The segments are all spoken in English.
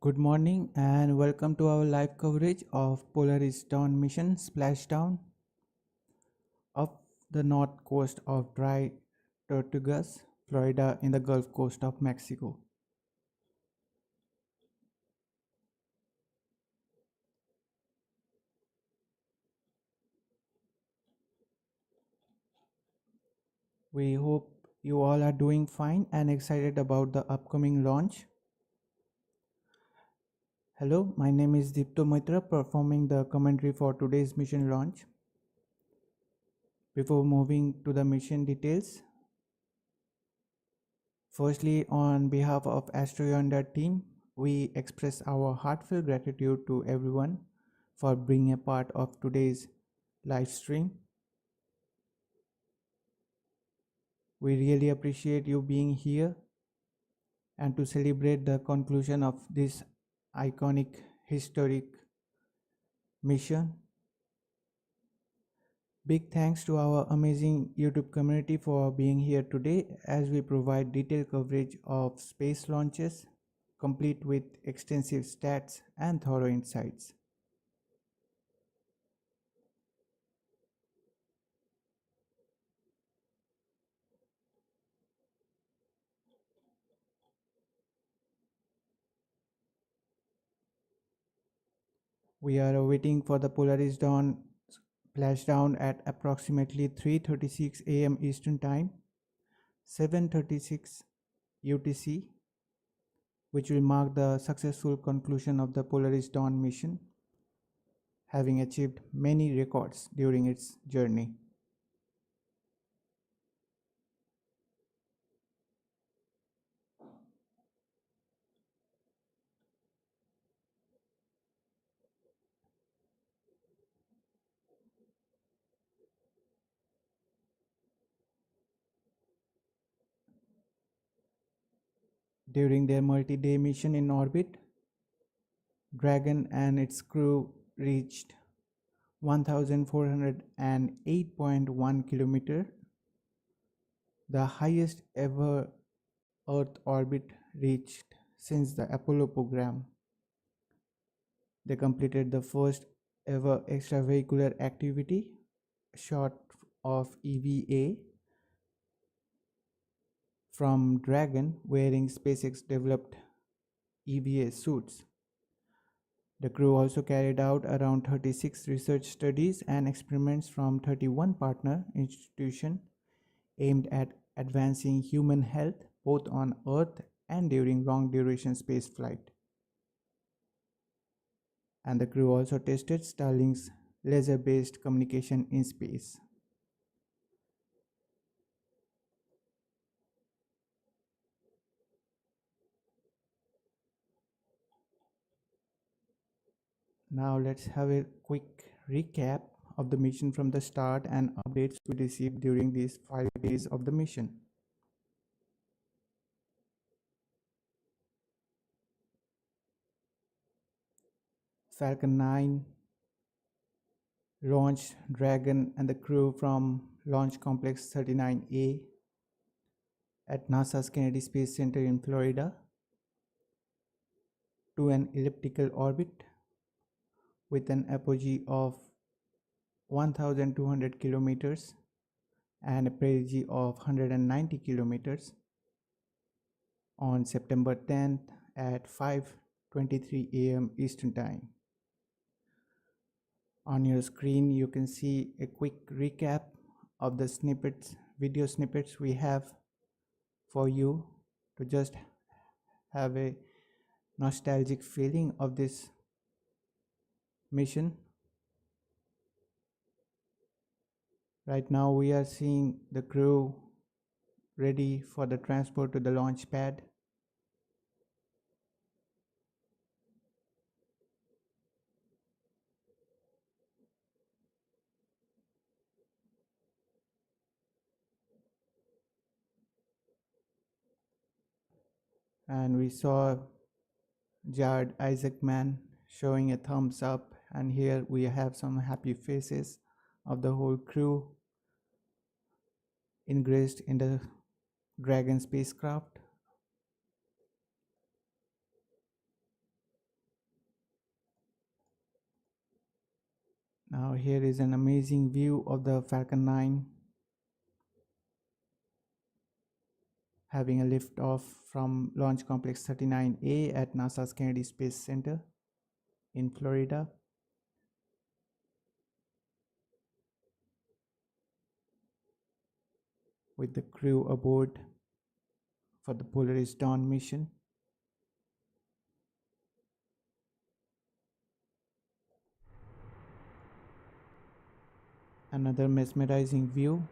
Good morning and welcome to our live coverage of Polaris Dawn mission Splashdown up the north coast of dry Tortugas, Florida in the Gulf Coast of Mexico. We hope you all are doing fine and excited about the upcoming launch. Hello, my name is Deepto Mitra performing the commentary for today's mission launch. Before moving to the mission details, firstly, on behalf of Astroyonder team, we express our heartfelt gratitude to everyone for being a part of today's live stream. We really appreciate you being here and to celebrate the conclusion of this iconic historic mission. Big thanks to our amazing YouTube community for being here today as we provide detailed coverage of space launches, complete with extensive stats and thorough insights. We are waiting for the Polaris Dawn splashdown at approximately 3:36 a.m. Eastern Time, 7:36 UTC, which will mark the successful conclusion of the Polaris Dawn mission, having achieved many records during its journey. During their multi-day mission in orbit, Dragon and its crew reached 1408.1 km, the highest ever Earth orbit reached since the Apollo program. They completed the first ever extravehicular activity, short of EVA, from Dragon wearing SpaceX-developed EVA suits. The crew also carried out around 36 research studies and experiments from 31 partner institutions aimed at advancing human health both on Earth and during long-duration spaceflight. And the crew also tested Starlink's laser-based communication in space. Now let's have a quick recap of the mission from the start and updates we received during these 5 days of the mission. Falcon 9 launched Dragon and the crew from Launch Complex 39A at NASA's Kennedy Space Center in Florida to an elliptical orbit with an apogee of 1200 kilometers and a perigee of 190 kilometers on September 10th at 5:23 a.m. Eastern Time. On your screen you can see a quick recap of the video snippets we have for you to just have a nostalgic feeling of this mission. Right now we are seeing the crew ready for the transport to the launch pad. And we saw Jared Isaacman showing a thumbs up, and here we have some happy faces of the whole crew ingressed in the Dragon spacecraft. Now here is an amazing view of the Falcon 9 having a liftoff from Launch Complex 39A at NASA's Kennedy Space Center in Florida. With the crew aboard for the Polaris Dawn mission. Another mesmerizing view.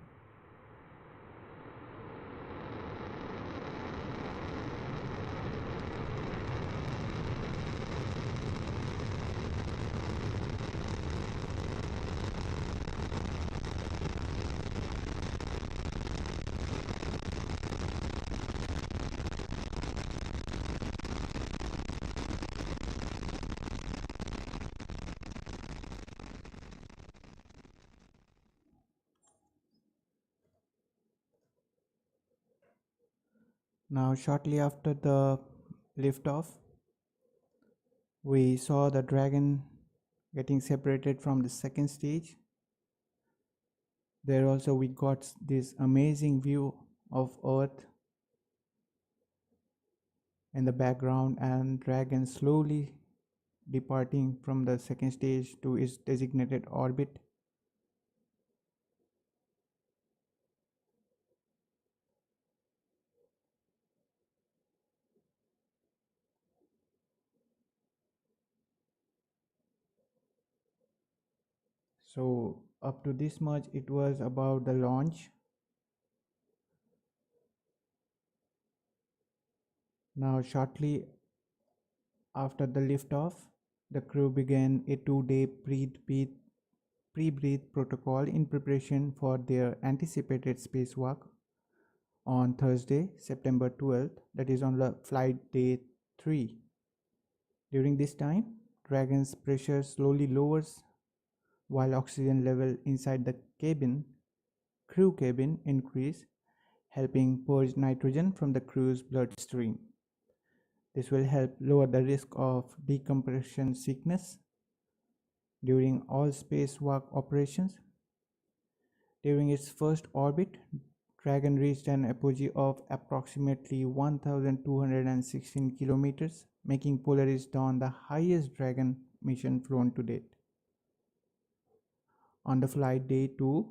Now, shortly after the liftoff, we saw the Dragon getting separated from the second stage. There also we got this amazing view of Earth in the background and Dragon slowly departing from the second stage to its designated orbit. So up to this much it was about the launch. Now shortly after the liftoff, the crew began a 2-day pre-breathe protocol in preparation for their anticipated spacewalk on Thursday, September 12th, that is on the flight day 3. During this time, Dragon's pressure slowly lowers while oxygen level inside the crew cabin increase, helping purge nitrogen from the crew's bloodstream. This will help lower the risk of decompression sickness during all spacewalk operations. During its first orbit, Dragon reached an apogee of approximately 1,216 kilometers, making Polaris Dawn the highest Dragon mission flown to date. On the flight day 2,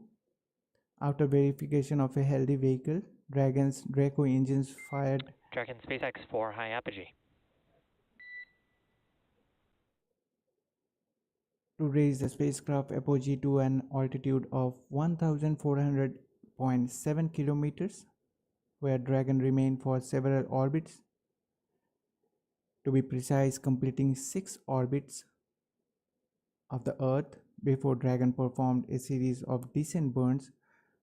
after verification of a healthy vehicle, Dragon's Draco engines fired Dragon SpaceX 4 high apogee to raise the spacecraft apogee to an altitude of 1,400.7 kilometers, where Dragon remained for several orbits. To be precise, completing 6 orbits of the Earth before Dragon performed a series of descent burns,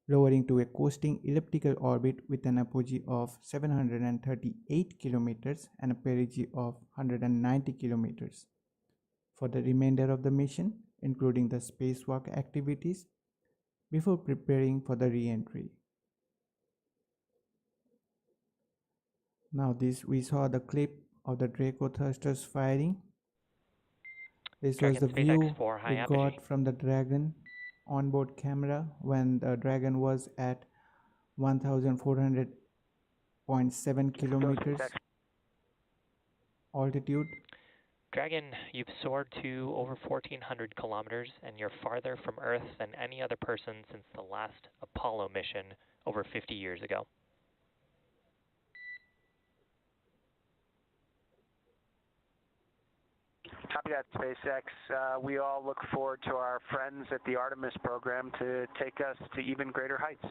lowering to a coasting elliptical orbit with an apogee of 738 kilometers and a perigee of 190 kilometers. For the remainder of the mission, including the spacewalk activities, before preparing for the re-entry. Now we saw the clip of the Draco thrusters firing. This was the view we got from the Dragon onboard camera when the Dragon was at 1,400.7 kilometers altitude. Dragon, you've soared to over 1,400 kilometers and you're farther from Earth than any other person since the last Apollo mission over 50 years ago. Copy that, SpaceX. We all look forward to our friends at the Artemis program to take us to even greater heights.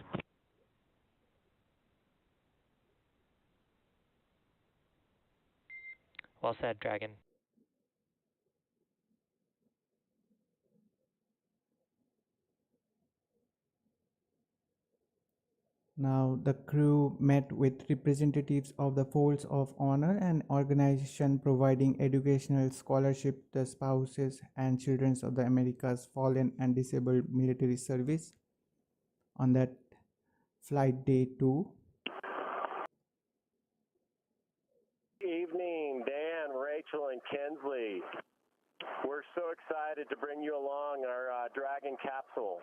Well said, Dragon. Now the crew met with representatives of the Folds of Honor, an organization providing educational scholarship to the spouses and children of the America's fallen and disabled military service. On that flight day 2. Evening, Dan, Rachel, and Kensley. We're so excited to bring you along our Dragon capsule.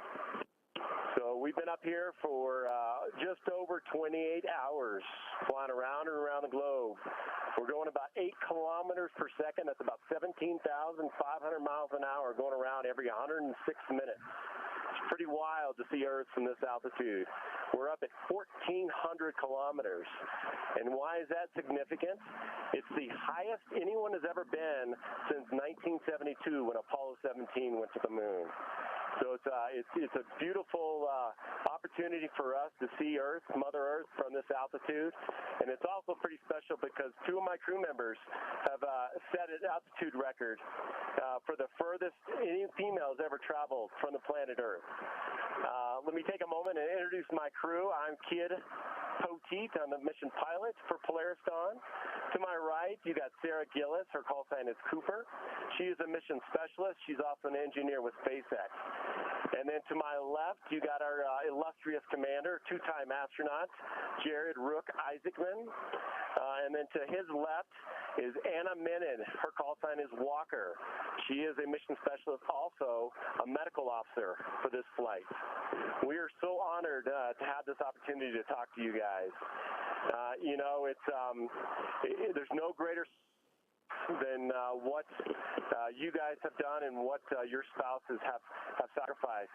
So we've been up here for just over 28 hours, flying around and around the globe. We're going about 8 kilometers per second. That's about 17,500 miles an hour, going around every 106 minutes. It's pretty wild to see Earth from this altitude. We're up at 1,400 kilometers. And why is that significant? It's the highest anyone has ever been since 1972 when Apollo 17 went to the moon. So it's a beautiful opportunity for us to see Earth, Mother Earth, from this altitude. And it's also pretty special because 2 of my crew members have set an altitude record for the furthest any females ever traveled from the planet Earth. Let me take a moment and introduce my crew. I'm Kid Poteet. I'm the mission pilot for Polaris Dawn. To my right, you got Sarah Gillis. Her call sign is Cooper. She is a mission specialist. She's also an engineer with SpaceX. And then to my left, you got our illustrious commander, 2-time astronaut, Jared Isaacman. And then to his left is Anna Menon. Her call sign is Walker. She is a mission specialist, also a medical officer for this flight. We are so honored to have this opportunity to talk to you guys. There's no greater than what you guys have done and what your spouses have sacrificed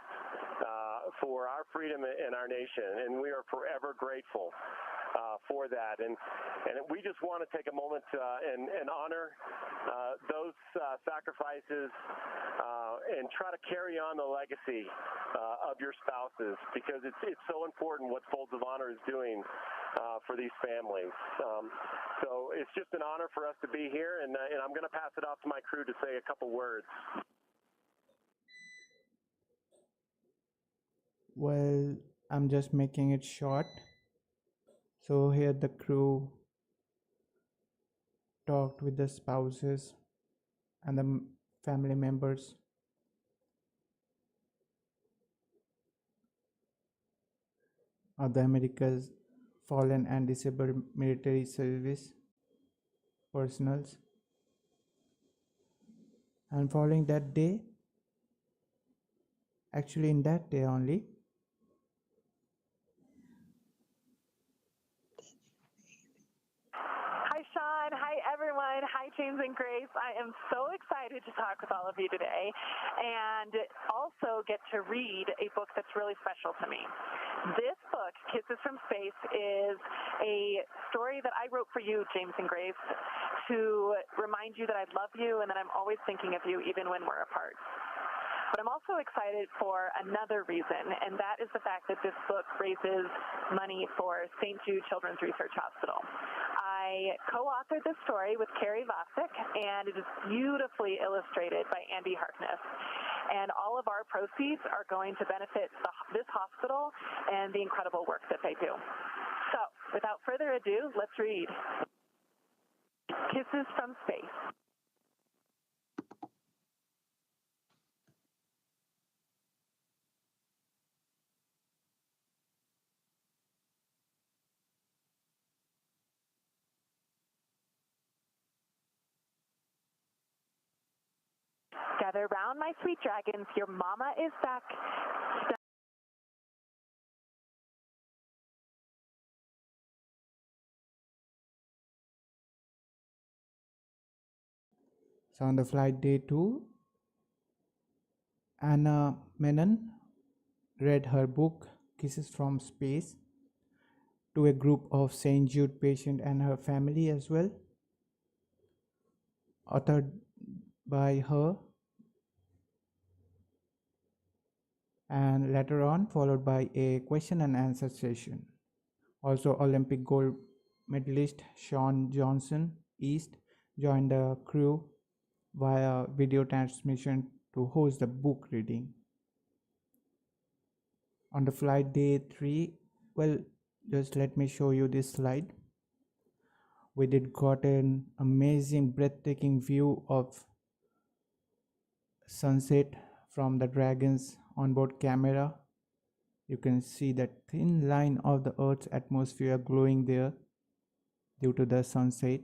for our freedom and our nation, and we are forever grateful for that. And we just want to take a moment and honor those sacrifices and try to carry on the legacy of your spouses, because it's so important what Folds of Honor is doing for these families. So it's just an honor for us to be here, and I'm going to pass it off to my crew to say a couple words. Well, I'm just making it short. So here the crew talked with the spouses and the family members. Of the America's fallen and disabled military service personals. And following that day, actually in that day only, Hi, Sean. Hi, everyone. Hi, James and Grace. I am so excited to talk with all of you today and also get to read a book that's really special to me. This book, Kisses from Space, is a story that I wrote for you, James and Grace, to remind you that I love you and that I'm always thinking of you even when we're apart. But I'm also excited for another reason, and that is the fact that this book raises money for St. Jude Children's Research Hospital. I co-authored this story with Carrie Vosick, and it is beautifully illustrated by Andy Harkness. And all of our proceeds are going to benefit this hospital and the incredible work that they do. So, without further ado, let's read Kisses from Space. Gather round, my sweet dragons, your mama is back. so on the flight day 2, Anna Menon read her book Kisses from Space to a group of St. Jude patient and her family as well, authored by her, and later on followed by a question and answer session. Also, Olympic gold medalist Sean Johnson East joined the crew via video transmission to host the book reading. On the flight day 3, well, just let me show you this slide. We did got an amazing, breathtaking view of sunset from the Dragon's onboard camera. You can see that thin line of the Earth's atmosphere glowing there due to the sunset.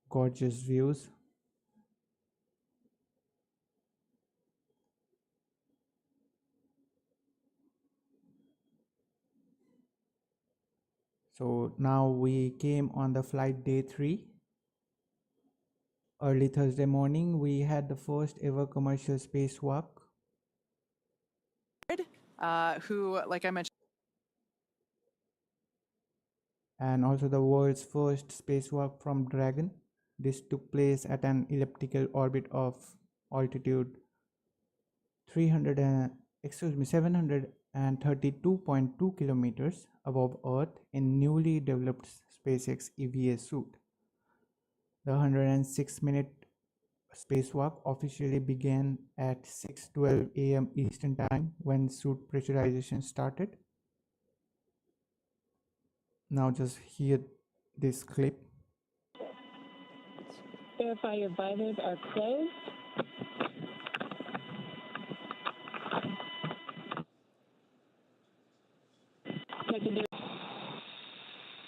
Gorgeous views. So now we came on the flight day 3. Early Thursday morning, we had the first ever commercial spacewalk. Who, like I mentioned, And also the world's first spacewalk from Dragon. This took place at an elliptical orbit of altitude 732.2 kilometers above Earth in newly developed SpaceX EVA suit. The 106-minute spacewalk officially began at 6:12 a.m. Eastern Time when suit pressurization started. Now just hear this clip. Verify your visors are closed.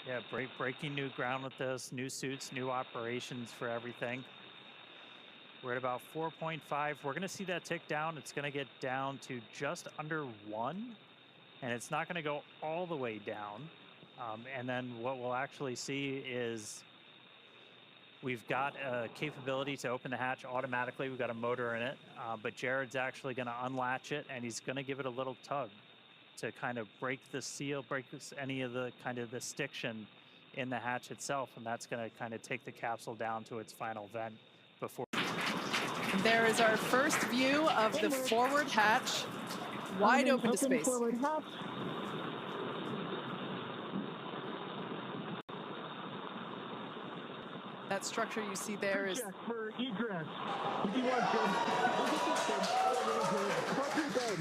Yeah, breaking new ground with this, new suits, new operations for everything. We're at about 4.5. We're going to see that tick down. It's going to get down to just under 1, and it's not going to go all the way down. And then what we'll actually see is we've got a capability to open the hatch automatically. We've got a motor in it, but Jared's actually going to unlatch it, and he's going to give it a little tug to kind of break the seal, break any of the kind of the stiction in the hatch itself, and that's going to kind of take the capsule down to its final vent before. there is our first view of the forward hatch, wide open to space. Forward hatch. That structure you see there is Check for egress. CB1 good.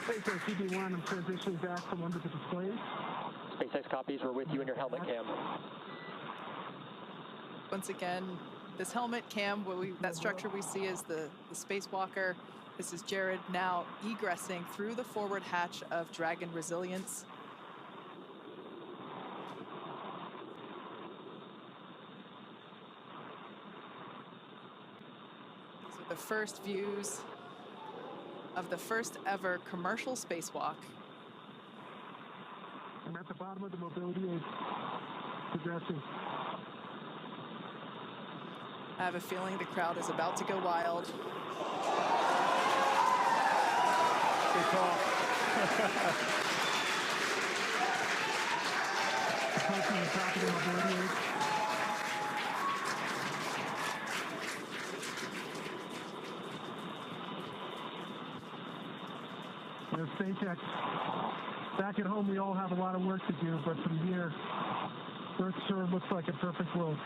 SpaceX CB1, I'm transitioning back from under the displays. SpaceX copies, we're with you in your helmet cam. once again this helmet cam. That structure we see is the spacewalker. This is Jared now egressing through the forward hatch of Dragon Resilience. These are the first views of the first ever commercial spacewalk. I'm at the bottom of the mobility aid, progressing. I have a feeling the crowd is about to go wild. Good call. Approaching the top of the mobility aid. SpaceX. Back at home, we all have a lot of work to do, but from here, Earth sure looks like a perfect world.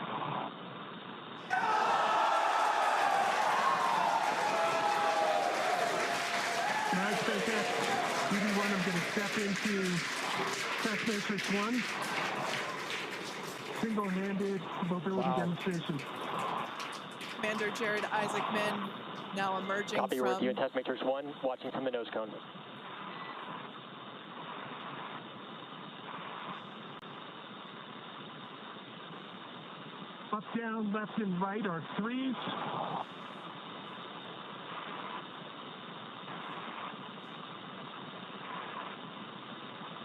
All right, SpaceX, DD1, I'm going to step into Test Matrix 1. Single-handed mobility demonstration. Commander Jared Isaacman now emerging Copy, from... we're with you in Test Matrix 1, watching from the nose cone. Up, down, left, and right are threes.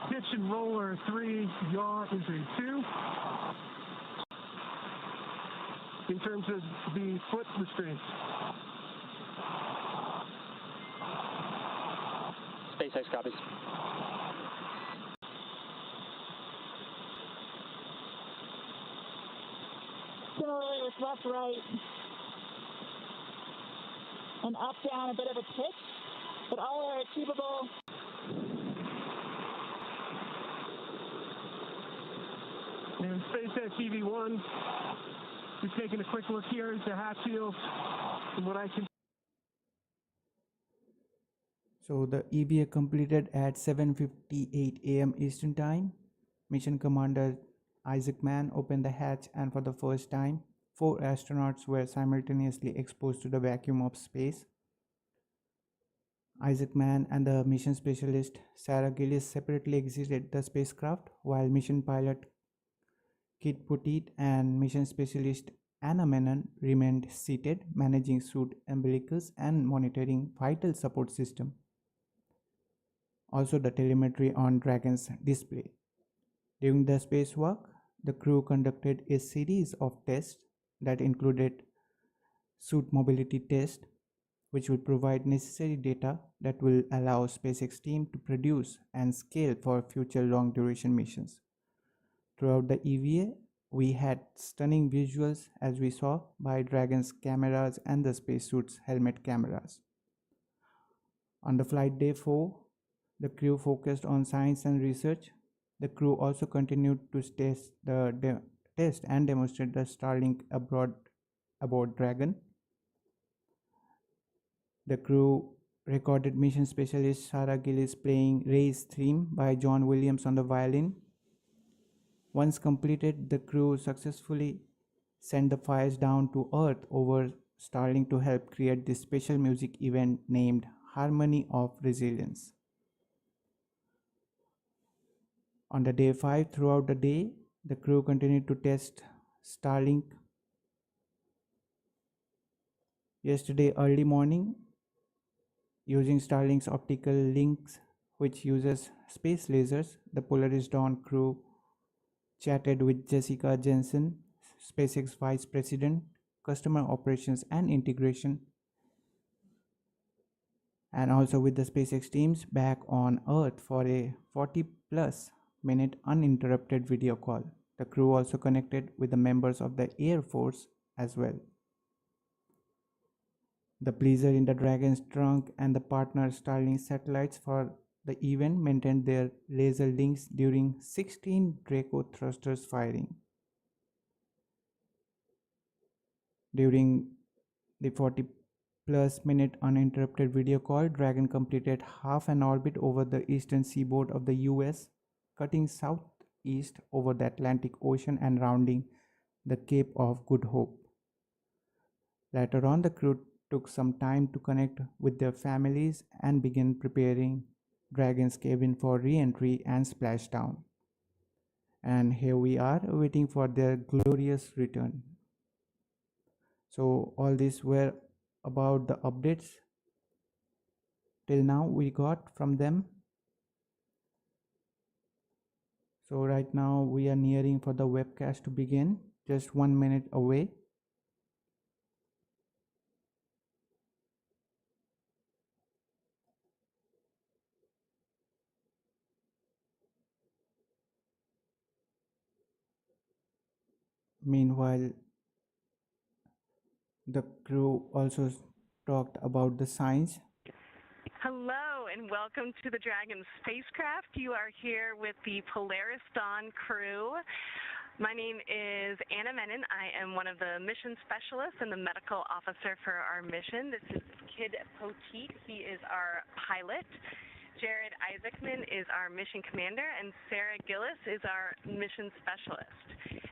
Pitch and roller 3, yaw is a 2. In terms of the foot restraints. SpaceX copies. Similarly with left, right, and up, down, a bit of a pitch, but all are achievable. And SpaceX EV1, just taking a quick look here at the hatch shields and what I can. So the EVA completed at 7:58 a.m. Eastern Time. Mission Commander Isaacman opened the hatch, and for the first time, 4 astronauts were simultaneously exposed to the vacuum of space. Isaacman and the mission specialist Sarah Gillis separately exited the spacecraft, while mission pilot Kit Putit and mission specialist Anna Menon remained seated, managing suit umbilicals and monitoring vital support system. Also the telemetry on Dragon's display. During the spacewalk, the crew conducted a series of tests that included suit mobility tests, which will provide necessary data that will allow SpaceX team to produce and scale for future long-duration missions. Throughout the EVA, we had stunning visuals as we saw by Dragon's cameras and the spacesuit's helmet cameras. On the flight day 4, the crew focused on science and research. The crew also continued to test and demonstrate the Starlink aboard Dragon. The crew recorded mission specialist Sarah Gillis playing Ray's theme by John Williams on the violin. Once completed, the crew successfully sent the fires down to Earth over Starlink to help create this special music event named Harmony of Resilience. On the day 5, throughout the day, the crew continued to test Starlink. Yesterday early morning, using Starlink's optical links, which uses space lasers, the Polaris Dawn crew chatted with Jessica Jensen, SpaceX Vice President, Customer Operations and Integration, and also with the SpaceX teams back on Earth for a 40+ minute uninterrupted video call. The crew also connected with the members of the Air Force as well. The Pleaser in the Dragon's trunk and the partner Starlink satellites for the event maintained their laser links during 16 Draco thrusters firing. During the 40+ minute uninterrupted video call, Dragon completed half an orbit over the eastern seaboard of the US, cutting southeast over the Atlantic Ocean and rounding the Cape of Good Hope. Later on, the crew took some time to connect with their families and begin preparing Dragon's cabin for Reentry and Splashdown. And here we are waiting for their glorious return. So all these were about the updates till now we got from them. So right now we are nearing for the webcast to begin, just 1 minute away. Meanwhile, the crew also talked about the science. Hello and welcome to the Dragon spacecraft. You are here with the Polaris Dawn Crew. My name is Anna Menon. I am one of the mission specialists and the medical officer for our mission. This is Kid Poteet. He is our pilot. Jared Isaacman is our mission commander, and Sarah Gillis is our mission specialist.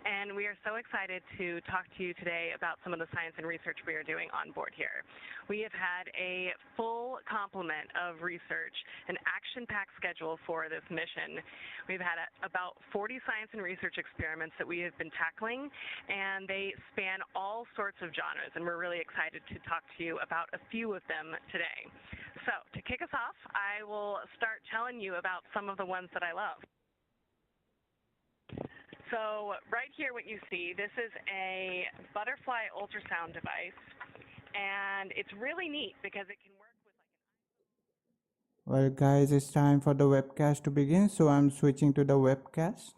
And we are so excited to talk to you today about some of the science and research we are doing on board here. We have had a full complement of research, an action-packed schedule for this mission. We've had about 40 science and research experiments that we have been tackling, and they span all sorts of genres, and we're really excited to talk to you about a few of them today. So to kick us off, I will start telling you about some of the ones that I love. So right here what you see, this is a butterfly ultrasound device, and it's really neat because it can work with Well guys, it's time for the webcast to begin, so I'm switching to the webcast.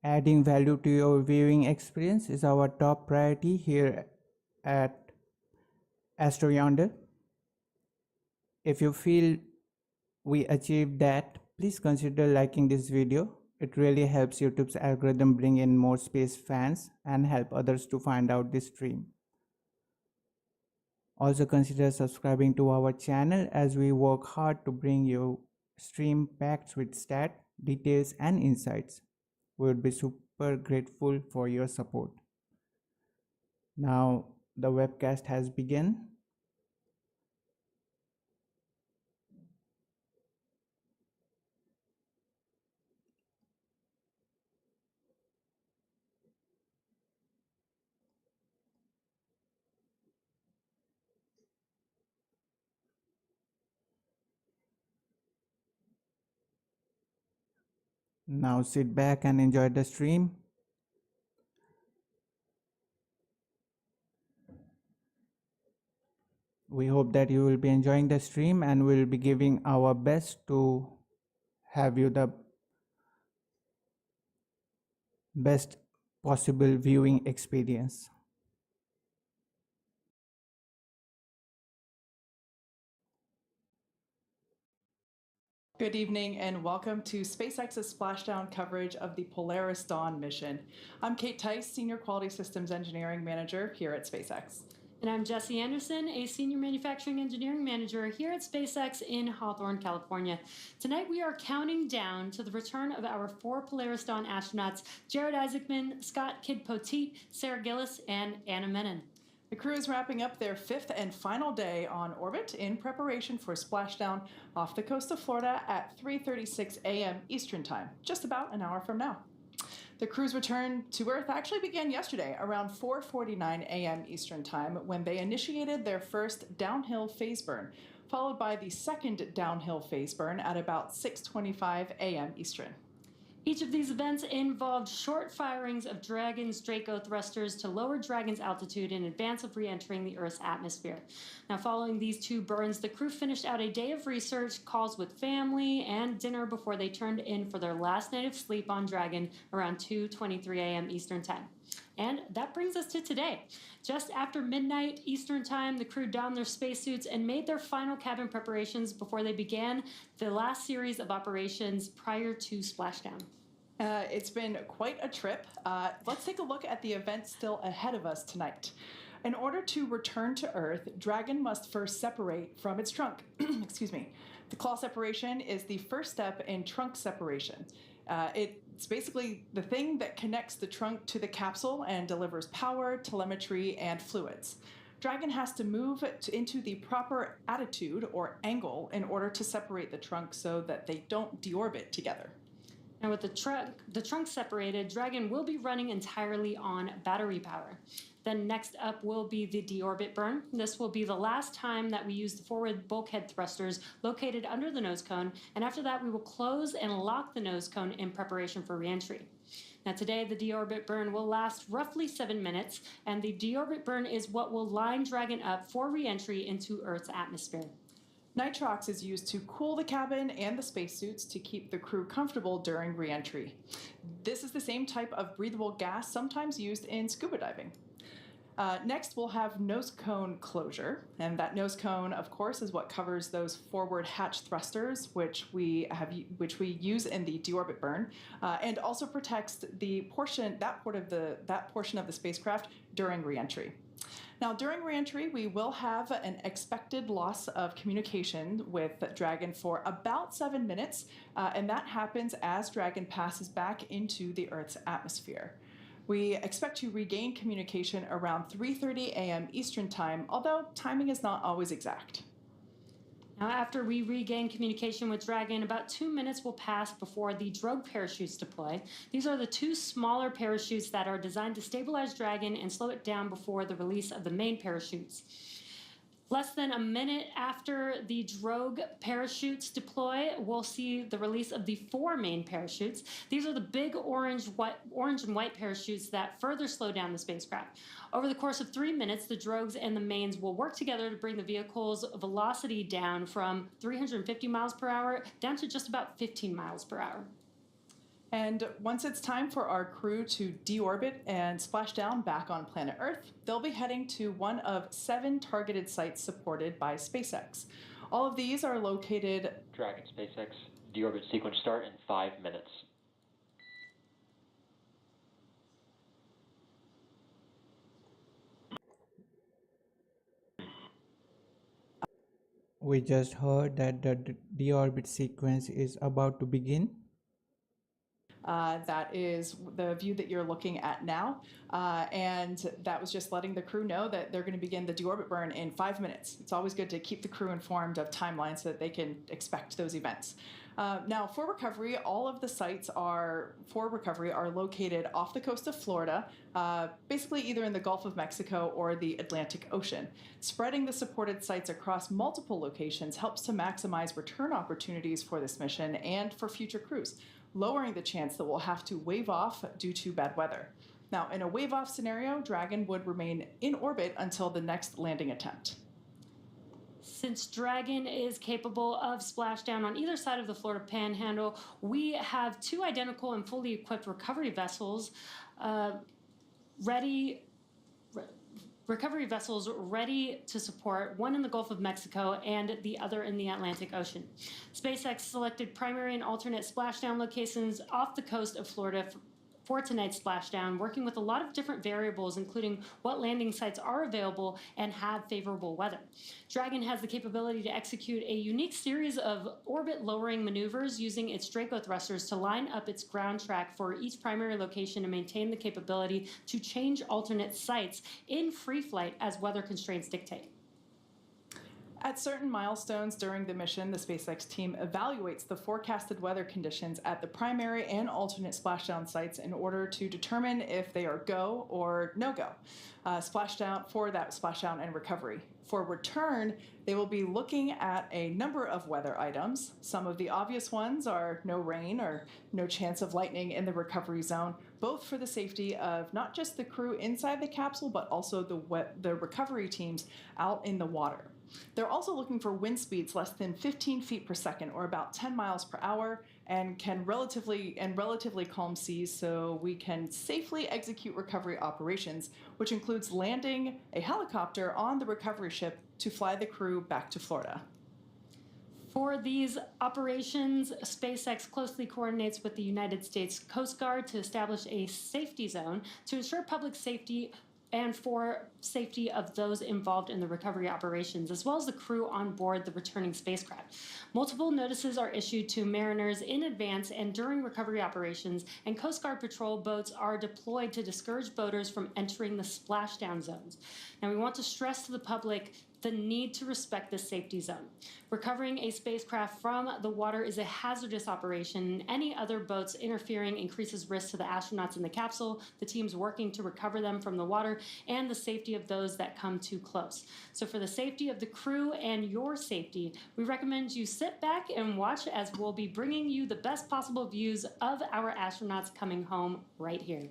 Adding value to your viewing experience is our top priority here at Astro Yonder. If you feel we achieved that, please consider liking this video. It really helps YouTube's algorithm bring in more space fans and help others to find out this stream. Also consider subscribing to our channel as we work hard to bring you stream packed with stat, details and insights. We would be super grateful for your support. Now the webcast has begun. Now sit back and enjoy the stream. We hope that you will be enjoying the stream and we'll be giving our best to have you the best possible viewing experience. Good evening and welcome to SpaceX's Splashdown coverage of the Polaris Dawn mission. I'm Kate Tice, Senior Quality Systems Engineering Manager here at SpaceX. And I'm Jesse Anderson, a Senior Manufacturing Engineering Manager here at SpaceX in Hawthorne, California. Tonight we are counting down to the return of our 4 Polaris Dawn astronauts, Jared Isaacman, Scott Kidd-Poteet, Sarah Gillis, and Anna Menon. The crew is wrapping up their 5th and final day on orbit in preparation for splashdown off the coast of Florida at 3:36 a.m. Eastern Time, just about an hour from now. The crew's return to Earth actually began yesterday around 4:49 a.m. Eastern Time when they initiated their first downhill phase burn, followed by the second downhill phase burn at about 6:25 a.m. Eastern. Each of these events involved short firings of Dragon's Draco thrusters to lower Dragon's altitude in advance of re-entering the Earth's atmosphere. Now, following these 2 burns, the crew finished out a day of research, calls with family, and dinner before they turned in for their last night of sleep on Dragon around 2:23 a.m. Eastern Time. And that brings us to today. Just after midnight Eastern Time, the crew donned their spacesuits and made their final cabin preparations before they began the last series of operations prior to splashdown. It's been quite a trip. Let's take a look at the events still ahead of us tonight. In order to return to Earth, Dragon must first separate from its trunk. Excuse me. The claw separation is the first step in trunk separation. It's basically the thing that connects the trunk to the capsule and delivers power, telemetry, and fluids. Dragon has to move into the proper attitude or angle in order to separate the trunk so that they don't deorbit together. Now with the trunk separated, Dragon will be running entirely on battery power. Then next up will be the deorbit burn. This will be the last time that we use the forward bulkhead thrusters located under the nose cone, and after that we will close and lock the nose cone in preparation for reentry. Now today the deorbit burn will last roughly 7 minutes, and the deorbit burn is what will line Dragon up for reentry into Earth's atmosphere. Nitrox is used to cool the cabin and the spacesuits to keep the crew comfortable during re-entry. This is the same type of breathable gas sometimes used in scuba diving. Next, we'll have nose cone closure, and that nose cone, of course, is what covers those forward hatch thrusters, which we use in the deorbit burn, and also protects that portion of the spacecraft during re-entry. Now, during re-entry, we will have an expected loss of communication with Dragon for about 7 minutes, and that happens as Dragon passes back into the Earth's atmosphere. We expect to regain communication around 3:30 a.m. Eastern Time, although timing is not always exact. Now, after we regain communication with Dragon, about 2 minutes will pass before the drogue parachutes deploy. These are the 2 smaller parachutes that are designed to stabilize Dragon and slow it down before the release of the main parachutes. Less than a minute after the drogue parachutes deploy, we'll see the release of the 4 main parachutes. These are the big orange and white parachutes that further slow down the spacecraft. Over the course of 3 minutes, the drogues and the mains will work together to bring the vehicle's velocity down from 350 miles per hour down to just about 15 miles per hour. And once it's time for our crew to deorbit and splash down back on planet Earth, they'll be heading to one of 7 targeted sites supported by SpaceX. All of these are located... Dragon SpaceX, deorbit sequence start in 5 minutes. We just heard that the deorbit sequence is about to begin. That is the view that you're looking at now. And that was just letting the crew know that they're going to begin the deorbit burn in 5 minutes. It's always good to keep the crew informed of timelines so that they can expect those events. Now, for recovery, all of the sites are located off the coast of Florida, basically either in the Gulf of Mexico or the Atlantic Ocean. Spreading the supported sites across multiple locations helps to maximize return opportunities for this mission and for future crews, lowering the chance that we'll have to wave off due to bad weather. Now, in a wave-off scenario, Dragon would remain in orbit until the next landing attempt. Since Dragon is capable of splashdown on either side of the Florida Panhandle, we have 2 identical and fully equipped recovery vessels ready to support, one in the Gulf of Mexico and the other in the Atlantic Ocean. SpaceX selected primary and alternate splashdown locations off the coast of Florida for tonight's splashdown, working with a lot of different variables, including what landing sites are available and have favorable weather. Dragon has the capability to execute a unique series of orbit-lowering maneuvers using its Draco thrusters to line up its ground track for each primary location and maintain the capability to change alternate sites in free flight as weather constraints dictate. At certain milestones during the mission, the SpaceX team evaluates the forecasted weather conditions at the primary and alternate splashdown sites in order to determine if they are go or no-go for that splashdown and recovery. For return, they will be looking at a number of weather items. Some of the obvious ones are no rain or no chance of lightning in the recovery zone, both for the safety of not just the crew inside the capsule, but also the recovery teams out in the water. They're also looking for wind speeds less than 15 feet per second, or about 10 miles per hour, and relatively calm seas, so we can safely execute recovery operations, which includes landing a helicopter on the recovery ship to fly the crew back to Florida. For these operations, SpaceX closely coordinates with the United States Coast Guard to establish a safety zone to ensure public safety and for safety of those involved in the recovery operations, as well as the crew on board the returning spacecraft. Multiple notices are issued to mariners in advance and during recovery operations, and Coast Guard patrol boats are deployed to discourage boaters from entering the splashdown zones. Now, we want to stress to the public the need to respect this safety zone. Recovering a spacecraft from the water is a hazardous operation. Any other boats interfering increases risk to the astronauts in the capsule, the teams working to recover them from the water, and the safety of those that come too close. So for the safety of the crew and your safety, we recommend you sit back and watch as we'll be bringing you the best possible views of our astronauts coming home right here.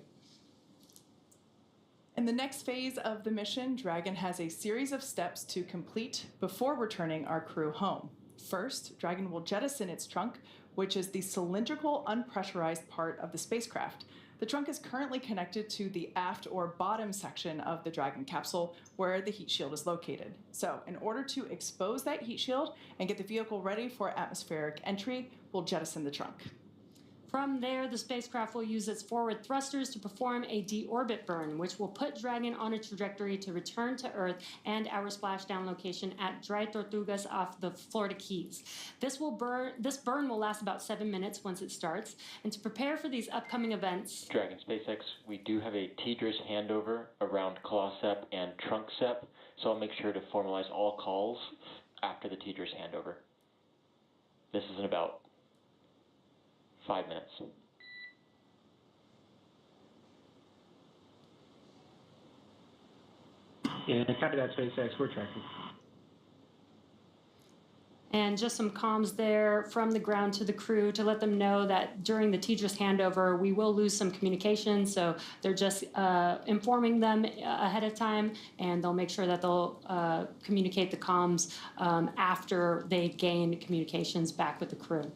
In the next phase of the mission, Dragon has a series of steps to complete before returning our crew home. First, Dragon will jettison its trunk, which is the cylindrical, unpressurized part of the spacecraft. The trunk is currently connected to the aft or bottom section of the Dragon capsule, where the heat shield is located. So, in order to expose that heat shield and get the vehicle ready for atmospheric entry, we'll jettison the trunk. From there, the spacecraft will use its forward thrusters to perform a deorbit burn, which will put Dragon on a trajectory to return to Earth and our splashdown location at Dry Tortugas off the Florida Keys. This burn will last about 7 minutes once it starts. And to prepare for these upcoming events, Dragon SpaceX, we do have a TDRS handover around claw SEP and trunk SEP, so I'll make sure to formalize all calls after the TDRS handover. This is in about 5 minutes. Yeah, copy that, SpaceX. We're tracking. and just some comms there from the ground to the crew to let them know that during the TDRS handover, we will lose some communication. So they're just informing them ahead of time, and they'll make sure that they'll communicate the comms after they gain communications back with the crew.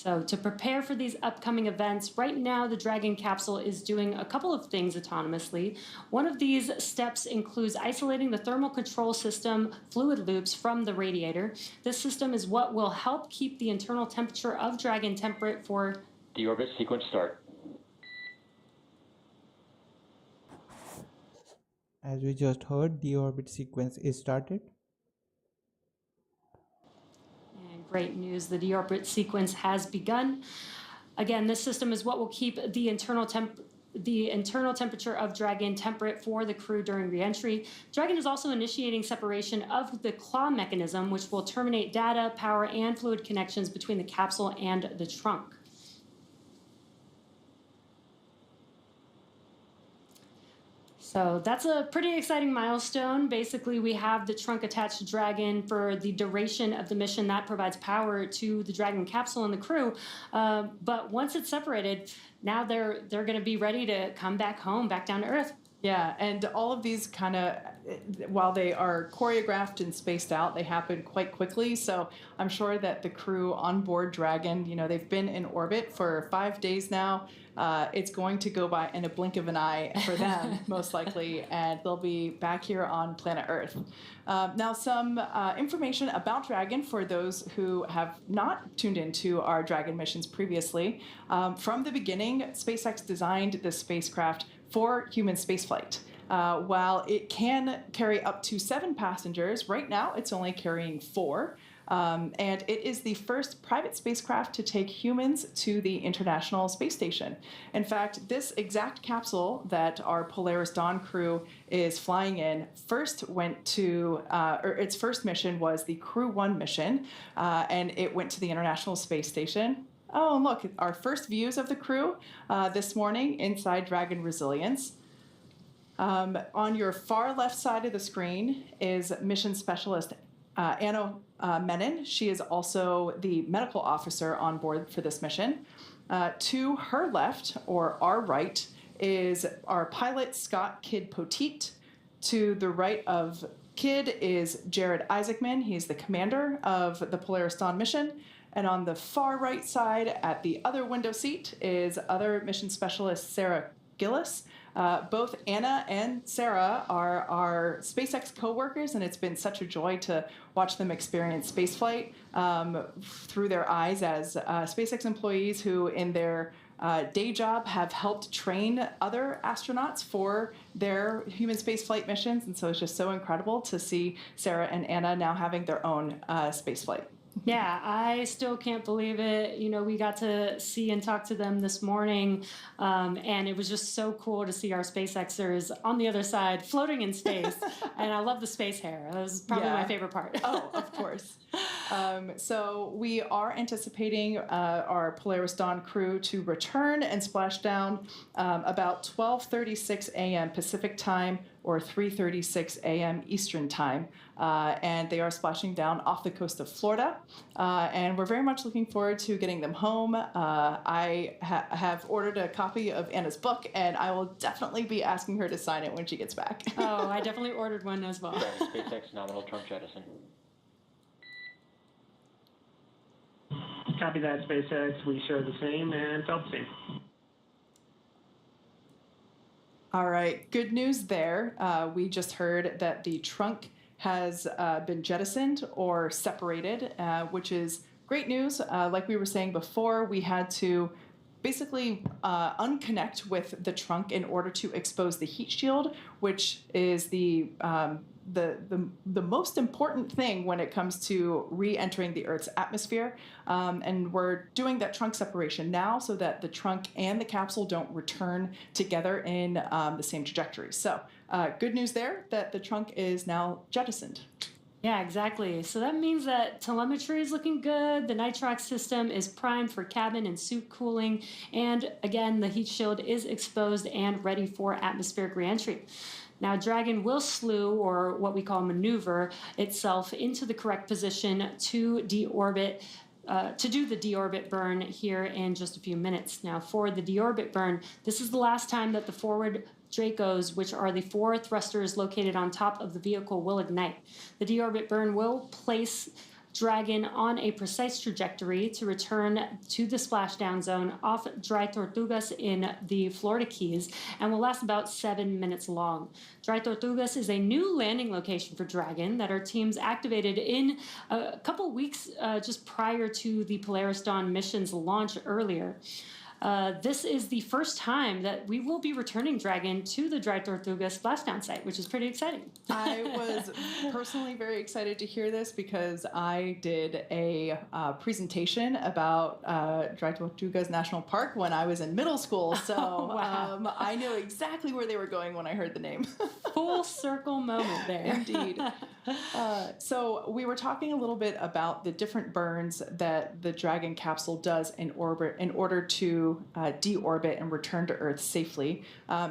So to prepare for these upcoming events, right now the Dragon capsule is doing a couple of things autonomously. One of these steps includes isolating the thermal control system fluid loops from the radiator. This system is what will help keep the internal temperature of Dragon temperate for deorbit sequence start. As we just heard, the orbit sequence is started. And great news, the deorbit sequence has begun. Again, this system is what will keep the internal temperature of Dragon temperate for the crew during reentry. Dragon is also initiating separation of the claw mechanism, which will terminate data, power, and fluid connections between the capsule and the trunk. So that's a pretty exciting milestone. Basically, we have the trunk attached to Dragon for the duration of the mission. That provides power to the Dragon capsule and the crew. But once it's separated, now they're going to be ready to come back home, back down to Earth. Yeah, and all of these kind of, while they are choreographed and spaced out, they happen quite quickly. So I'm sure that the crew on board Dragon, they've been in orbit for 5 days now. It's going to go by in a blink of an eye for them, most likely, and they'll be back here on planet Earth. Now, some information about Dragon for those who have not tuned into our Dragon missions previously. From the beginning, SpaceX designed the spacecraft for human spaceflight. While it can carry up to 7 passengers, right now it's only carrying 4. And it is the first private spacecraft to take humans to the International Space Station. In fact, this exact capsule that our Polaris Dawn crew is flying in first went to, its first mission was the Crew 1 mission, and it went to the International Space Station. Oh, and look, our first views of the crew this morning inside Dragon Resilience. On your far left side of the screen is mission specialist Anna Menon. She is also the medical officer on board for this mission. To her left, or our right, is our pilot Scott Kidd Poteet. To the right of Kidd is Jared Isaacman. He's the commander of the Polaris Dawn mission. And on the far right side, at the other window seat, is other mission specialist Sarah Gillis. Both Anna and Sarah are our SpaceX co-workers, and it's been such a joy to watch them experience spaceflight through their eyes as SpaceX employees who, in their day job, have helped train other astronauts for their human spaceflight missions. And so it's just so incredible to see Sarah and Anna now having their own spaceflight. Yeah, I still can't believe it. We got to see and talk to them this morning, and it was just so cool to see our SpaceXers on the other side floating in space. And I love the space hair. That was probably my favorite part. Oh, of course. So we are anticipating our Polaris Dawn crew to return and splash down about 12:36 a.m. Pacific time or 3:36 a.m. Eastern time. And they are splashing down off the coast of Florida. And we're very much looking forward to getting them home. I have ordered a copy of Anna's book, and I will definitely be asking her to sign it when she gets back. Oh, I definitely ordered one as well. SpaceX nominal trunk jettison. Copy that, SpaceX. We share the same and felt the same. All right, good news there. We just heard that the trunk has been jettisoned or separated, which is great news. Like we were saying before, we had to basically unconnect with the trunk in order to expose the heat shield, which is the most important thing when it comes to re-entering the Earth's atmosphere. And we're doing that trunk separation now so that the trunk and the capsule don't return together in the same trajectory. So good news there that the trunk is now jettisoned. Yeah, exactly. So that means that telemetry is looking good. The nitrox system is primed for cabin and suit cooling. And again, the heat shield is exposed and ready for atmospheric reentry. Now, Dragon will slew, or what we call maneuver, itself into the correct position to deorbit, to do the deorbit burn here in just a few minutes. Now, for the deorbit burn, this is the last time that the forward Dracos, which are the 4 thrusters located on top of the vehicle, will ignite. The deorbit burn will place Dragon on a precise trajectory to return to the splashdown zone off Dry Tortugas in the Florida Keys and will last about 7 minutes long. Dry Tortugas is a new landing location for Dragon that our teams activated in a couple weeks just prior to the Polaris Dawn mission's launch earlier. This is the first time that we will be returning Dragon to the Dry Tortuga splashdown site, which is pretty exciting. I was personally very excited to hear this because I did a presentation about Dry Tortugas National Park when I was in middle school, so wow. I knew exactly where they were going when I heard the name. Full circle moment there. Indeed. So we were talking a little bit about the different burns that the Dragon capsule does in orbit in order to deorbit and return to Earth safely.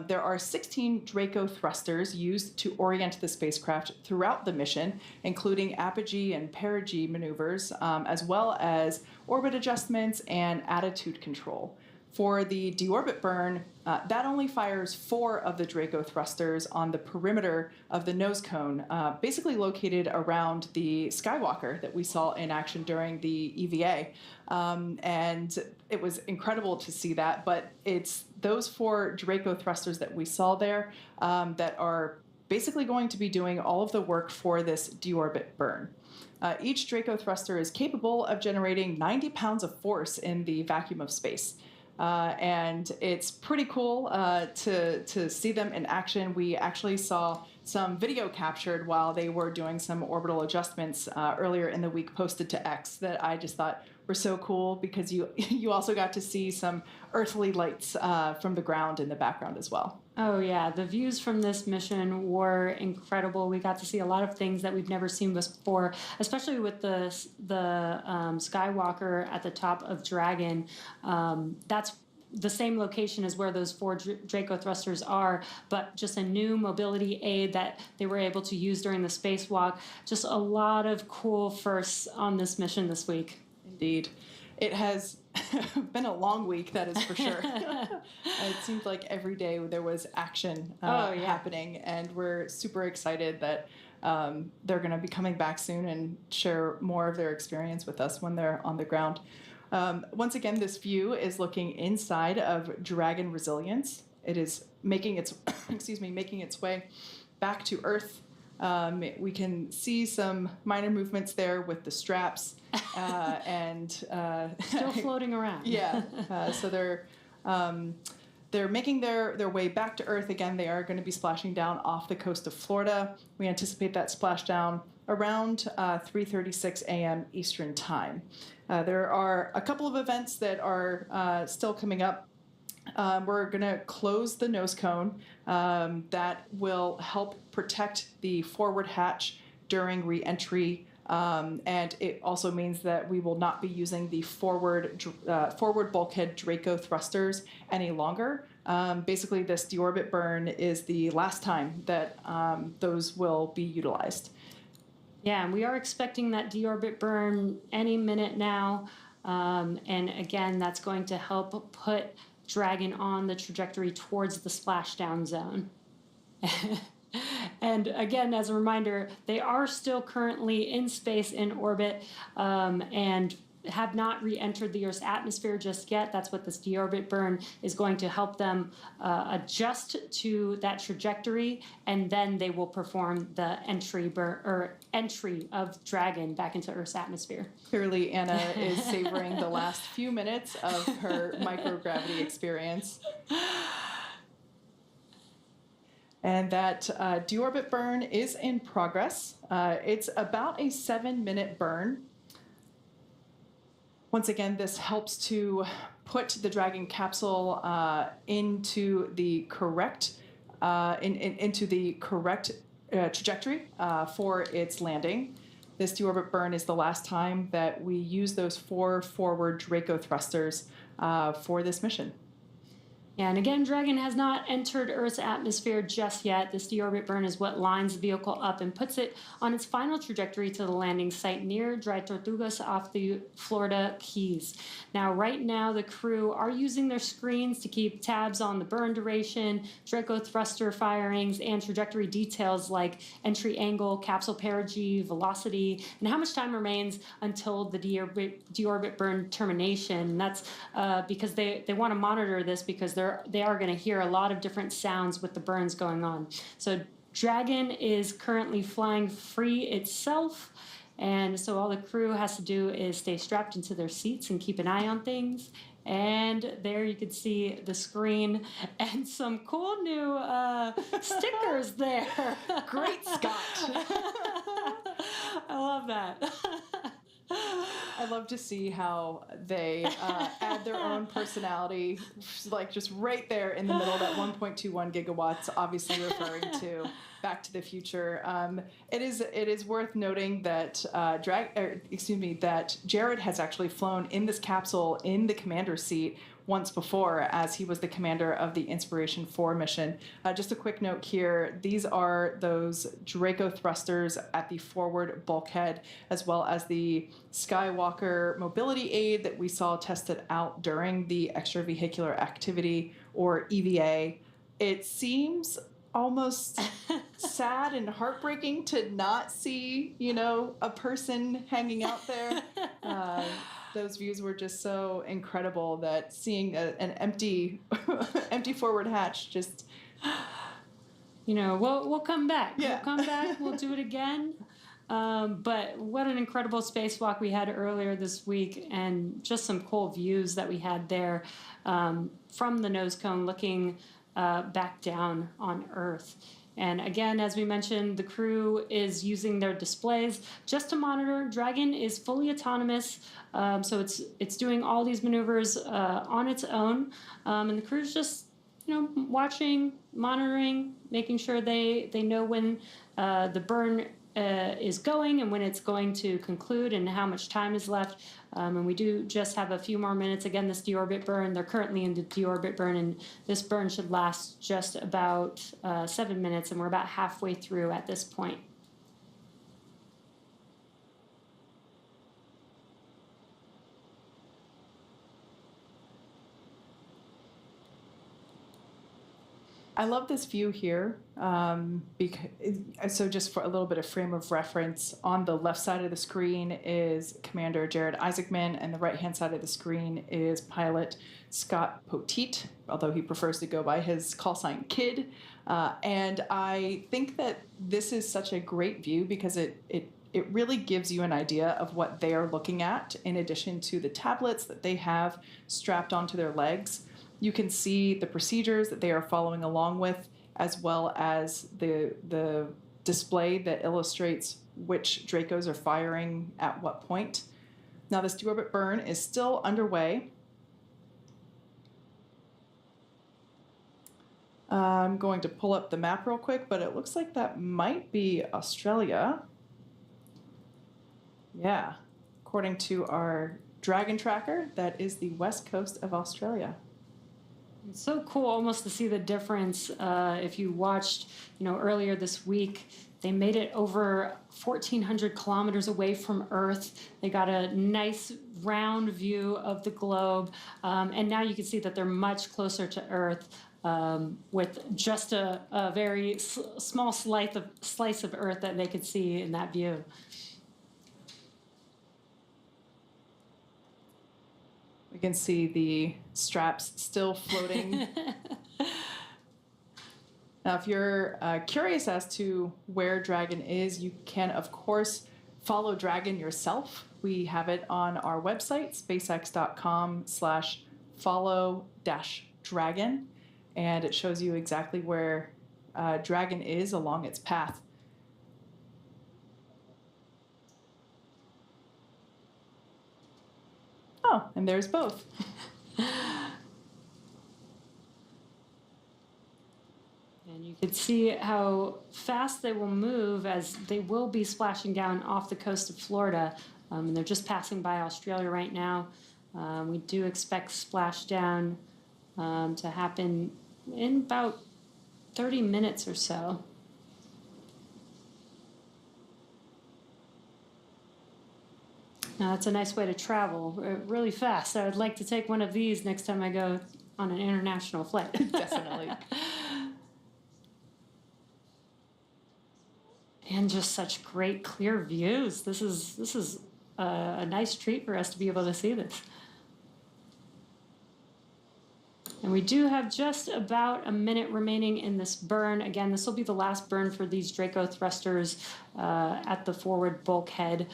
There are 16 Draco thrusters used to orient the spacecraft throughout the mission, including apogee and perigee maneuvers, as well as orbit adjustments and attitude control. For the deorbit burn, that only fires 4 of the Draco thrusters on the perimeter of the nose cone, basically located around the Skywalker that we saw in action during the EVA. And it was incredible to see that, but it's those 4 Draco thrusters that we saw there that are basically going to be doing all of the work for this deorbit burn. Each Draco thruster is capable of generating 90 pounds of force in the vacuum of space. And it's pretty cool to see them in action. We actually saw some video captured while they were doing some orbital adjustments earlier in the week posted to X that I just thought were so cool because you also got to see some earthly lights from the ground in the background as well. Oh yeah, the views from this mission were incredible. We got to see a lot of things that we've never seen before, especially with the Skywalker at the top of Dragon. That's the same location as where those 4 Draco thrusters are, but just a new mobility aid that they were able to use during the spacewalk. Just a lot of cool firsts on this mission this week. Indeed. It has been a long week, that is for sure. It seemed like every day there was action happening, and we're super excited that they're going to be coming back soon and share more of their experience with us when they're on the ground. Once again, this view is looking inside of Dragon Resilience. It is making its making its way back to Earth. We can see some minor movements there with the straps and still floating around. Yeah, so they're making their way back to Earth again. They are going to be splashing down off the coast of Florida. We anticipate that splashdown around 3:36 a.m. Eastern Time. There are a couple of events that are still coming up. We're going to close the nose cone. That will help protect the forward hatch during reentry, and it also means that we will not be using the forward bulkhead Draco thrusters any longer. Basically, this deorbit burn is the last time that those will be utilized. Yeah, and we are expecting that deorbit burn any minute now. And again, that's going to help put Dragon on the trajectory towards the splashdown zone. And again, as a reminder, they are still currently in space in orbit and have not re-entered the Earth's atmosphere just yet. That's what this deorbit burn is going to help them adjust to that trajectory, and then they will perform the entry of Dragon back into Earth's atmosphere. Clearly, Anna is savoring the last few minutes of her microgravity experience. And that deorbit burn is in progress. It's about a 7-minute burn. Once again, this helps to put the Dragon capsule into the correct trajectory for its landing. This deorbit burn is the last time that we use those 4 forward Draco thrusters for this mission. And again, Dragon has not entered Earth's atmosphere just yet. This deorbit burn is what lines the vehicle up and puts it on its final trajectory to the landing site near Dry Tortugas off the Florida Keys. Now, right now, the crew are using their screens to keep tabs on the burn duration, Draco thruster firings, and trajectory details like entry angle, capsule perigee, velocity, and how much time remains until the deorbit burn termination. And that's because they want to monitor this because they are going to hear a lot of different sounds with the burns going on. So Dragon is currently flying free itself, and so all the crew has to do is stay strapped into their seats and keep an eye on things. And there you can see the screen and some cool new stickers there. Great, Scott. I love that. I love to see how they add their own personality, like just right there in the middle of that 1.21 gigawatts, obviously referring to Back to the Future. It is worth noting that that Jared has actually flown in this capsule in the commander's seat once before, as he was the commander of the Inspiration 4 mission. Just a quick note here, these are those Draco thrusters at the forward bulkhead, as well as the Skywalker mobility aid that we saw tested out during the extravehicular activity, or EVA. It seems almost sad and heartbreaking to not see, a person hanging out there. Those views were just so incredible that seeing an empty forward hatch just... We'll come back. Yeah. We'll come back. We'll do it again. But what an incredible spacewalk we had earlier this week, and just some cool views that we had there from the nose cone looking back down on Earth. And again, as we mentioned, the crew is using their displays just to monitor. Dragon is fully autonomous, so it's doing all these maneuvers on its own, and the crew's just watching, monitoring, making sure they know when the burn is going and when it's going to conclude and how much time is left. And we do just have a few more minutes. Again, this deorbit burn, they're currently in the deorbit burn, and this burn should last just about 7 minutes, and we're about halfway through at this point. I love this view here, so just for a little bit of frame of reference, on the left side of the screen is Commander Jared Isaacman, and the right-hand side of the screen is pilot Scott Poteet, although he prefers to go by his call sign Kid. And I think that this is such a great view because it really gives you an idea of what they are looking at, in addition to the tablets that they have strapped onto their legs. You can see the procedures that they are following along with, as well as the display that illustrates which Dracos are firing at what point. Now, this deorbit burn is still underway. I'm going to pull up the map real quick, but it looks like that might be Australia. Yeah, according to our Dragon tracker, that is the west coast of Australia. It's so cool almost to see the difference. If you watched, earlier this week, they made it over 1,400 kilometers away from Earth. They got a nice round view of the globe. And now you can see that they're much closer to Earth with just a very small slice of Earth that they could see in that view. We can see the straps still floating. Now, if you're curious as to where Dragon is, you can, of course, follow Dragon yourself. We have it on our website, spacex.com/follow-dragon, and it shows you exactly where Dragon is along its path. Oh, and there's both. And you can see how fast they will move, as they will be splashing down off the coast of Florida. And they're just passing by Australia right now. We do expect splashdown to happen in about 30 minutes or so. Now, that's a nice way to travel really fast. I would like to take one of these next time I go on an international flight. Definitely. And just such great clear views. This is a nice treat for us to be able to see this. And we do have just about a minute remaining in this burn. Again, this will be the last burn for these Draco thrusters at the forward bulkhead.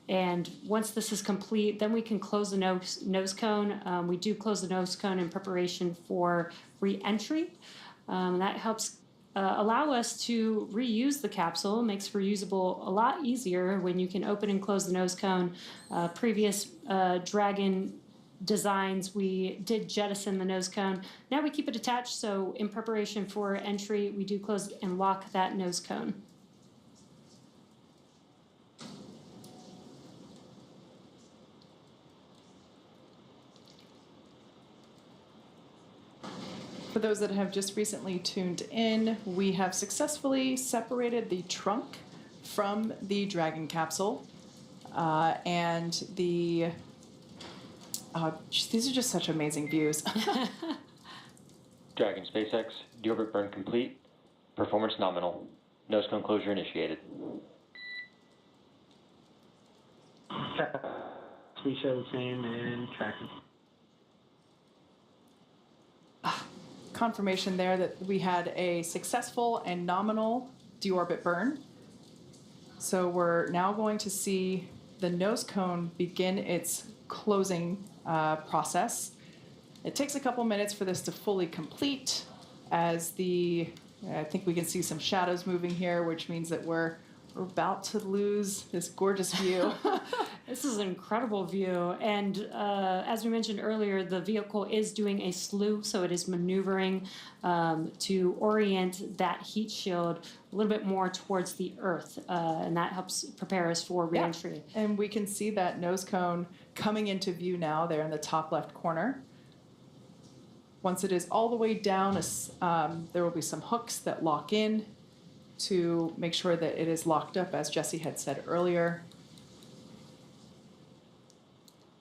And once this is complete, then we can close the nose cone. We do close the nose cone in preparation for re-entry. That helps allow us to reuse the capsule. It makes reusable a lot easier when you can open and close the nose cone. Previous Dragon designs, we did jettison the nose cone. Now we keep it attached, so in preparation for entry, we do close and lock that nose cone. For those that have just recently tuned in, we have successfully separated the trunk from the Dragon capsule. And these are just such amazing views. Dragon SpaceX, Deorbit burn complete, performance nominal, nose cone closure initiated. We show the same and tracking. Confirmation there that we had a successful and nominal deorbit burn. So we're now going to see the nose cone begin its closing process. It takes a couple minutes for this to fully complete as I think we can see some shadows moving here, which means that we're about to lose this gorgeous view. This is an incredible view. And as we mentioned earlier, the vehicle is doing a slew, so it is maneuvering to orient that heat shield a little bit more towards the Earth. And that helps prepare us for reentry. Yeah. And we can see that nose cone coming into view now there in the top left corner. Once it is all the way down, there will be some hooks that lock in to make sure that it is locked up, as Jesse had said earlier.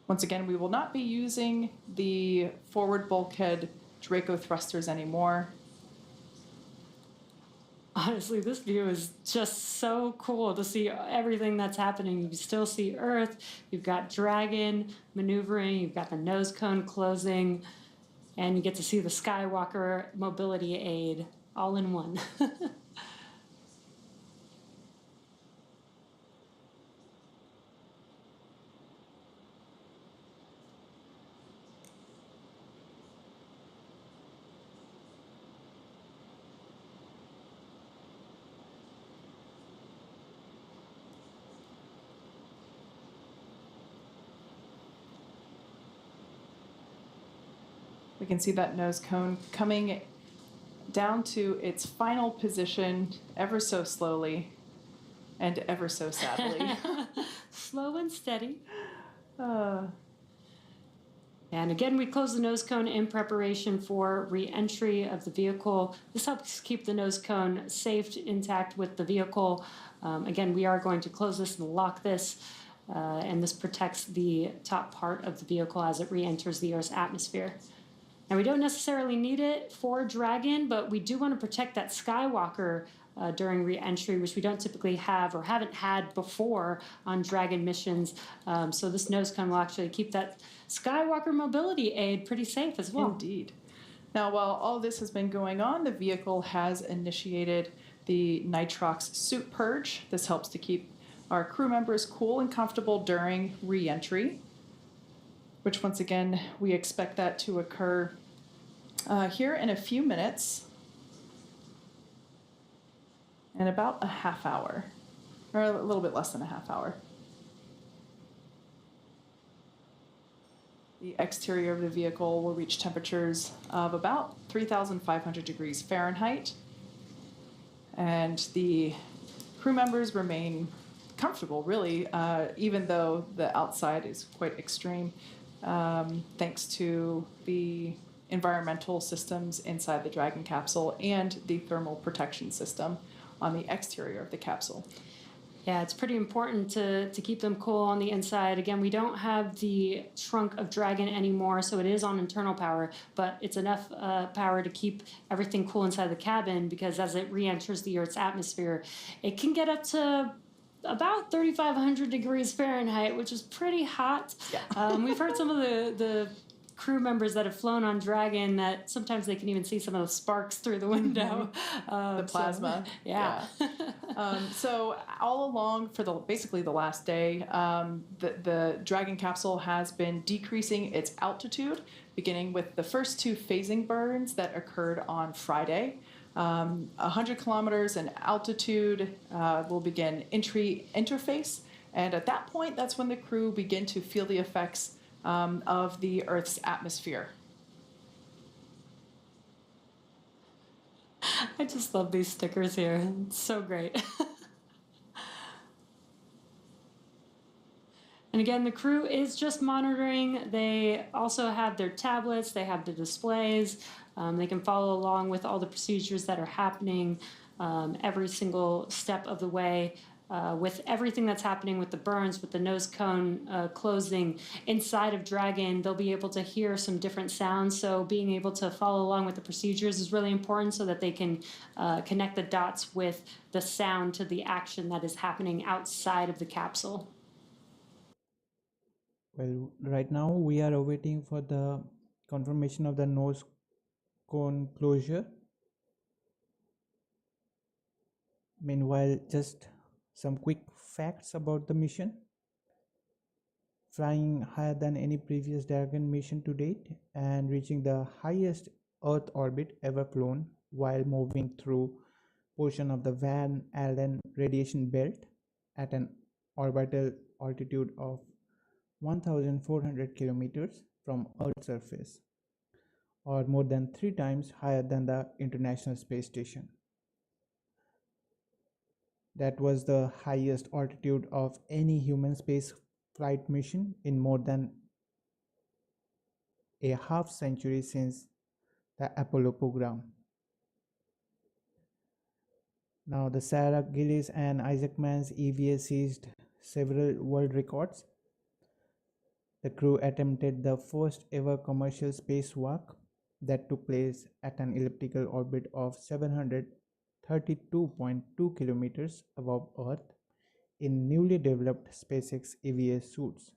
Once again, we will not be using the forward bulkhead Draco thrusters anymore. Honestly, this view is just so cool to see everything that's happening. You still see Earth, you've got Dragon maneuvering, you've got the nose cone closing, and you get to see the Skywalker mobility aid all in one. We can see that nose cone coming down to its final position ever so slowly and ever so sadly. Slow and steady. And again, we close the nose cone in preparation for re-entry of the vehicle. This helps keep the nose cone safe, intact with the vehicle. Again, we are going to close this and lock this, and this protects the top part of the vehicle as it re-enters the Earth's atmosphere. Now, we don't necessarily need it for Dragon, but we do want to protect that Skywalker during re-entry, which we don't typically have or haven't had before on Dragon missions. So this nose cone will actually keep that Skywalker mobility aid pretty safe as well. Indeed. Now, while all this has been going on, the vehicle has initiated the nitrox suit purge. This helps to keep our crew members cool and comfortable during re-entry, which once again, we expect that to occur here in a few minutes, in about a half hour, or a little bit less than a half hour. The exterior of the vehicle will reach temperatures of about 3,500 degrees Fahrenheit, and the crew members remain comfortable, really, even though the outside is quite extreme, thanks to the environmental systems inside the Dragon capsule and the thermal protection system on the exterior of the capsule. Yeah, it's pretty important to keep them cool on the inside. Again, we don't have the trunk of Dragon anymore, so it is on internal power, but it's enough power to keep everything cool inside the cabin, because as it re-enters the Earth's atmosphere, it can get up to about 3,500 degrees Fahrenheit, which is pretty hot. Yeah. We've heard some of the crew members that have flown on Dragon that sometimes they can even see some of the sparks through the window. The plasma. So, yeah. So all along for basically the last day, the Dragon capsule has been decreasing its altitude, beginning with the first two phasing burns that occurred on Friday. 100 kilometers in altitude will begin entry interface, and at that point, that's when the crew begin to feel the effects of the Earth's atmosphere. I just love these stickers here. It's so great. And again, the crew is just monitoring. They also have their tablets, they have the displays. They can follow along with all the procedures that are happening every single step of the way. With everything that's happening with the burns, with the nose cone closing inside of Dragon, they'll be able to hear some different sounds. So being able to follow along with the procedures is really important so that they can connect the dots with the sound to the action that is happening outside of the capsule. Well, right now we are awaiting for the confirmation of the nose cone closure. Meanwhile, just some quick facts about the mission. Flying higher than any previous Dragon mission to date and reaching the highest Earth orbit ever flown while moving through portion of the Van Allen radiation belt at an orbital altitude of 1,400 kilometers from Earth's surface, or more than 3 times higher than the International Space Station. That was the highest altitude of any human space flight mission in more than a half century since the Apollo program. Now, the Sarah Gillis and Isaacman's EVA seized several world records. The crew attempted the first ever commercial spacewalk that took place at an elliptical orbit of 732.2 kilometers above Earth in newly developed SpaceX EVA suits.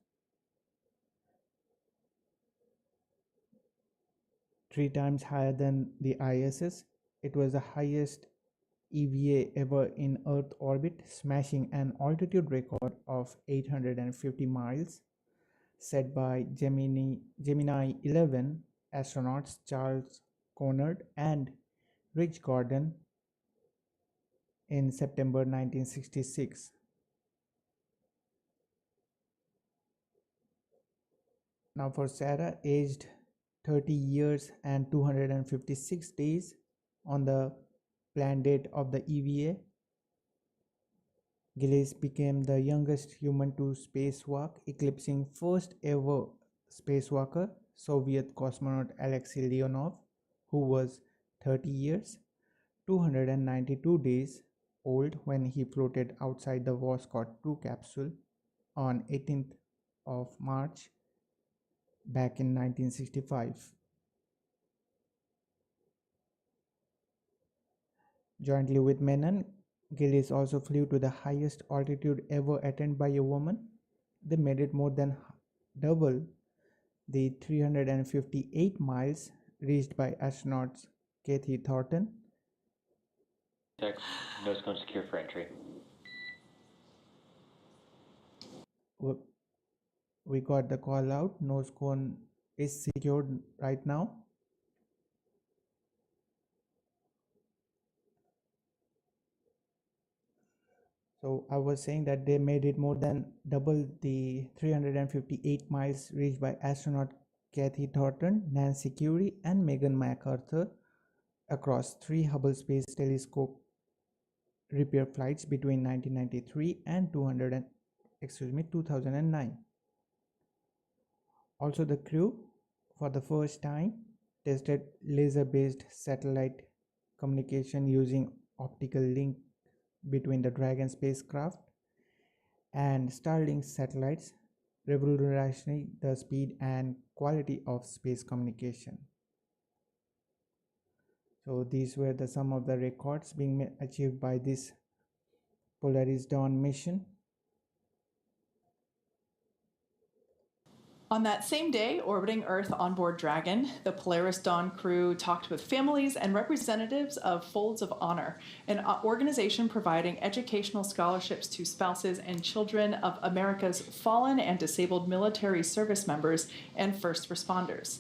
3 times higher than the ISS, it was the highest EVA ever in Earth orbit, smashing an altitude record of 850 miles set by Gemini 11 astronauts Charles Conard and Rich Gordon in September 1966. Now for Sarah, aged 30 years and 256 days on the planned date of the EVA, Gillis became the youngest human to spacewalk, eclipsing first ever spacewalker, Soviet cosmonaut Alexei Leonov, who was 30 years, 292 days old when he floated outside the Voskhod 2 capsule on 18th of March back in 1965. Jointly with Menon, Gillis also flew to the highest altitude ever attained by a woman. They made it more than double the 358 miles reached by astronauts Kathy Thornton. Nose cone secure for entry. We got the call out. Nose cone is secured right now. So I was saying that they made it more than double the 358 miles reached by astronaut Kathy Thornton, Nancy Curie, and Megan MacArthur across 3 Hubble Space Telescope repair flights between 1993 and 2009. Also, the crew, for the first time, tested laser-based satellite communication using optical link between the Dragon spacecraft and Starlink satellites, revolutionizing the speed and quality of space communication. So these were some of the records being achieved by this Polaris Dawn mission. On that same day, orbiting Earth on board Dragon, the Polaris Dawn crew talked with families and representatives of Folds of Honor, an organization providing educational scholarships to spouses and children of America's fallen and disabled military service members and first responders.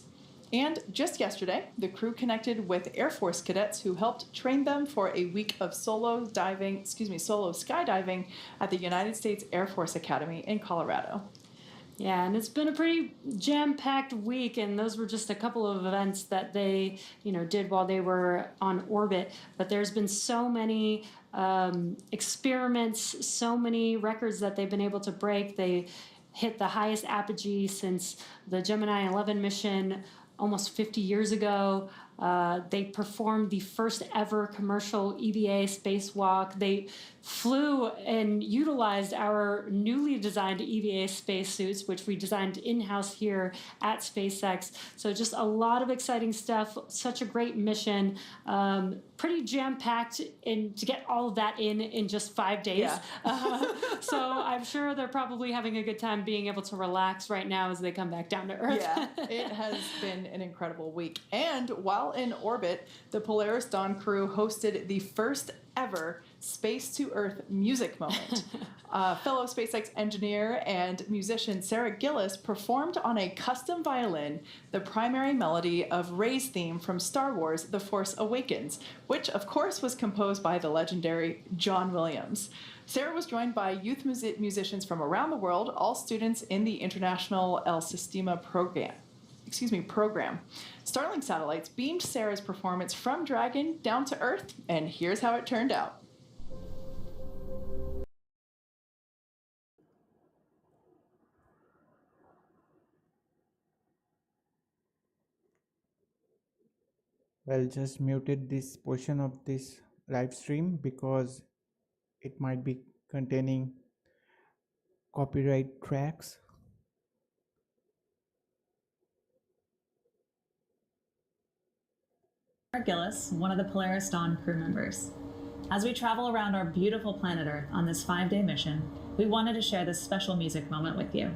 And just yesterday, the crew connected with Air Force cadets who helped train them for a week of solo skydiving at the United States Air Force Academy in Colorado. Yeah, and it's been a pretty jam-packed week, and those were just a couple of events that they, did while they were on orbit. But there's been so many experiments, so many records that they've been able to break. They hit the highest apogee since the Gemini 11 mission almost 50 years ago. They performed the first ever commercial EVA spacewalk. They flew and utilized our newly designed EVA spacesuits, which we designed in-house here at SpaceX. So just a lot of exciting stuff. Such a great mission. Pretty jam-packed, and to get all of that in just 5 days. Yeah. So I'm sure they're probably having a good time being able to relax right now as they come back down to Earth. Yeah, it has been an incredible week. And while in orbit, the Polaris Dawn crew hosted the first ever Space to Earth music moment. Fellow SpaceX engineer and musician Sarah Gillis performed on a custom violin the primary melody of Rey's theme from Star Wars The Force Awakens, which of course was composed by the legendary John Williams. Sarah was joined by youth musicians from around the world, all students in the International El Sistema program. Starlink satellites beamed Sarah's performance from Dragon down to Earth, and here's how it turned out. Well, just muted this portion of this live stream because it might be containing copyright tracks. Gillis, one of the Polaris Dawn crew members. As we travel around our beautiful planet Earth on this 5-day mission, we wanted to share this special music moment with you.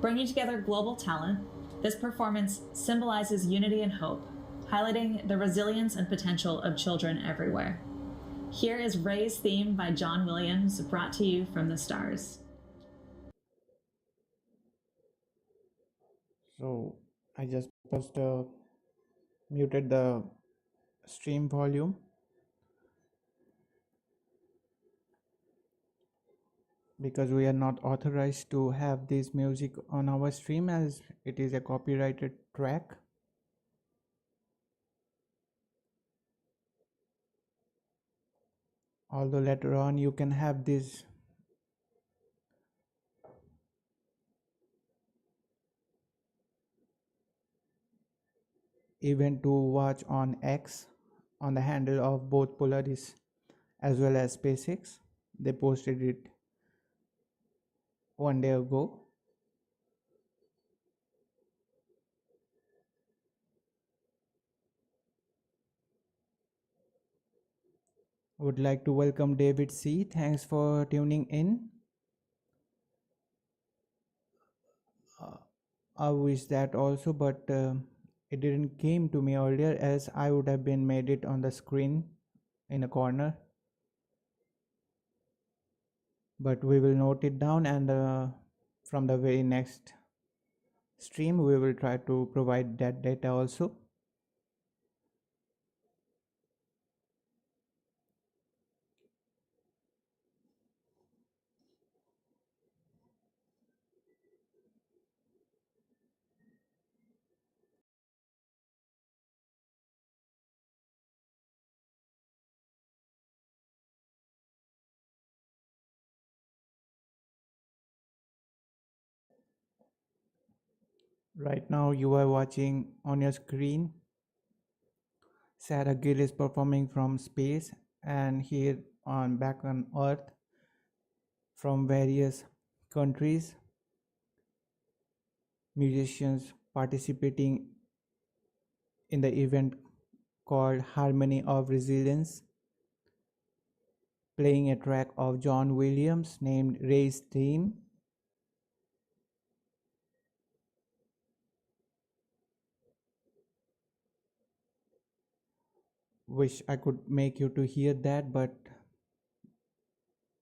Bringing together global talent, this performance symbolizes unity and hope, highlighting the resilience and potential of children everywhere. Here is Rey's theme by John Williams, brought to you from the stars. So I just muted the stream volume. Because we are not authorized to have this music on our stream as it is a copyrighted track. Although later on you can have this event to watch on X, on the handle of both Polaris as well as SpaceX. They posted it 1 day ago. Would like to welcome David C. Thanks for tuning in. I wish that also, but it didn't came to me earlier, as I would have been made it on the screen in a corner. But we will note it down, and from the very next stream we will try to provide that data also. Right now you are watching on your screen Sarah Gill is performing from space, and here on back on Earth from various countries, musicians participating in the event called Harmony of Resilience, playing a track of John Williams named Ray's Theme. Wish I could make you to hear that, but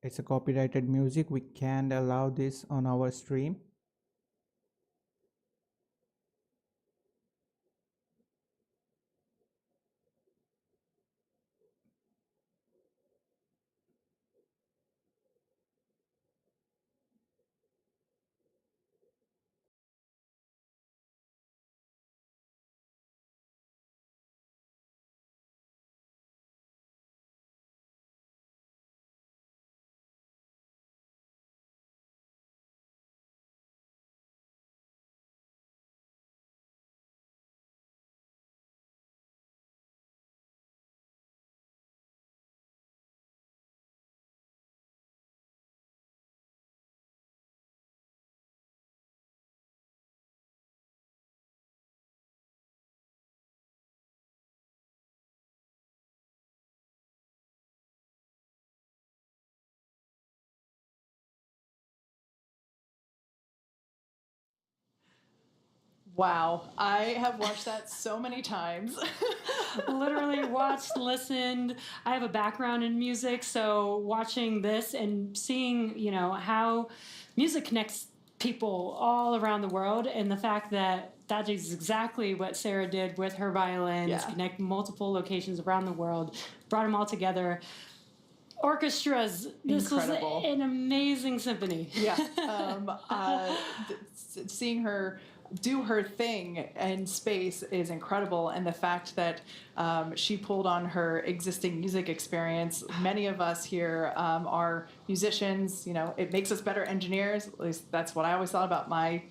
it's a copyrighted music. We can't allow this on our stream. Wow, I have watched that so many times. Literally watched, listened. I have a background in music, so watching this and seeing, you know, how music connects people all around the world, and the fact that that is exactly what Sarah did with her violins, Yeah. connect multiple locations around the world, brought them all together. Orchestras, this Incredible. was an amazing symphony. Yeah, seeing her do her thing in space is incredible, and the fact that she pulled on her existing music experience. Many of us here are musicians. You know, it makes us better engineers. At least that's what I always thought about my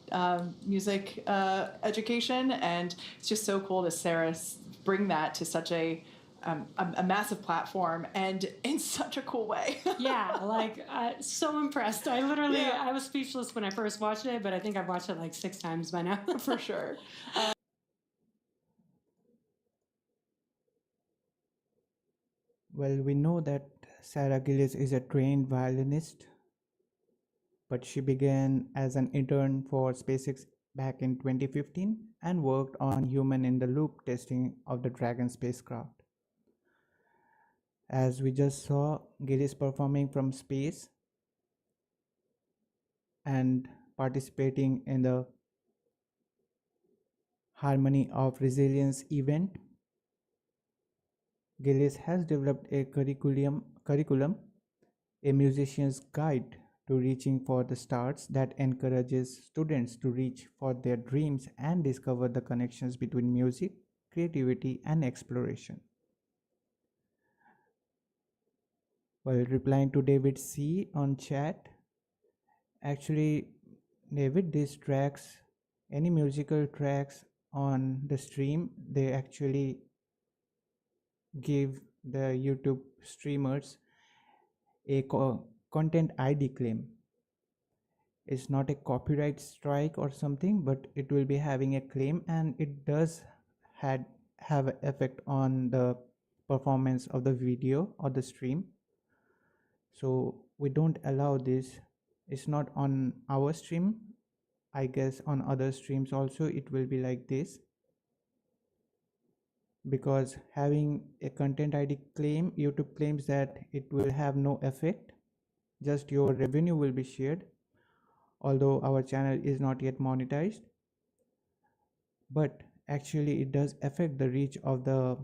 music education, and it's just so cool to Sarah bring that to such a massive platform and in such a cool way. Yeah, like so impressed. I literally, Yeah. I was speechless when I first watched it, but I think I've watched it like 6 times by now. For sure. Well, we know that Sarah Gillis is a trained violinist, but she began as an intern for SpaceX back in 2015 and worked on human-in-the-loop testing of the Dragon spacecraft. As we just saw, Gillis performing from space and participating in the Harmony of Resilience event. Gillis has developed a curriculum, a musician's guide to reaching for the stars that encourages students to reach for their dreams and discover the connections between music, creativity, and exploration. While replying to David C. on chat, actually, David, these tracks, any musical tracks on the stream, they actually give the YouTube streamers a content ID claim. It's not a copyright strike or something, but it will be having a claim, and it does have an effect on the performance of the video or the stream. So we don't allow this. It's not on our stream. I guess on other streams also it will be like this, because having a content ID claim, YouTube claims that it will have no effect, just your revenue will be shared, although our channel is not yet monetized. But actually it does affect the reach of the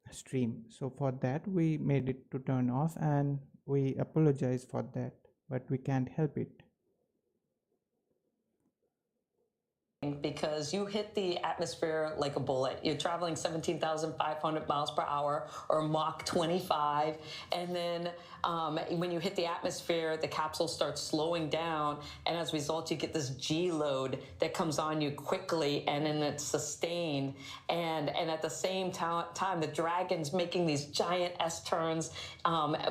stream, so for that we made it to turn off, and we apologize for that, but we can't help it. because you hit the atmosphere like a bullet. You're traveling 17,500 miles per hour, or Mach 25, and then when you hit the atmosphere, the capsule starts slowing down, and as a result, you get this G load that comes on you quickly, and then it's sustained, and at the same time, the Dragon's making these giant S-turns,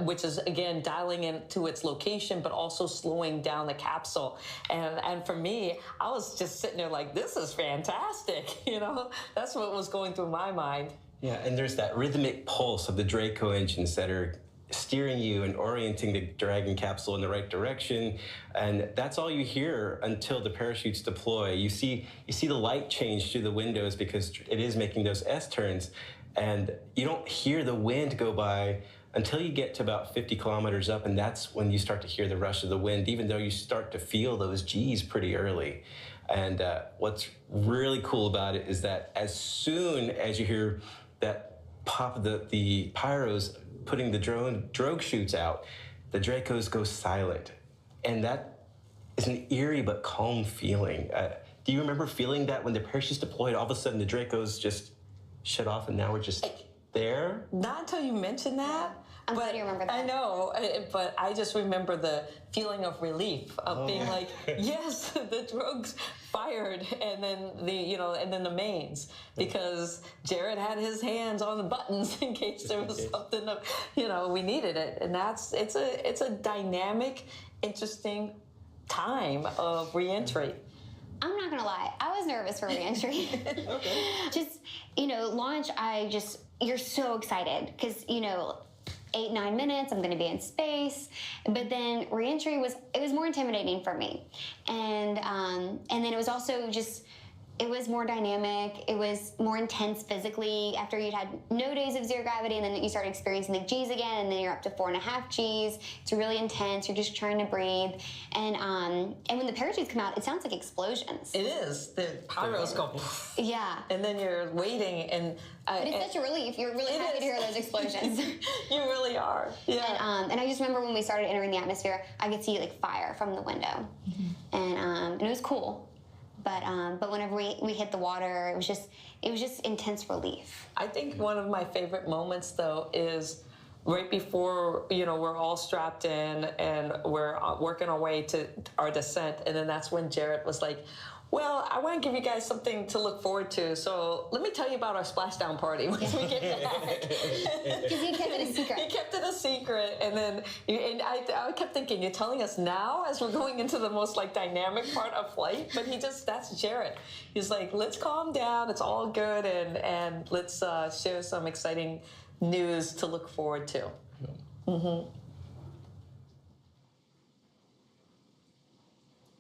which is, again, dialing into its location, but also slowing down the capsule. And for me, I was just sitting there like, this is fantastic, you know? That's what was going through my mind. Yeah, and there's that rhythmic pulse of the Draco engines that are steering you and orienting the Dragon capsule in the right direction, and that's all you hear until the parachutes deploy. You see the light change through the windows because it is making those S-turns, and you don't hear the wind go by until you get to about 50 kilometers up, and that's when you start to hear the rush of the wind, even though you start to feel those G's pretty early. And what's really cool about it is that as soon as you hear that pop of the pyros putting the drogue chutes out, the Dracos go silent. And that is an eerie but calm feeling. Do you remember feeling that when the parachutes deployed, all of a sudden the Dracos just shut off and now we're just there? Not until you mentioned that. I'm glad you remember that. I know, but I just remember the feeling of relief of being like, yes, the drogues fired, and then the mains, because Jared had his hands on the buttons in case there was something that, we needed it, and it's a dynamic, interesting time of reentry. I'm not gonna lie, I was nervous for reentry. Okay. Just, launch, you're so excited, because, 8-9 minutes, I'm going to be in space. But then reentry was more intimidating for me, and then it was also it was more dynamic. It was more intense physically. After you'd had no days of zero gravity, and then you start experiencing the G's again, and then you're up to 4.5 G's. It's really intense. You're just trying to breathe, and when the parachutes come out, it sounds like explosions. It is. The pyros go. Yeah. And then you're waiting, and but it's such a relief. You're really happy to hear those explosions. You really are. Yeah. And I just remember when we started entering the atmosphere, I could see fire from the window, and it was cool. But whenever we hit the water, it was just intense relief. I think one of my favorite moments, though, is right before we're all strapped in and we're working our way to our descent, and then that's when Jared was like, well, I want to give you guys something to look forward to, so let me tell you about our splashdown party once we get back. Because he kept it a secret. He kept it a secret, and then I kept thinking, you're telling us now as we're going into the most dynamic part of flight? But that's Jared. He's like, let's calm down, it's all good, and let's share some exciting news to look forward to. Mm-hmm.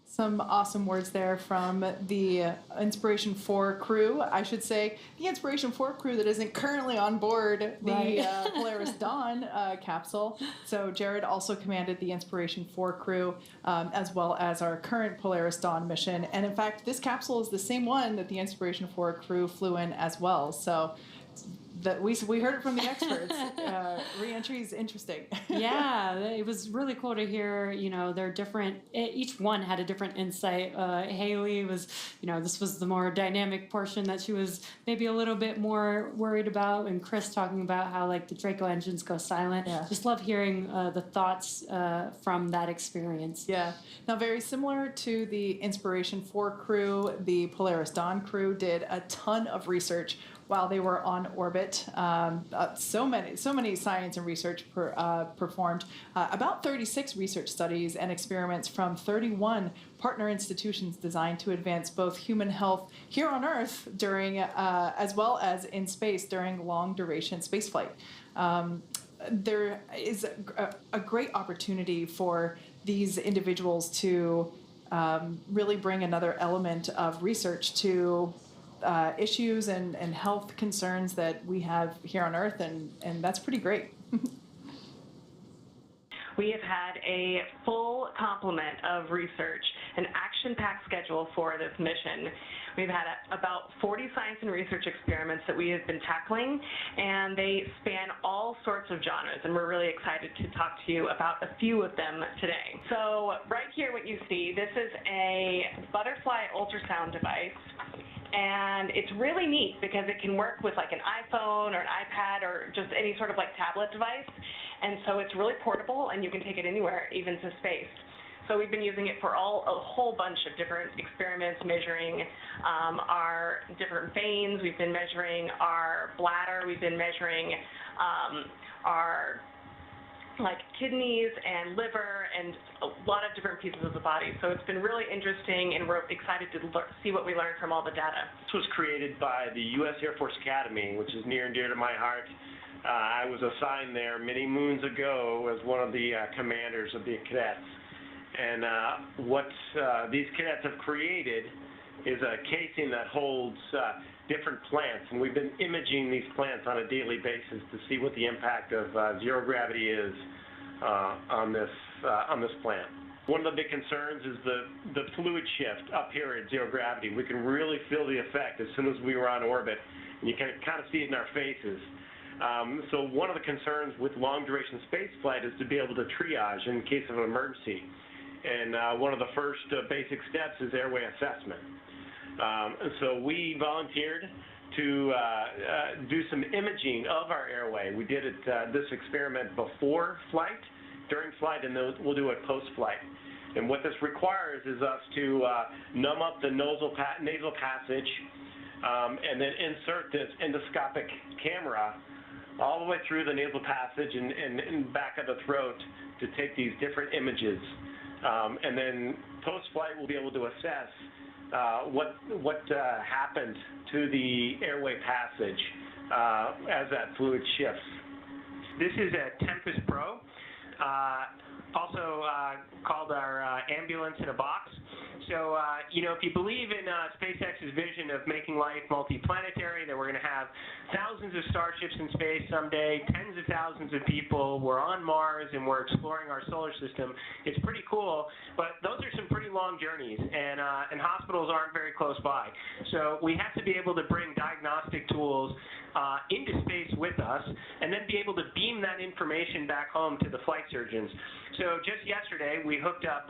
Some awesome words there from the Inspiration 4 crew. I should say the Inspiration 4 crew that isn't currently on board the Polaris Dawn capsule. So Jared also commanded the Inspiration 4 crew, as well as our current Polaris Dawn mission. And in fact, this capsule is the same one that the Inspiration 4 crew flew in as well. So that we heard it from the experts. Reentry is interesting. Yeah, it was really cool to hear, they're different. Each one had a different insight. Haley was, this was the more dynamic portion that she was maybe a little bit more worried about. And Chris talking about how the Draco engines go silent. Yeah. Just love hearing the thoughts from that experience. Yeah. Now, very similar to the Inspiration 4 crew, the Polaris Dawn crew did a ton of research while they were on orbit. So many science and research performed. About 36 research studies and experiments from 31 partner institutions designed to advance both human health here on Earth during, as well as in space during long-duration spaceflight. There is a great opportunity for these individuals to really bring another element of research to issues and health concerns that we have here on Earth, and that's pretty great. We have had a full complement of research, an action-packed schedule for this mission. We've had about 40 science and research experiments that we have been tackling, and they span all sorts of genres, and we're really excited to talk to you about a few of them today. So right here, what you see, this is a butterfly ultrasound device. And it's really neat because it can work with like an iPhone or an iPad or just any sort of like tablet device. And so it's really portable and you can take it anywhere, even to space. So we've been using it for a whole bunch of different experiments, measuring our different veins. We've been measuring our bladder. We've been measuring our kidneys and liver and a lot of different pieces of the body. So it's been really interesting, and we're excited to see what we learn from all the data. This was created by the U.S. Air Force Academy, which is near and dear to my heart. I was assigned there many moons ago as one of the commanders of the cadets. And what these cadets have created is a casing that holds different plants, and we've been imaging these plants on a daily basis to see what the impact of zero gravity is on this plant. One of the big concerns is the fluid shift up here at zero gravity. We can really feel the effect as soon as we were on orbit, and you can kind of see it in our faces. So one of the concerns with long-duration space flight is to be able to triage in case of an emergency. And one of the first basic steps is airway assessment. So we volunteered to do some imaging of our airway. We did this experiment before flight, during flight, and then we'll do it post-flight. And what this requires is us to numb up the nasal passage and then insert this endoscopic camera all the way through the nasal passage and back of the throat to take these different images. And then post-flight, we'll be able to assess what happened to the airway passage as that fluid shifts. This is a Tempest Pro, also called our ambulance in a box. So, if you believe in SpaceX's vision of making life multiplanetary, that we're going to have thousands of starships in space someday, tens of thousands of people, we're on Mars and we're exploring our solar system, it's pretty cool, but those are some pretty long journeys, and hospitals aren't very close by. So we have to be able to bring diagnostic tools into space with us, and then be able to beam that information back home to the flight surgeons. So just yesterday, we hooked up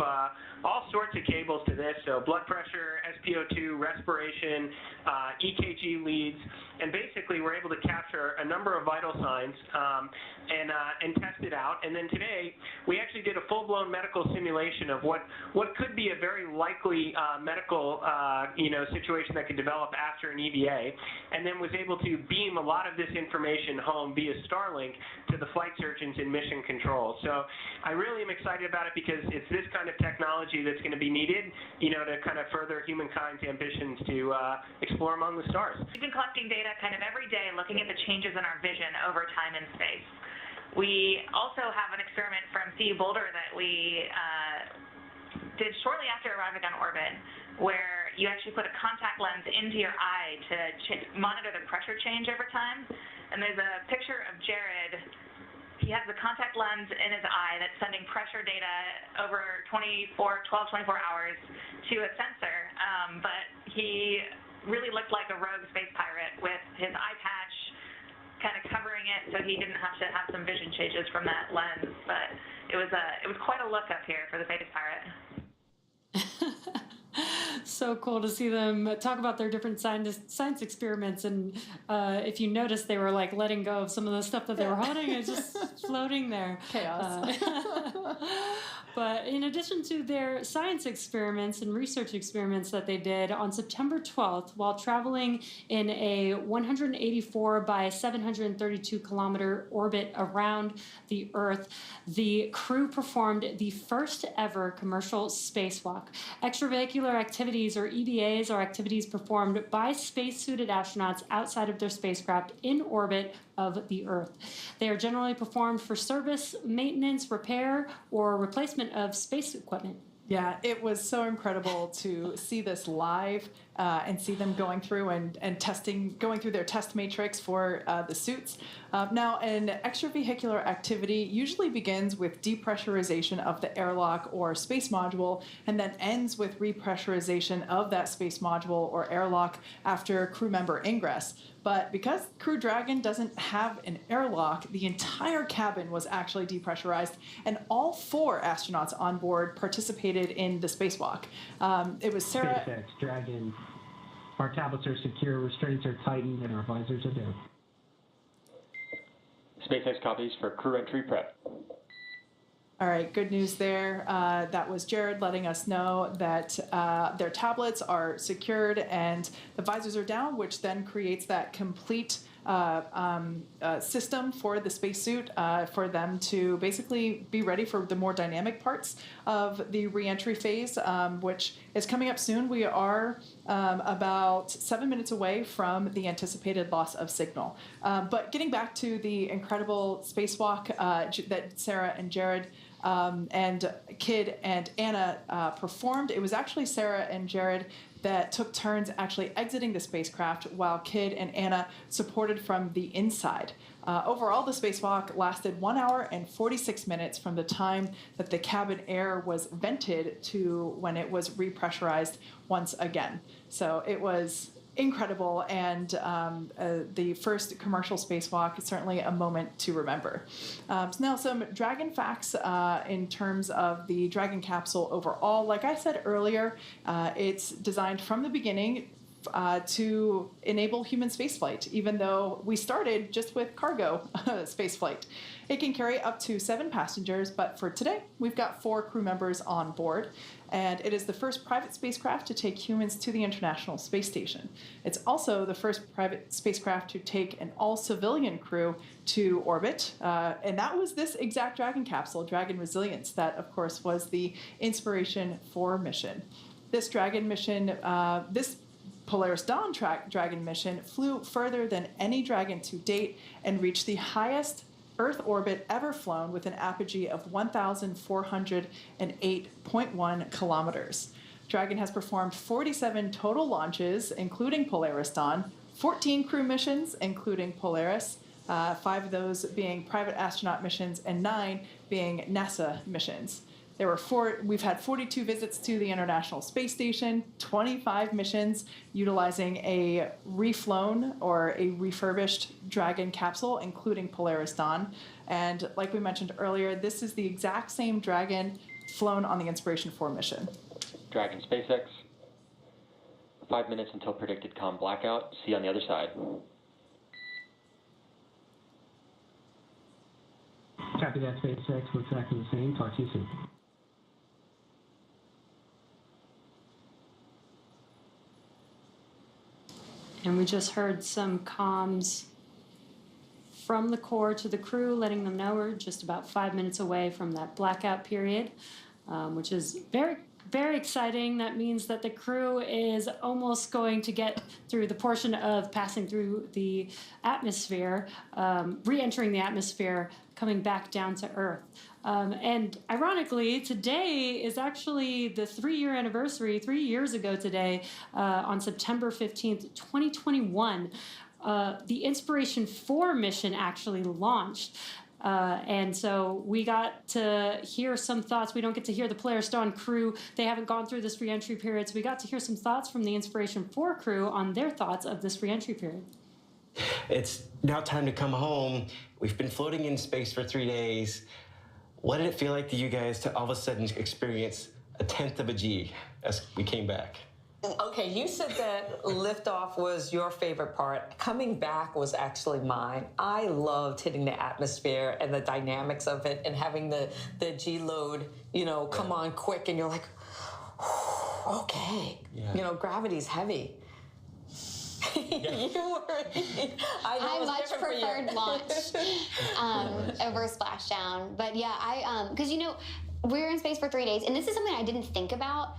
all sorts of cables to this, so blood pressure, SpO2, respiration, EKG leads, and basically we're able to capture a number of vital signs and test it out. And then today, we actually did a full-blown medical simulation of what could be a very likely medical situation that could develop after an EVA, and then was able to beam a lot of this information home via Starlink to the flight surgeons in mission control. So I really am excited about it because it's this kind of technology that's going to be needed, to kind of further humankind's ambitions to explore among the stars. We've been collecting data kind of every day, looking at the changes in our vision over time in space. We also have an experiment from CU Boulder that we did shortly after arriving on orbit, where you actually put a contact lens into your eye to monitor the pressure change over time. And there's a picture of Jared. He has the contact lens in his eye that's sending pressure data over 12, 24 hours to a sensor. But he really looked like a rogue space pirate with his eye patch kind of covering it, so he didn't have to have some vision changes from that lens. But it was quite a look up here for the space pirate. So cool to see them talk about their different science experiments, and if you notice, they were like letting go of some of the stuff that they were holding. It's just floating there. Chaos. But in addition to their science experiments and research experiments that they did on September 12th, while traveling in a 184 by 732 kilometer orbit around the Earth, the crew performed the first ever commercial spacewalk. Extravehicular activities, or EVAs, are activities performed by spacesuited astronauts outside of their spacecraft in orbit of the Earth. They are generally performed for service, maintenance, repair, or replacement of space equipment. Yeah, it was so incredible to see this live and see them going through and going through their test matrix for the suits. Now, an extravehicular activity usually begins with depressurization of the airlock or space module and then ends with repressurization of that space module or airlock after crew member ingress. But because Crew Dragon doesn't have an airlock, the entire cabin was actually depressurized, and all 4 astronauts on board participated in the spacewalk. It was Sarah... SpaceX Dragon. Our tablets are secure, restraints are tightened, and our visors are down. SpaceX copies for crew entry prep. All right, good news there. That was Jared letting us know that their tablets are secured and the visors are down, which then creates that complete system for the spacesuit for them to basically be ready for the more dynamic parts of the reentry phase, which is coming up soon. We are about 7 minutes away from the anticipated loss of signal. But getting back to the incredible spacewalk that Sarah and Jared and Kid and Anna performed, it was actually Sarah and Jared that took turns actually exiting the spacecraft while Kid and Anna supported from the inside. Overall, the spacewalk lasted 1 hour and 46 minutes from the time that the cabin air was vented to when it was repressurized once again. So it was incredible, and the first commercial spacewalk is certainly a moment to remember. So now some Dragon facts in terms of the Dragon capsule overall. Like I said earlier, it's designed from the beginning to enable human spaceflight, even though we started just with cargo spaceflight. It can carry up to 7 passengers, but for today, we've got 4 crew members on board, and it is the first private spacecraft to take humans to the International Space Station. It's also the first private spacecraft to take an all-civilian crew to orbit, and that was this exact Dragon capsule, Dragon Resilience, that, of course, was the inspiration for mission. This Dragon mission, this Polaris Dawn Dragon mission flew further than any Dragon to date and reached the highest Earth orbit ever flown with an apogee of 1,408.1 kilometers. Dragon has performed 47 total launches, including Polaris Dawn, 14 crew missions, including Polaris, 5 of those being private astronaut missions, and 9 being NASA missions. We've had 42 visits to the International Space Station, 25 missions utilizing a reflown or a refurbished Dragon capsule, including Polaris Dawn. And like we mentioned earlier, this is the exact same Dragon flown on the Inspiration 4 mission. Dragon SpaceX. 5 minutes until predicted comm blackout. See you on the other side. Copy that, SpaceX. We're tracking the same. Talk to you soon. And we just heard some comms from the core to the crew, letting them know we're just about 5 minutes away from that blackout period, which is very, very exciting. That means that the crew is almost going to get through the portion of passing through the atmosphere, re-entering the atmosphere, coming back down to Earth. And ironically, today is actually the 3-year anniversary, 3 years ago today, on September 15th, 2021, the Inspiration 4 mission actually launched. And so we got to hear some thoughts. We don't get to hear the Polaris Dawn crew. They haven't gone through this re-entry period. So we got to hear some thoughts from the Inspiration 4 crew on their thoughts of this re-entry period. It's now time to come home. We've been floating in space for 3 days. What did it feel like to you guys to all of a sudden experience a 1/10 of a G as we came back? Okay, you said that liftoff was your favorite part. Coming back was actually mine. I loved hitting the atmosphere and the dynamics of it and having the G load, come on quick, and you're like, okay, gravity's heavy. I much preferred launch over Splashdown. But yeah, because we were in space for 3 days, and this is something I didn't think about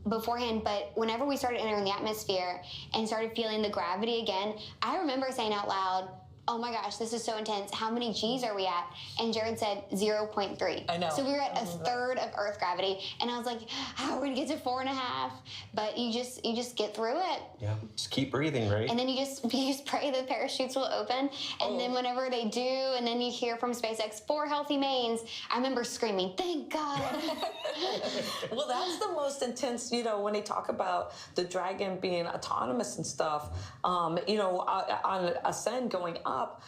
beforehand, but whenever we started entering the atmosphere and started feeling the gravity again, I remember saying out loud, oh my gosh, this is so intense. How many G's are we at? And Jared said 0.3. I know. So we were at a third of Earth gravity. And I was like, how are we gonna get to 4.5? But you just get through it. Yeah, just keep breathing, right? And then you just pray the parachutes will open. And then whenever they do, and then you hear from SpaceX, 4 healthy mains, I remember screaming, thank God. Well, that's the most intense, you know, when they talk about the Dragon being autonomous and stuff, you know, on ascend going up,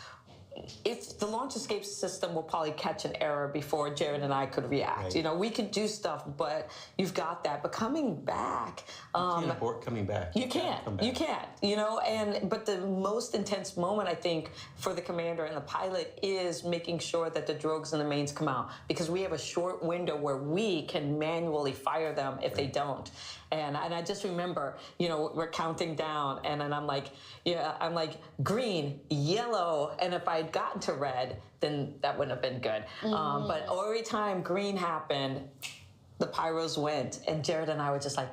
if the launch escape system will probably catch an error before Jared and I could react. Right. You know, we could do stuff, but you've got that. But coming back, you can't abort coming back. You can't. You can't. You know, but the most intense moment, I think, for the commander and the pilot is making sure that the drogues and the mains come out, because we have a short window where we can manually fire them if they don't. And I just remember, you know, we're counting down, and then I'm like, green, yellow, and if I'd gotten to red, then that wouldn't have been good. But every time green happened, the pyros went, and Jared and I were just like,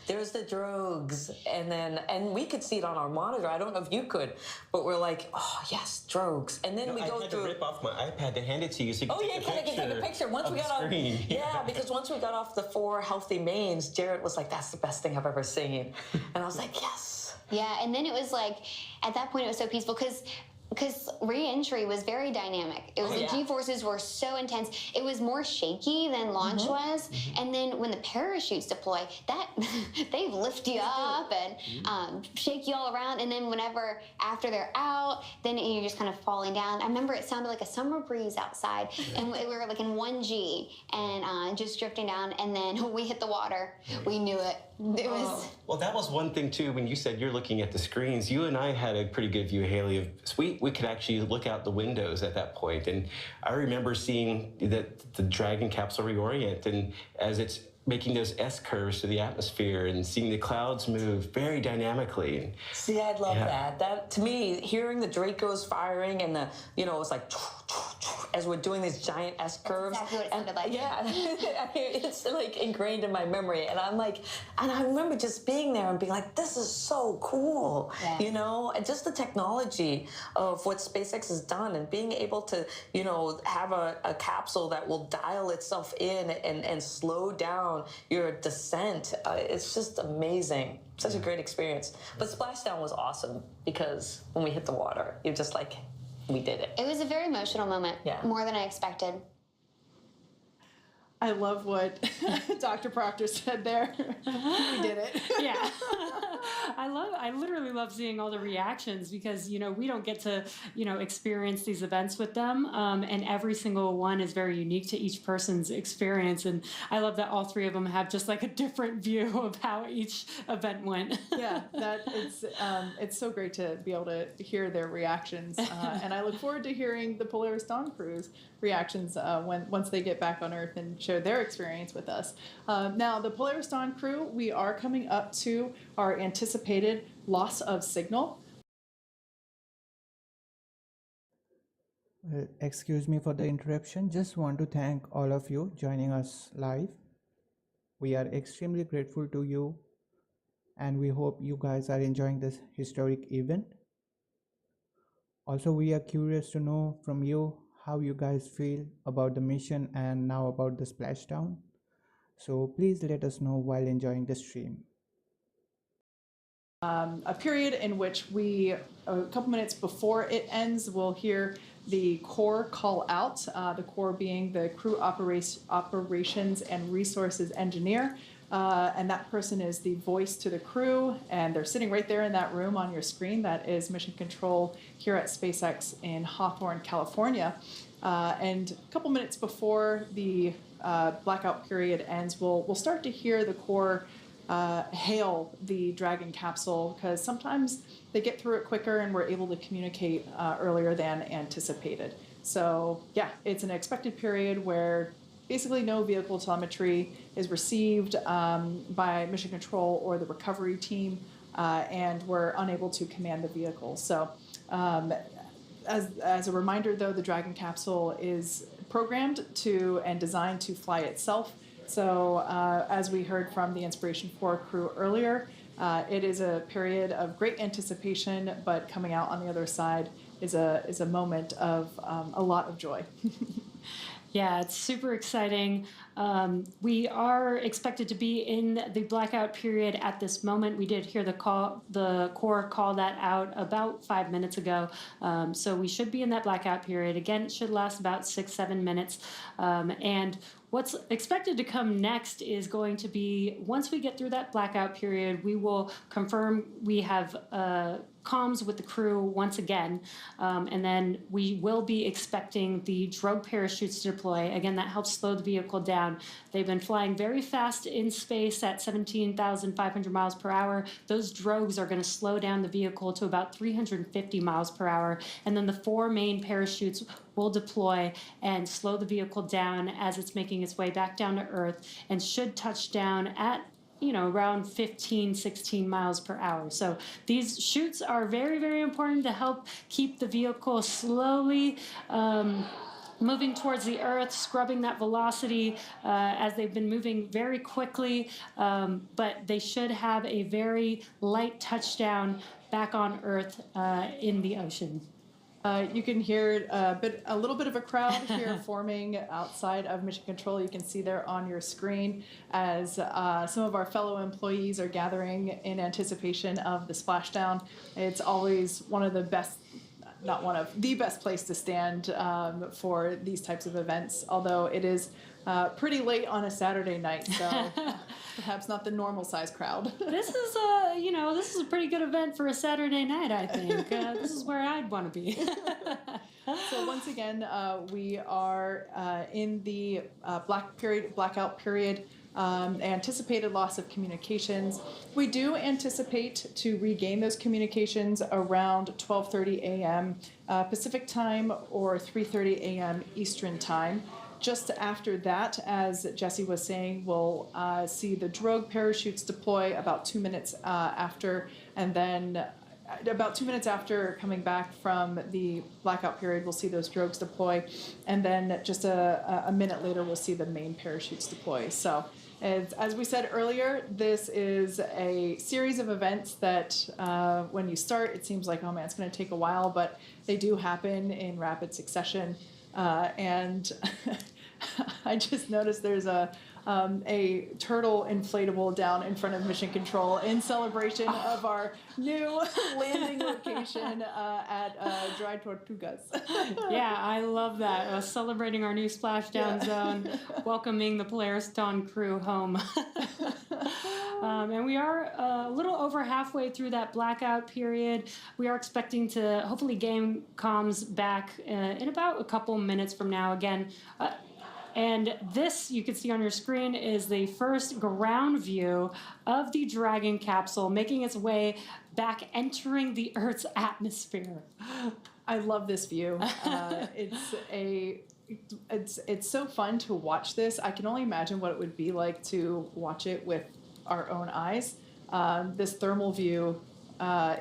there's the drogues. And we could see it on our monitor. I don't know if you could, but we're like, oh, yes, drogues. And then we go had through. to rip off my iPad to hand it to you so you Oh, can yeah, take a picture. Once we got off, yeah, because once we got off the 4 healthy mains, Jared was like, that's the best thing I've ever seen. And I was like, yes. Yeah, and then it was like, at that point it was so peaceful because Reentry was very dynamic. It was the G-forces were so intense. It was more shaky than launch was. And then when the parachutes deploy, they lift you up and shake you all around. And then whenever after they're out, then you're just kind of falling down. I remember it sounded like a summer breeze outside, and we were like in 1G and just drifting down. And then we hit the water. We knew it. It was. Well, that was one thing too. When you said you're looking at the screens, you and I had a pretty good view, Haley, of we could actually look out the windows at that point. And I remember seeing that the Dragon capsule reorient, and as it's making those S curves to the atmosphere and seeing the clouds move very dynamically. See, I love that. That, to me, hearing the Dracos firing and it's like as we're doing these giant S curves. That's exactly what it sounded like. Yeah, it's like ingrained in my memory. And I'm like, and I remember just being there and being like, this is so cool. Yeah. You know, and just the technology of what SpaceX has done and being able to, you know, have a capsule that will dial itself in and slow down your descent. It's just amazing. Such a great experience. But Splashdown was awesome because when we hit the water, you're just like, we did it. It was a very emotional moment, more than I expected. I love what Dr. Proctor said there. We did it. Yeah. I literally love seeing all the reactions because, you know, we don't get to, you know, experience these events with them. And every single one is very unique to each person's experience. And I love that all 3 of them have just like a different view of how each event went. Yeah, it's so great to be able to hear their reactions. And I look forward to hearing the Polaris Dawn Crew's reactions once they get back on Earth and share their experience with us. Now, the Polaris Dawn Crew, we are coming up to our anticipated loss of signal. Excuse me for the interruption. Just want to thank all of you joining us live. We are extremely grateful to you, and we hope you guys are enjoying this historic event. Also, we are curious to know from you how you guys feel about the mission and now about the splashdown. So please let us know while enjoying the stream. A period in which a couple minutes before it ends, we'll hear the core call out, the core being the crew operations and resources engineer. And that person is the voice to the crew, and they're sitting right there in that room on your screen. That is Mission Control here at SpaceX in Hawthorne, California. And a couple minutes before the blackout period ends, we'll start to hear the core hail the Dragon capsule, because sometimes they get through it quicker and we're able to communicate earlier than anticipated. So yeah, it's an expected period where basically no vehicle telemetry is received by Mission Control or the recovery team, and we're unable to command the vehicle. So as a reminder, though, the Dragon capsule is programmed to and designed to fly itself. So as we heard from the Inspiration 4 crew earlier, It is a period of great anticipation, but coming out on the other side is a moment of a lot of joy. Yeah, it's super exciting. We are expected to be in the blackout period at this moment. We did hear the Corps call that out about 5 minutes ago. So we should be in that blackout period. Again, it should last about 6-7 minutes. And what's expected to come next is going to be, once we get through that blackout period, we will confirm we have comms with the crew once again, and then we will be expecting the drogue parachutes to deploy. Again, that helps slow the vehicle down. They've been flying very fast in space at 17,500 miles per hour. Those drogues are going to slow down the vehicle to about 350 miles per hour, and then the 4 main parachutes will deploy and slow the vehicle down as it's making its way back down to Earth, and should touch down at around 15, 16 miles per hour. So these chutes are very, very important to help keep the vehicle slowly moving towards the Earth, scrubbing that velocity as they've been moving very quickly, but they should have a very light touchdown back on Earth in the ocean. You can hear a little bit of a crowd here forming outside of Mission Control. You can see there on your screen as some of our fellow employees are gathering in anticipation of the splashdown. It's always one of the best, not one of the best place to stand for these types of events, although it is pretty late on a Saturday night, so perhaps not the normal size crowd. This is this is a pretty good event for a Saturday night, I think. This is where I'd want to be. So once again, we are in the blackout period. Anticipated loss of communications. We do anticipate to regain those communications around 12:30 a.m. Pacific time or 3:30 a.m. Eastern time. Just after that, as Jesse was saying, we'll see the drogue parachutes deploy about 2 minutes after, and then about 2 minutes after coming back from the blackout period, we'll see those drogues deploy, and then just a minute later, we'll see the main parachutes deploy. So, as we said earlier, this is a series of events that when you start, it seems like, oh man, it's going to take a while, but they do happen in rapid succession. And I just noticed there's a turtle inflatable down in front of Mission Control in celebration of our new landing location at Dry Tortugas. Yeah, I love that. Celebrating our new splashdown zone, welcoming the Polaris Dawn Crew home. And we are a little over halfway through that blackout period. We are expecting to hopefully gain comms back in about a couple minutes from now again. And this, you can see on your screen, is the first ground view of the Dragon capsule making its way back, entering the Earth's atmosphere. I love this view. It's so fun to watch this. I can only imagine what it would be like to watch it with our own eyes. This thermal view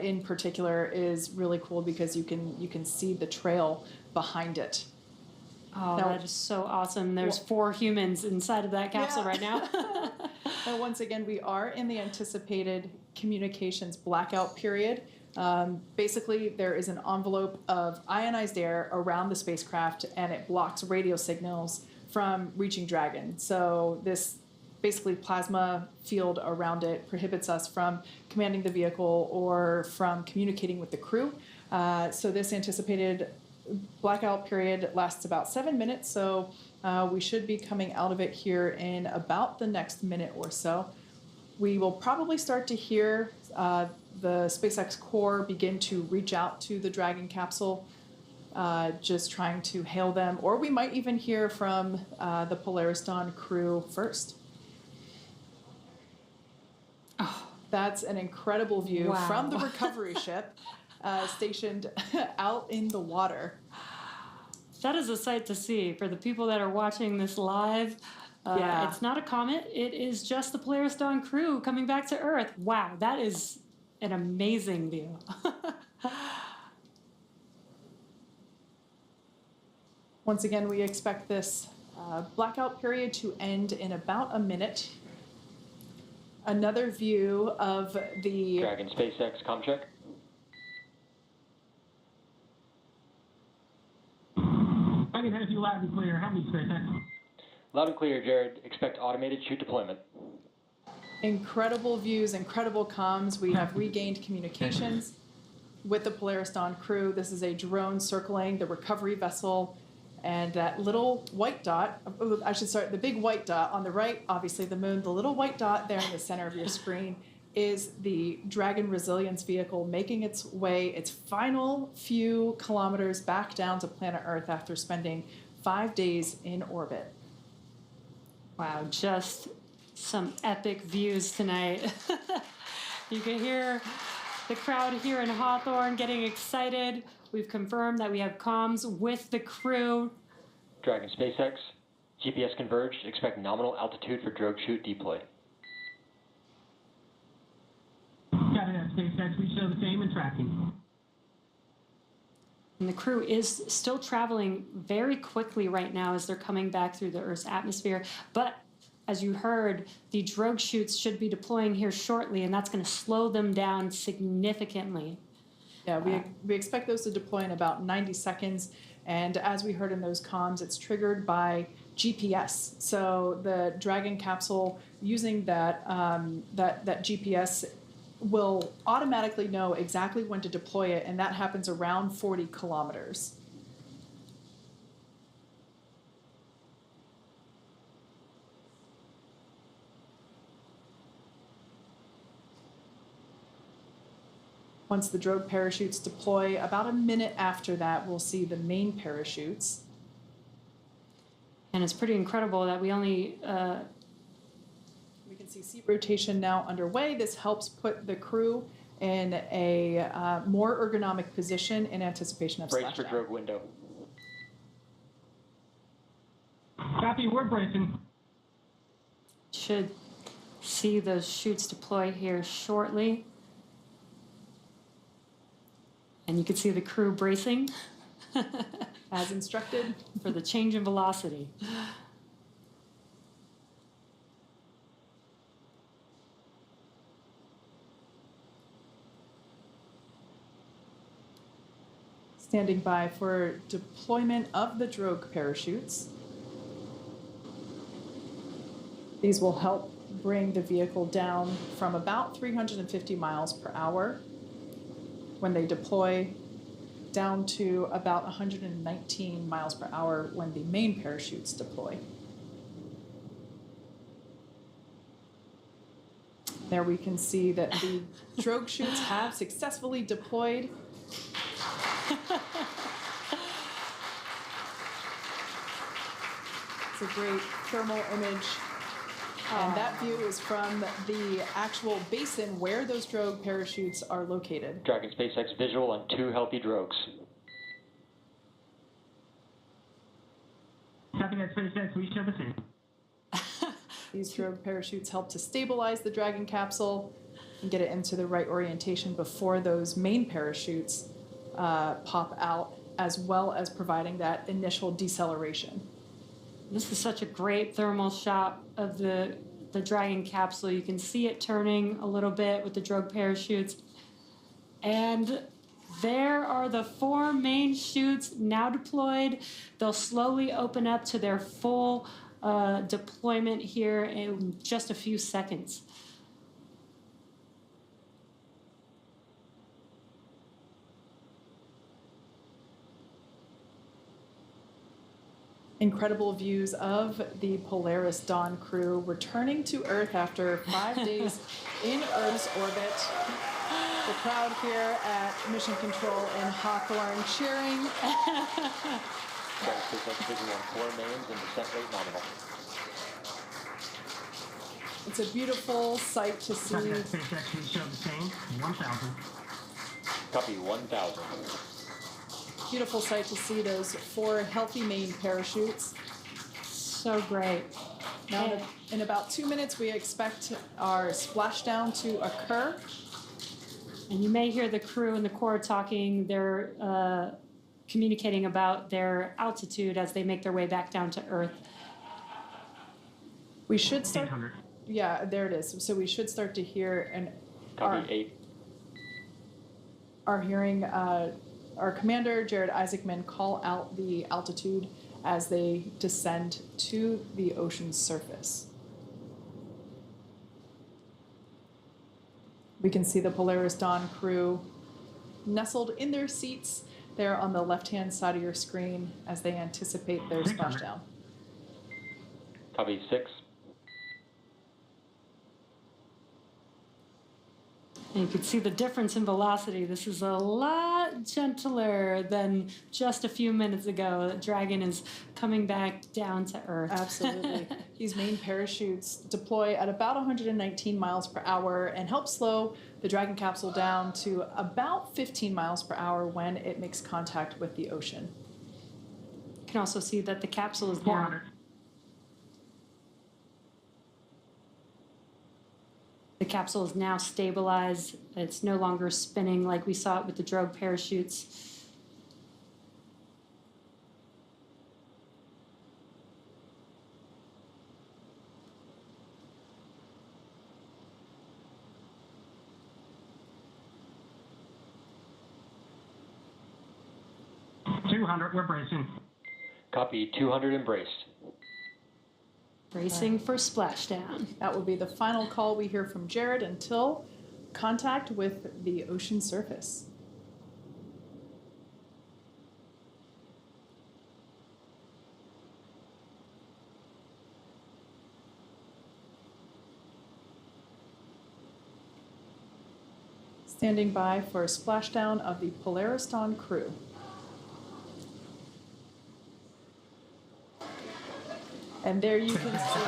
in particular is really cool because you can see the trail behind it. Oh, now, that is so awesome. There's 4 humans inside of that capsule right now. And once again, we are in the anticipated communications blackout period. Basically, there is an envelope of ionized air around the spacecraft, and it blocks radio signals from reaching Dragon. So this basically plasma field around it prohibits us from commanding the vehicle or from communicating with the crew. So this anticipated blackout period lasts about 7 minutes, so we should be coming out of it here in about the next minute or so. We will probably start to hear the SpaceX Corps begin to reach out to the Dragon capsule, just trying to hail them, or we might even hear from the Polaris Dawn Crew first. Oh, that's an incredible view from the recovery ship. Stationed out in the water. That is a sight to see for the people that are watching this live. It's not a comet. It is just the Polaris Dawn Crew coming back to Earth. Wow, that is an amazing view. Once again, we expect this blackout period to end in about a minute. another view of the Dragon SpaceX comm check. I can have you loud and clear. How many SpaceX? Loud and clear, Jared. Expect automated chute deployment. incredible views, incredible comms. We have regained communications with the Polaris Dawn crew. This is a drone circling the recovery vessel. And that little white dot, I should start, the big white dot on the right, obviously the moon, the little white dot there in the center of your screen is the Dragon Resilience vehicle making its way, its final few kilometers back down to planet Earth after spending 5 days in orbit. Wow, just some epic views tonight. You can hear the crowd here in Hawthorne getting excited. We've confirmed that we have comms with the crew. Dragon SpaceX, GPS converged. Expect nominal altitude for drogue chute deploy. Got it at SpaceX. We show the same and tracking. And the crew is still traveling very quickly right now as they're coming back through the Earth's atmosphere. But as you heard, the drogue chutes should be deploying here shortly, and that's going to slow them down significantly. Yeah, we expect those to deploy in about 90 seconds. And as we heard in those comms, it's triggered by GPS. So the Dragon capsule using that GPS will automatically know exactly when to deploy it, and that happens around 40 kilometers. Once the drogue parachutes deploy, about a minute after that, we'll see the main parachutes. And it's pretty incredible that we only... We can see seat rotation now underway. This helps put the crew in a more ergonomic position in anticipation of Brace splashdown. for drogue window. Copy, we're bracing. Should see those chutes deploy here shortly. And you can see the crew bracing. As instructed. For the change in velocity. Standing by for deployment of the drogue parachutes. These will help bring the vehicle down from about 350 miles per hour when they deploy, down to about 119 miles per hour when the main parachutes deploy. There we can see that the drogue chutes have successfully deployed. It's a great thermal image. And that view is from the actual basin where those drogue parachutes are located. Dragon SpaceX visual on 2 healthy drogues. Copy that SpaceX, we show the same. These drogue parachutes help to stabilize the Dragon capsule and get it into the right orientation before those main parachutes pop out, as well as providing that initial deceleration. This is such a great thermal shot of the Dragon capsule. You can see it turning a little bit with the drogue parachutes. And there are the 4 main chutes now deployed. They'll slowly open up to their full deployment here in just a few seconds. Incredible views of the Polaris Dawn crew returning to Earth after 5 days in Earth's orbit. The crowd here at Mission Control in Hawthorne cheering. Dragon SpaceX visual on 4 mains and descent rate nominal. It's a beautiful sight to see. Copy that SpaceX, we show the same. 1,000. Copy 1,000. Beautiful sight to see those 4 healthy main parachutes. So great. Now, in about 2 minutes, we expect our splashdown to occur. And you may hear the crew and the Corps talking. They're communicating about their altitude as they make their way back down to Earth. We should start. Yeah, there it is. So we should start to hear Copy 8. Are hearing our commander, Jared Isaacman, call out the altitude as they descend to the ocean's surface. We can see the Polaris Dawn crew nestled in their seats there on the left-hand side of your screen as they anticipate their splashdown. Copy 6. And you can see the difference in velocity. This is a lot gentler than just a few minutes ago. The Dragon is coming back down to Earth. Absolutely. These main parachutes deploy at about 119 miles per hour and help slow the Dragon capsule down to about 15 miles per hour when it makes contact with the ocean. You can also see that the capsule is now... The capsule is now stabilized. It's no longer spinning like we saw it with the drogue parachutes. We're bracing. Copy 200 embraced. Bracing for splashdown. That will be the final call we hear from Jared until contact with the ocean surface. Standing by for a splashdown of the Polaris Dawn Crew. And there you can see.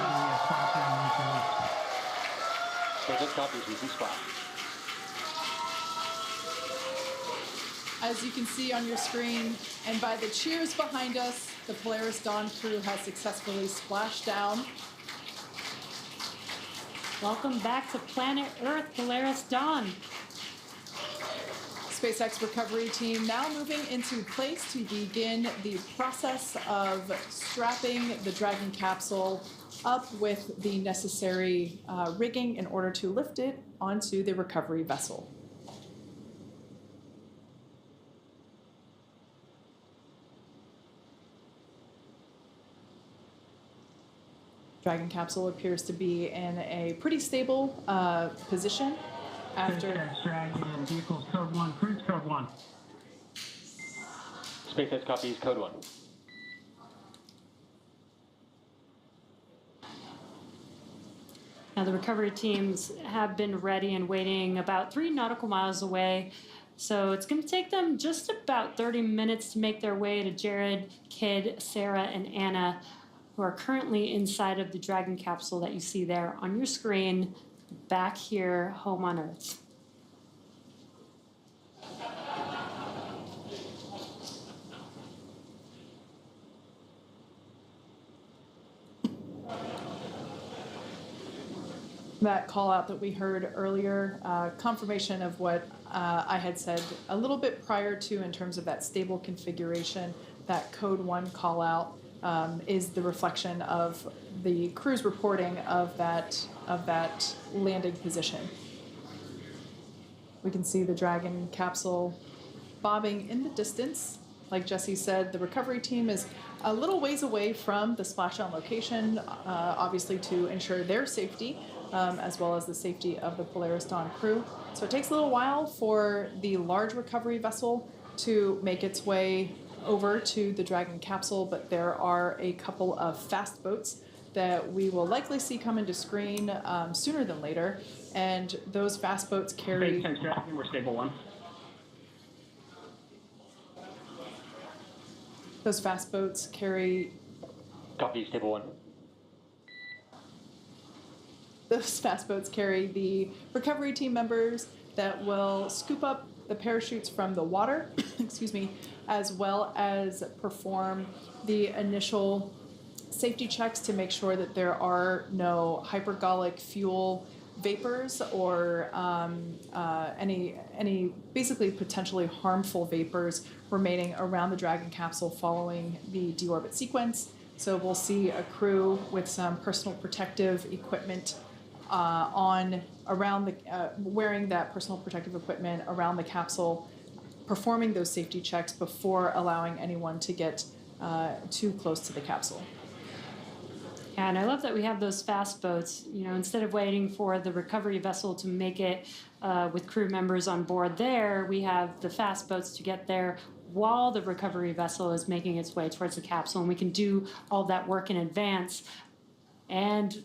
SpaceX copies, we see splash. As you can see on your screen, and by the cheers behind us, the Polaris Dawn Crew has successfully splashed down. Welcome back to planet Earth, Polaris Dawn. SpaceX recovery team now moving into place to begin the process of strapping the Dragon capsule up with the necessary rigging in order to lift it onto the recovery vessel. Dragon capsule appears to be in a pretty stable position. After Dragon vehicles code 1, cruise code 1. SpaceX copies code 1. Now the recovery teams have been ready and waiting about 3 nautical miles away. So it's going to take them just about 30 minutes to make their way to Jared, Kid, Sarah, and Anna, who are currently inside of the Dragon capsule that you see there on your screen, back here, home on Earth. That call out that we heard earlier, confirmation of what I had said a little bit prior to in terms of that stable configuration, that code 1 call out is the reflection of the crew's reporting of that landing position. We can see the Dragon capsule bobbing in the distance. Like Jesse said, the recovery team is a little ways away from the splashdown location, obviously to ensure their safety, as well as the safety of the Polaris Dawn crew. So it takes a little while for the large recovery vessel to make its way over to the Dragon capsule, but there are a couple of fast boats that we will likely see come into screen sooner than later, and those fast boats carry... SpaceX Dragon, we're stable 1. Those fast boats carry... Copy, stable 1. Those fast boats carry the recovery team members that will scoop up the parachutes from the water, excuse me, as well as perform the initial safety checks to make sure that there are no hypergolic fuel vapors or any basically potentially harmful vapors remaining around the Dragon capsule following the deorbit sequence. So we'll see a crew with some personal protective equipment wearing that personal protective equipment around the capsule, performing those safety checks before allowing anyone to get too close to the capsule. Yeah, and I love that we have those fast boats. You know, instead of waiting for the recovery vessel to make it with crew members on board there, we have the fast boats to get there while the recovery vessel is making its way towards the capsule, and we can do all that work in advance. And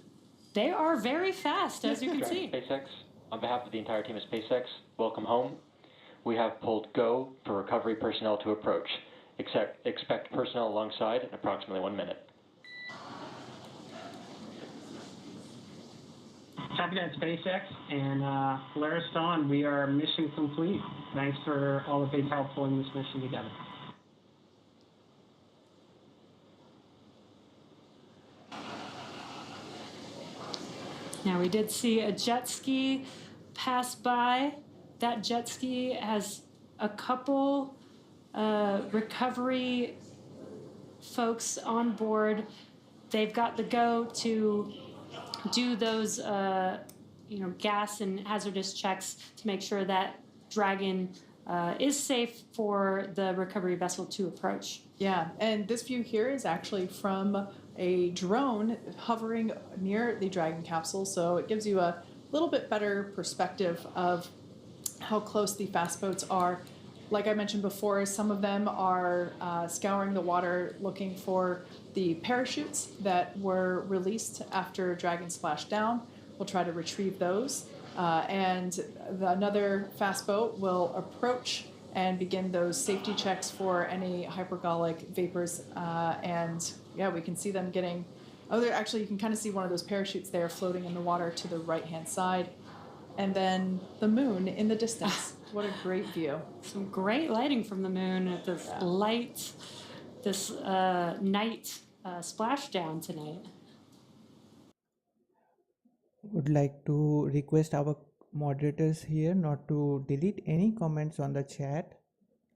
they are very fast, as you can see. SpaceX, on behalf of the entire team of SpaceX, welcome home. We have pulled go for recovery personnel to approach. Expect personnel alongside in approximately 1 minute. Happy at SpaceX and Polaris Dawn. We are mission complete. Thanks for all the big help pulling this mission together. Now, we did see a jet ski pass by. That jet ski has a couple recovery folks on board. They've got the go to do those gas and hazardous checks to make sure that Dragon is safe for the recovery vessel to approach. Yeah, and this view here is actually from a drone hovering near the Dragon capsule, so it gives you a little bit better perspective of how close the fast boats are. Like I mentioned before, some of them are scouring the water looking for the parachutes that were released after Dragon Splashdown. We'll try to retrieve those. And another fast boat will approach and begin those safety checks for any hypergolic vapors. And yeah, we can see them getting, actually you can kind of see one of those parachutes there floating in the water to the right-hand side. And then the moon in the distance. What a great view. Some great lighting from the moon at this night splashdown tonight. Would like to request our moderators here not to delete any comments on the chat.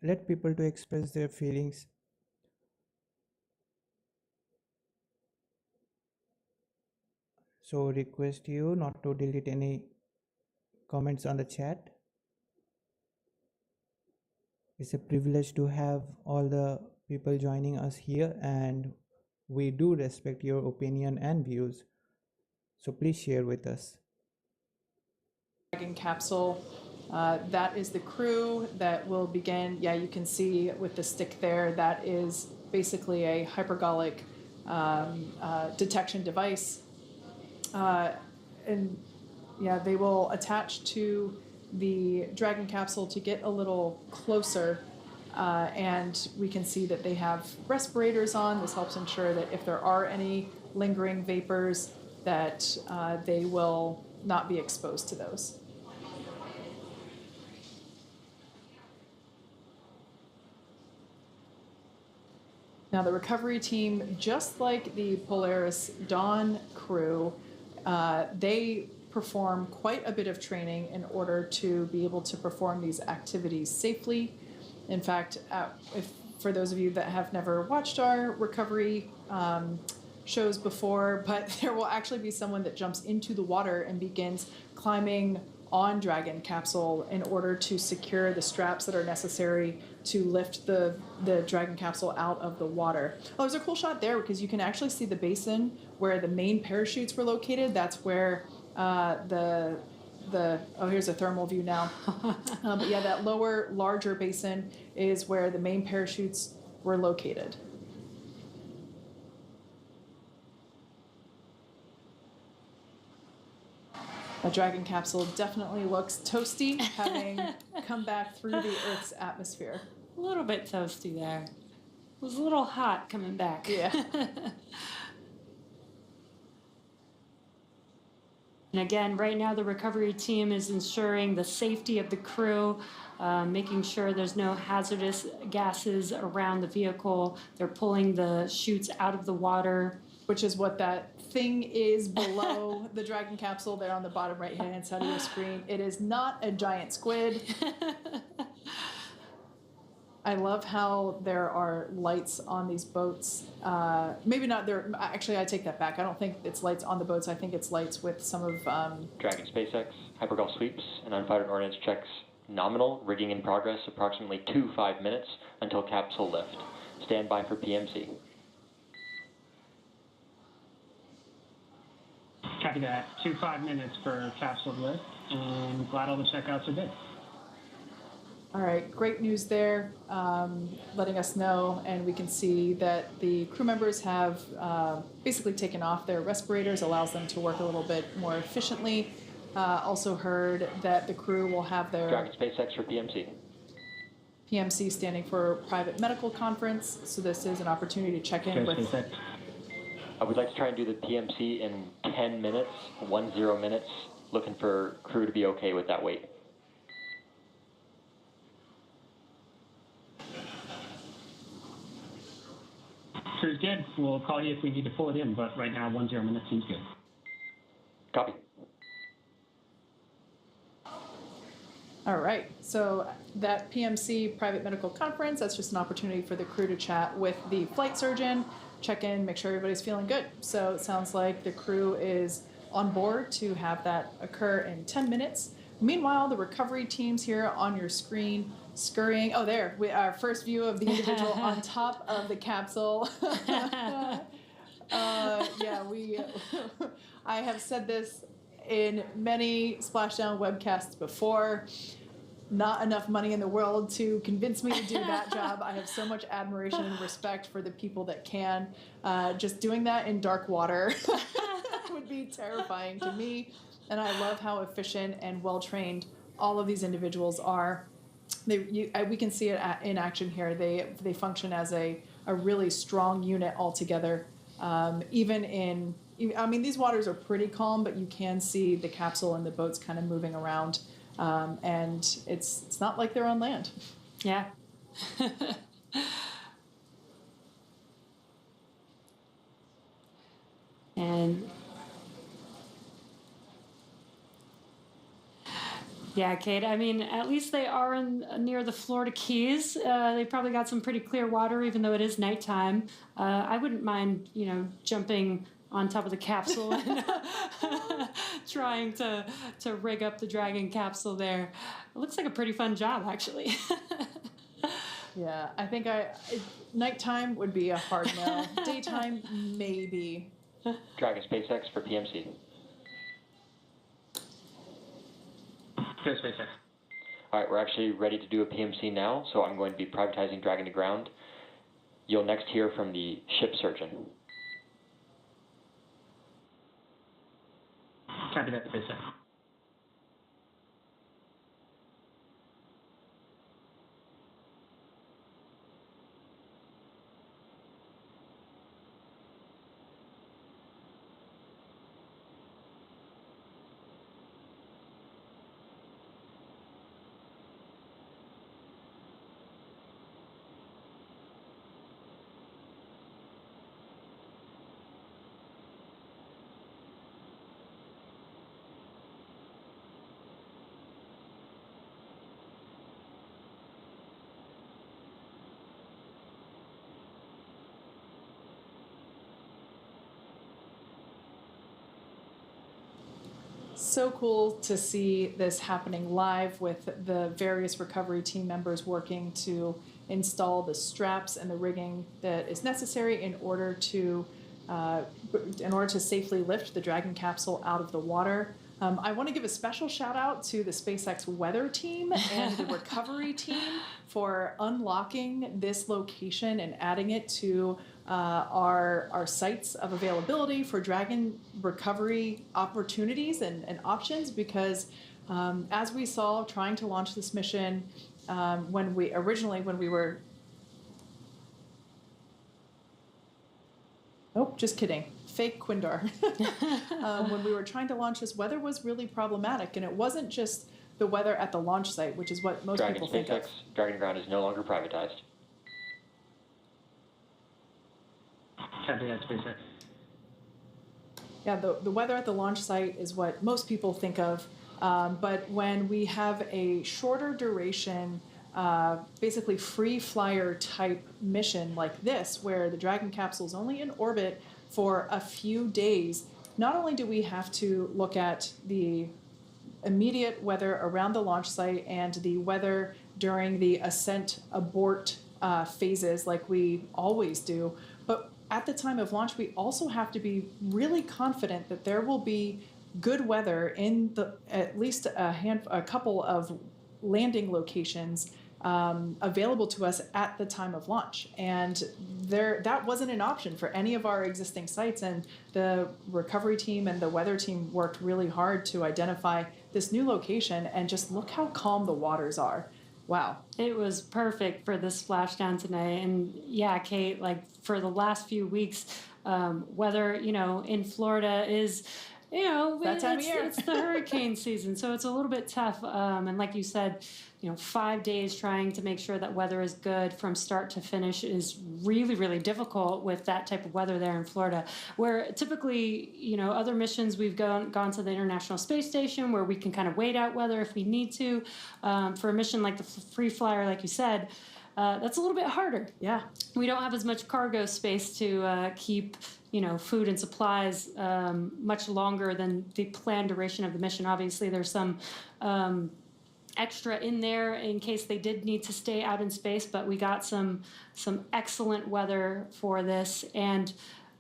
Let people to express their feelings. So request you not to delete any comments on the chat. It's a privilege to have all the people joining us here, and we do respect your opinion and views. So please share with us. Dragon capsule, that is the crew that will begin. Yeah, you can see with the stick there, that is basically a hypergolic detection device. And yeah, they will attach to the Dragon capsule to get a little closer, and we can see that they have respirators on. This helps ensure that if there are any lingering vapors, that they will not be exposed to those. Now the recovery team, just like the Polaris Dawn crew, they perform quite a bit of training in order to be able to perform these activities safely. In fact, for those of you that have never watched our recovery shows before, but there will actually be someone that jumps into the water and begins climbing on Dragon capsule in order to secure the straps that are necessary to lift the Dragon capsule out of the water. Oh, there's a cool shot there because you can actually see the basin where the main parachutes were located. That's where here's a thermal view now. But yeah, that lower, larger basin is where the main parachutes were located. The Dragon capsule definitely looks toasty, having come back through the Earth's atmosphere. A little bit toasty there. It was a little hot coming back. Yeah. And again, right now the recovery team is ensuring the safety of the crew, making sure there's no hazardous gases around the vehicle. They're pulling the chutes out of the water. Which is what that thing is below the Dragon capsule there on the bottom right-hand side of your screen. It is not a giant squid. I love how there are lights on these boats. Maybe not there. Actually, I take that back. I don't think it's lights on the boats. I think it's lights with some of... Dragon SpaceX, hypergolf sweeps, and unfired ordnance checks nominal, rigging in progress approximately 5 minutes until capsule lift. Stand by for PMC. Copy that. 5 minutes for capsule lift, and glad all the checkouts are good. All right, great news there, letting us know, and we can see that the crew members have basically taken off their respirators, allows them to work a little bit more efficiently. Also heard that the crew will have their... Dragon SpaceX for PMC. PMC standing for Private Medical Conference, so this is an opportunity to check in with... We'd like to try and do the PMC in 10 minutes, 10 minutes, looking for crew to be okay with that wait. Crew's good. We'll call you if we need to pull it in, but right now 10 minutes seems good. Copy. All right, so that PMC Private Medical Conference, that's just an opportunity for the crew to chat with the flight surgeon, check in, make sure everybody's feeling good. So it sounds like the crew is on board to have that occur in 10 minutes. Meanwhile, the recovery teams here on your screen scurrying. Oh, there, our first view of the individual on top of the capsule. I have said this in many Splashdown webcasts before. Not enough money in the world to convince me to do that job. I have so much admiration and respect for the people that can. Just doing that in dark water would be terrifying to me. And I love how efficient and well-trained all of these individuals are. We can see it in action here. They function as a really strong unit altogether. These waters are pretty calm, but you can see the capsule and the boats kind of moving around. And it's not like they're on land. Yeah. And yeah, Kate, I mean, at least they are near the Florida Keys. They probably got some pretty clear water, even though it is nighttime. I wouldn't mind, jumping on top of the capsule and trying to rig up the Dragon capsule there. It looks like a pretty fun job, actually. Yeah, I think nighttime would be a hard no. Daytime, maybe. Dragon SpaceX for PMC. Go SpaceX. All right, we're actually ready to do a PMC now, so I'm going to be privatizing Dragon to ground. You'll next hear from the ship surgeon. Copy that, SpaceX. So cool to see this happening live with the various recovery team members working to install the straps and the rigging that is necessary in order to safely lift the Dragon capsule out of the water. I want to give a special shout out to the SpaceX weather team and the recovery team for unlocking this location and adding it to our sites of availability for Dragon recovery opportunities and options, because as we saw trying to launch this mission when we were... Oh, just kidding. Fake Quindar. When we were trying to launch this, weather was really problematic, and it wasn't just the weather at the launch site, which is what most people think of. Dragon ground is no longer privatized. Copy that, SpaceX. Yeah, the weather at the launch site is what most people think of, but when we have a shorter duration basically free flyer type mission like this, where the Dragon capsule is only in orbit for a few days, not only do we have to look at the immediate weather around the launch site and the weather during the ascent abort phases like we always do, but at the time of launch, we also have to be really confident that there will be good weather in at least a couple of landing locations available to us at the time of launch. And that wasn't an option for any of our existing sites, and the recovery team and the weather team worked really hard to identify this new location, and just look how calm the waters are. Wow. It was perfect for this splashdown tonight. And yeah, Kate, like for the last few weeks, weather, in Florida is, that time of year. It's the hurricane season, so it's a little bit tough. And like you said, 5 days trying to make sure that weather is good from start to finish is really, really difficult with that type of weather there in Florida. Where typically, other missions we've gone to the International Space Station where we can kind of wait out weather if we need to. For a mission like the Free Flyer, like you said, that's a little bit harder. Yeah. We don't have as much cargo space to keep food and supplies much longer than the planned duration of the mission. Obviously, there's some extra in there in case they did need to stay out in space, but we got some excellent weather for this. And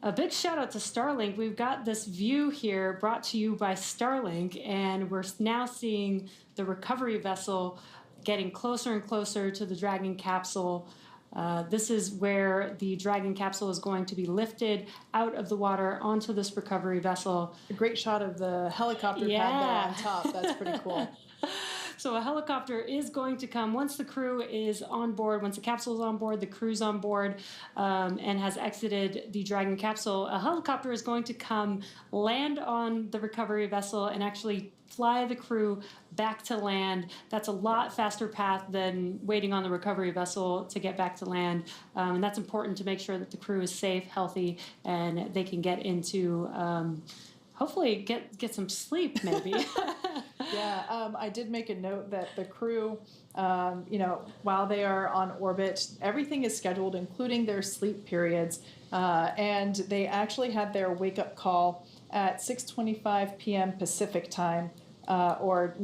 a big shout out to Starlink. We've got this view here brought to you by Starlink, and we're now seeing the recovery vessel getting closer and closer to the Dragon capsule. This is where the Dragon capsule is going to be lifted out of the water onto this recovery vessel. A great shot of the helicopter pad there on top. That's pretty cool. So a helicopter is going to come once the crew is on board, once the capsule is on board, the crew's on board, and has exited the Dragon capsule. A helicopter is going to come, land on the recovery vessel, and actually fly the crew back to land. That's a lot faster path than waiting on the recovery vessel to get back to land. And that's important to make sure that the crew is safe, healthy, and they can get into, hopefully get some sleep maybe. Yeah, I did make a note that the crew, while they are on orbit, everything is scheduled, including their sleep periods. And they actually had their wake-up call at 6:25 p.m. Pacific time, or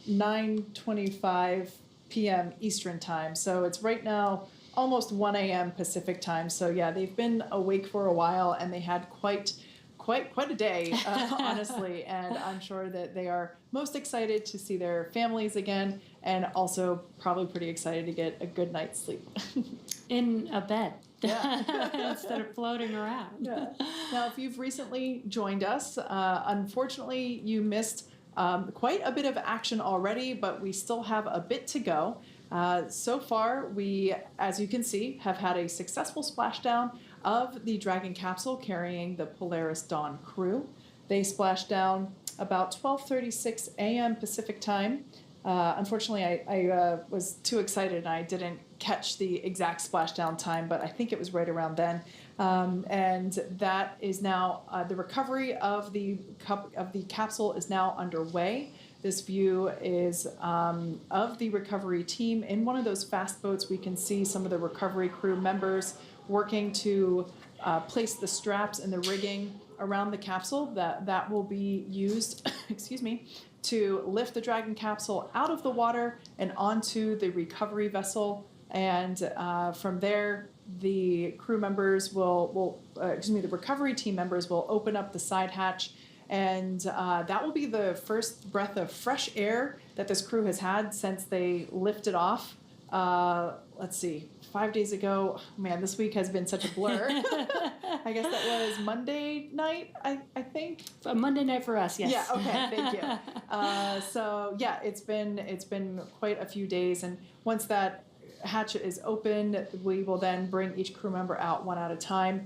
9:25 p.m. Eastern time. So it's right now almost 1 a.m. Pacific time. So yeah, they've been awake for a while, and they had quite a day, honestly. And I'm sure that they are most excited to see their families again, and also probably pretty excited to get a good night's sleep. In a bed. Yeah. Instead of floating around. Yeah. Now, if you've recently joined us, unfortunately, you missed quite a bit of action already, but we still have a bit to go. So far, we, as you can see, have had a successful splashdown of the Dragon capsule carrying the Polaris Dawn Crew. They splashed down about 12:36 a.m. Pacific time. Unfortunately, I was too excited and I didn't catch the exact splashdown time, but I think it was right around then. And that is now the recovery of the capsule is now underway. This view is of the recovery team in one of those fast boats. We can see some of the recovery crew members working to place the straps and the rigging around the capsule that will be used, to lift the Dragon capsule out of the water and onto the recovery vessel. And from there, the crew members the recovery team members will open up the side hatch, and that will be the first breath of fresh air that this crew has had since they lifted off. Let's see, 5 days ago. Man, this week has been such a blur. I guess that was Monday night, I think. A Monday night for us, yes. Yeah, okay, thank you. So yeah, it's been quite a few days, and once that hatch is open, we will then bring each crew member out one at a time.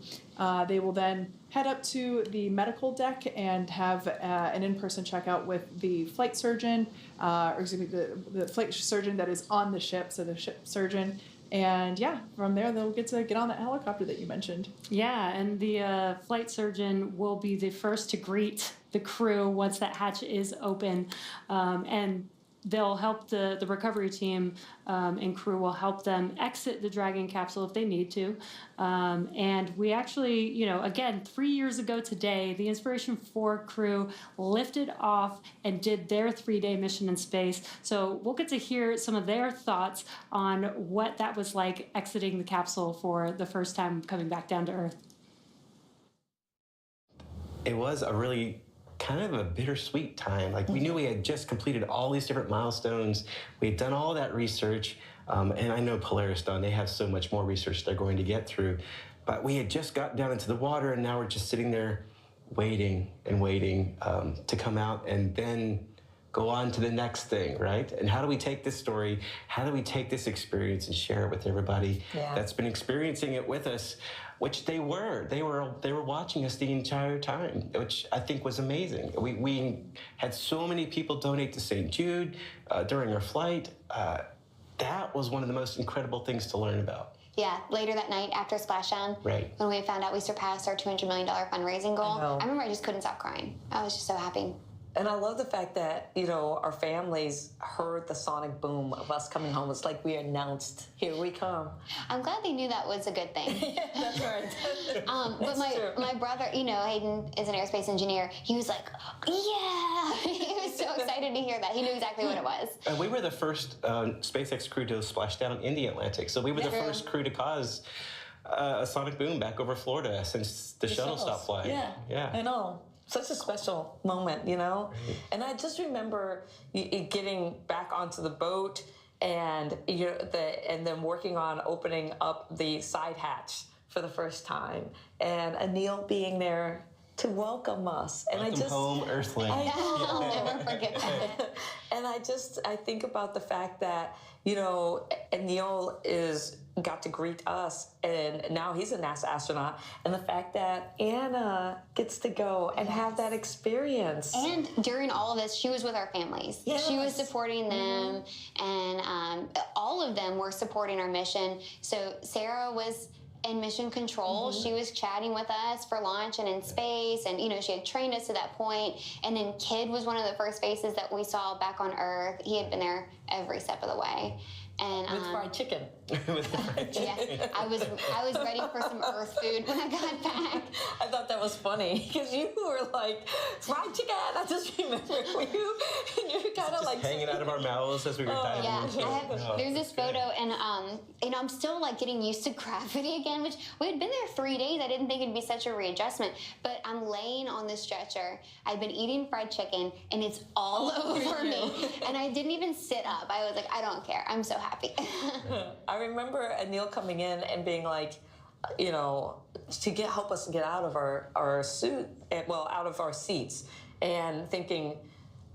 They will then head up to the medical deck and have an in-person checkout with the flight surgeon, the flight surgeon that is on the ship, so the ship surgeon. And yeah, from there they'll get on that helicopter that you mentioned. Yeah, and the flight surgeon will be the first to greet the crew once that hatch is open. And they'll help the recovery team and crew will help them exit the Dragon capsule if they need to. And we actually, you know, again, 3 years ago today, the Inspiration 4 crew lifted off and did their 3-day mission in space. So we'll get to hear some of their thoughts on what that was like exiting the capsule for the first time coming back down to Earth. It was a really kind of a bittersweet time. Like, we knew we had just completed all these different milestones. We had done all that research. And I know Polaris Dawn, they have so much more research they're going to get through. But we had just got down into the water, and now we're just sitting there waiting and waiting to come out and then go on to the next thing, right? And how do we take this story? How do we take this experience and share it with everybody that's been experiencing it with us? Which they were. They were watching us the entire time, which I think was amazing. We had so many people donate to St. Jude during our flight. That was one of the most incredible things to learn about. Yeah, later that night after Splashdown, when we found out we surpassed our $200 million fundraising goal, I remember I just couldn't stop crying. I was just so happy. And I love the fact that, you know, our families heard the sonic boom of us coming home. It's like we announced, here we come. I'm glad they knew that was a good thing. Yeah, that's right. But my brother, you know, Hayden is an aerospace engineer. He was like, yeah. He was so excited to hear that. He knew exactly what it was. And we were the first SpaceX crew to splash down in the Atlantic. So we were the first crew to cause a sonic boom back over Florida since the shuttle stopped flying. Yeah, I know. Such a special moment, you know? And I just remember getting back onto the boat and and then working on opening up the side hatch for the first time, and Anil being there to welcome us. And welcome home, Earthling. I'll never forget that. And I think about the fact that, you know, Anil got to greet us, and now he's a NASA astronaut, and the fact that Anna gets to go and have that experience. And during all of this, she was with our families. She was supporting them, and all of them were supporting our mission. So Sarah was in mission control. She was chatting with us for launch and in space, and you know, she had trained us to that point. And then Kid was one of the first faces that we saw back on Earth. He had been there every step of the way. And with fried chicken. Yeah, I was ready for some Earth food when I got back. I thought that was funny because you were like, fried chicken. I just remember you kind of like hanging out of our mouths as we were diving. There's this photo, and you know, I'm still like getting used to gravity again, which we had been there 3 days. I didn't think it'd be such a readjustment, but I'm laying on the stretcher. I've been eating fried chicken, and it's all over me, and I didn't even sit up. I was like, I don't care. I'm so happy. I remember Anil coming in and being like, you know, to help us get out of our suit, out of our seats, and thinking,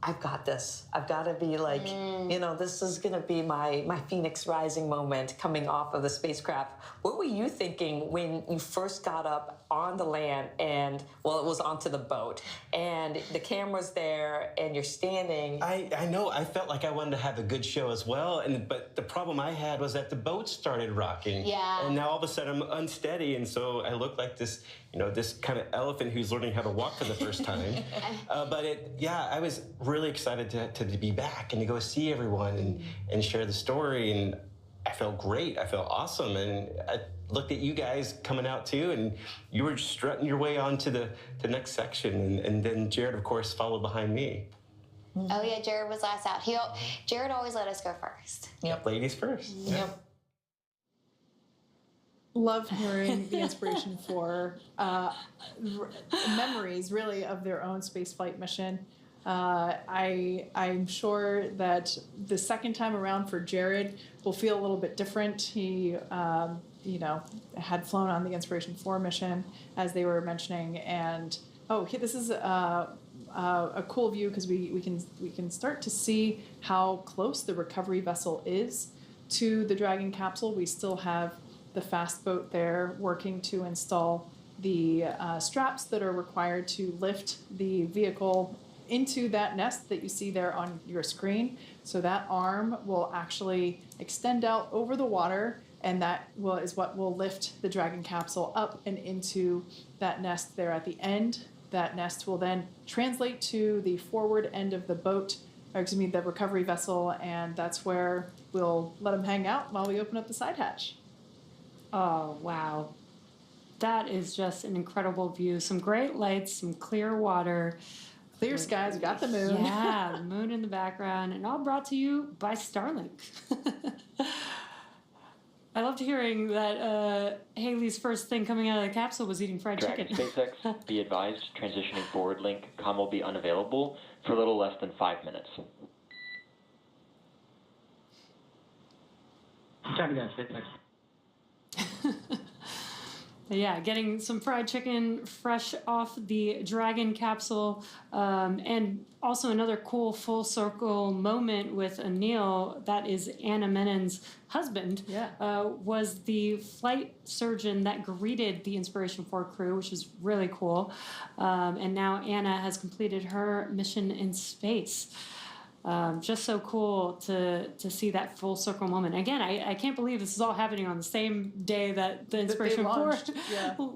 I've got this. I've got to be like, you know, this is going to be my Phoenix Rising moment coming off of the spacecraft. What were you thinking when you first got up on the land and, well, it was onto the boat and the camera's there and you're standing? I know. I felt like I wanted to have a good show as well. But the problem I had was that the boat started rocking. Yeah. And now all of a sudden I'm unsteady. And so I look like this, you know, this kind of elephant who's learning how to walk for the first time. I was really excited to be back and to go see everyone and share the story. And I felt great. I felt awesome. And I looked at you guys coming out too, and you were strutting your way on to the next section. And then Jared, of course, followed behind me. Oh yeah, Jared was last out. Jared always let us go first. Yep. Ladies first. Yep. Love hearing the Inspiration 4 memories, really, of their own spaceflight mission. I'm sure that the second time around for Jared will feel a little bit different. He, you know, had flown on the Inspiration 4 mission, as they were mentioning, and this is a cool view because we can start to see how close the recovery vessel is to the Dragon capsule. We still have the fast boat there working to install the straps that are required to lift the vehicle into that nest that you see there on your screen. So that arm will actually extend out over the water, and that is what will lift the Dragon capsule up and into that nest there at the end. That nest will then translate to the forward end of the boat the recovery vessel, and that's where we'll let them hang out while we open up the side hatch. Oh, wow. That is just an incredible view. Some great lights, some clear water. Clear skies, we got the moon. Yeah, the moon in the background, and all brought to you by Starlink. I loved hearing that Haley's first thing coming out of the capsule was eating fried Dragon chicken. SpaceX, be advised, transitioning forward link comm will be unavailable for a little less than 5 minutes. Copy that, SpaceX. Yeah, getting some fried chicken fresh off the Dragon capsule. And also another cool full circle moment with Anil, that is Anna Menon's husband, was the flight surgeon that greeted the Inspiration 4 crew, which is really cool. And now Anna has completed her mission in space. Just so cool to see that full circle moment. Again, I can't believe this is all happening on the same day that the Inspiration 4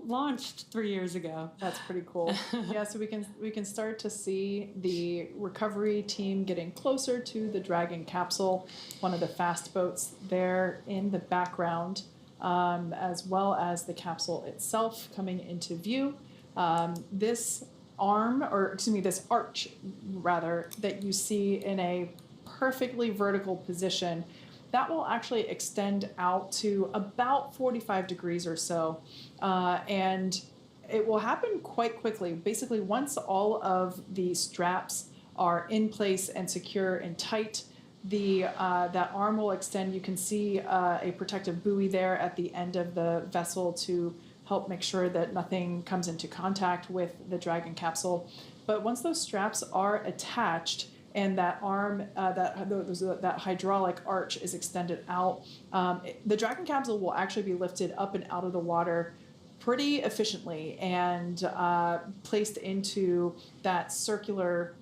launched 3 years ago. That's pretty cool. Yeah, so we can start to see the recovery team getting closer to the Dragon capsule, one of the fast boats there in the background, as well as the capsule itself coming into view. This arch, rather, that you see in a perfectly vertical position, that will actually extend out to about 45 degrees or so. And it will happen quite quickly. Basically, once all of the straps are in place and secure and tight, that arm will extend. You can see a protective buoy there at the end of the vessel to help make sure that nothing comes into contact with the Dragon capsule. But once those straps are attached and that arm, that hydraulic arch is extended out, the Dragon capsule will actually be lifted up and out of the water pretty efficiently and placed into that circular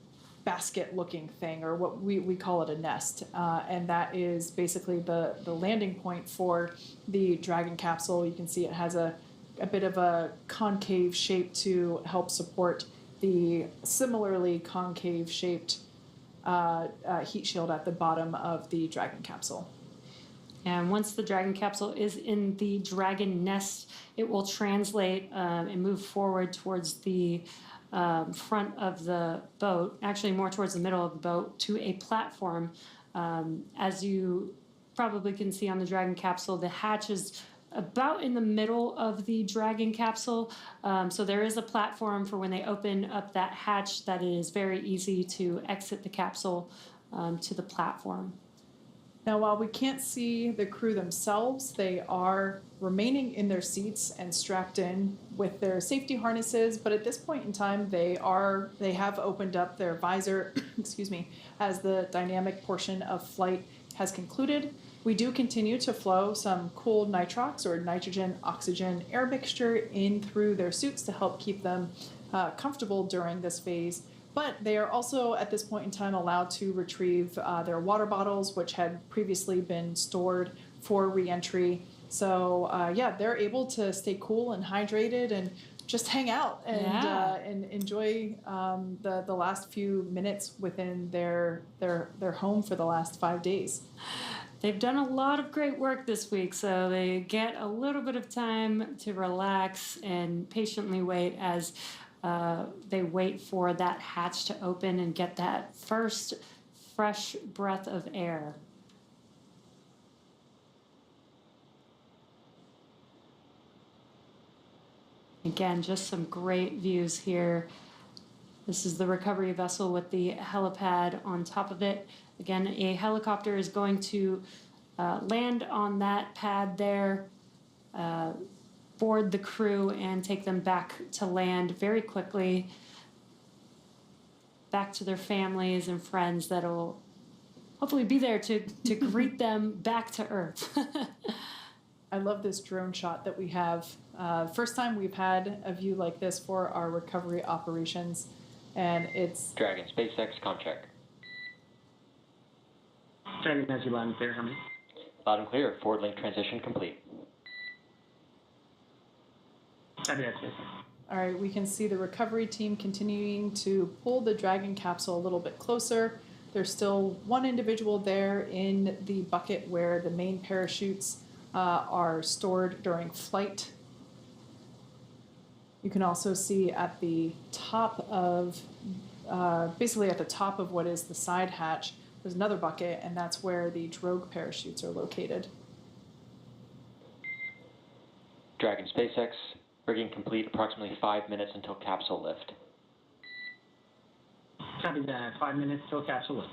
basket-looking thing, or what we call it a nest. And that is basically the landing point for the Dragon capsule. You can see it has a bit of a concave shape to help support the similarly concave shaped heat shield at the bottom of the Dragon capsule. And once the Dragon capsule is in the Dragon nest, it will translate and move forward towards the front of the boat, actually more towards the middle of the boat, to a platform. As you probably can see on the Dragon capsule, the hatch is about in the middle of the Dragon capsule. So there is a platform for when they open up that hatch that it is very easy to exit the capsule to the platform. Now, while we can't see the crew themselves, they are remaining in their seats and strapped in with their safety harnesses. But at this point in time, they have opened up their visor, as the dynamic portion of flight has concluded. We do continue to flow some cool nitrox, or nitrogen-oxygen air mixture, in through their suits to help keep them comfortable during this phase. But they are also, at this point in time, allowed to retrieve their water bottles, which had previously been stored for reentry. So, they're able to stay cool and hydrated and just hang out and enjoy the last few minutes within their home for the last 5 days. They've done a lot of great work this week, so they get a little bit of time to relax and patiently wait as they wait for that hatch to open and get that first fresh breath of air. Again, just some great views here. This is the recovery vessel with the helipad on top of it. Again, a helicopter is going to land on that pad there, board the crew, and take them back to land very quickly, back to their families and friends that'll hopefully be there to greet them back to Earth. I love this drone shot that we have. First time we've had a view like this for our recovery operations, and it's... Dragon SpaceX contract. Dragon, as you loud and clear, how many? Loud and clear. Forward link transition complete. All right, we can see the recovery team continuing to pull the Dragon capsule a little bit closer. There's still one individual there in the bucket where the main parachutes are stored during flight. You can also see at the top of, basically at the top of what is the side hatch, there's another bucket, and that's where the drogue parachutes are located. Dragon SpaceX, rigging complete, approximately 5 minutes until capsule lift. Copy that. 5 minutes till capsule lift.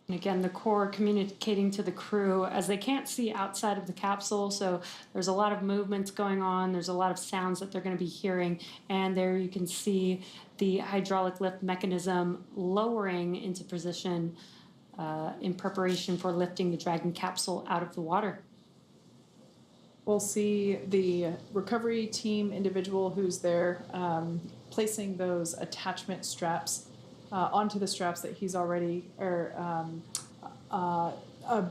And again, the core communicating to the crew as they can't see outside of the capsule, so there's a lot of movements going on, there's a lot of sounds that they're going to be hearing, and there you can see the hydraulic lift mechanism lowering into position in preparation for lifting the Dragon capsule out of the water. We'll see the recovery team individual who's there placing those attachment straps onto the straps that he's already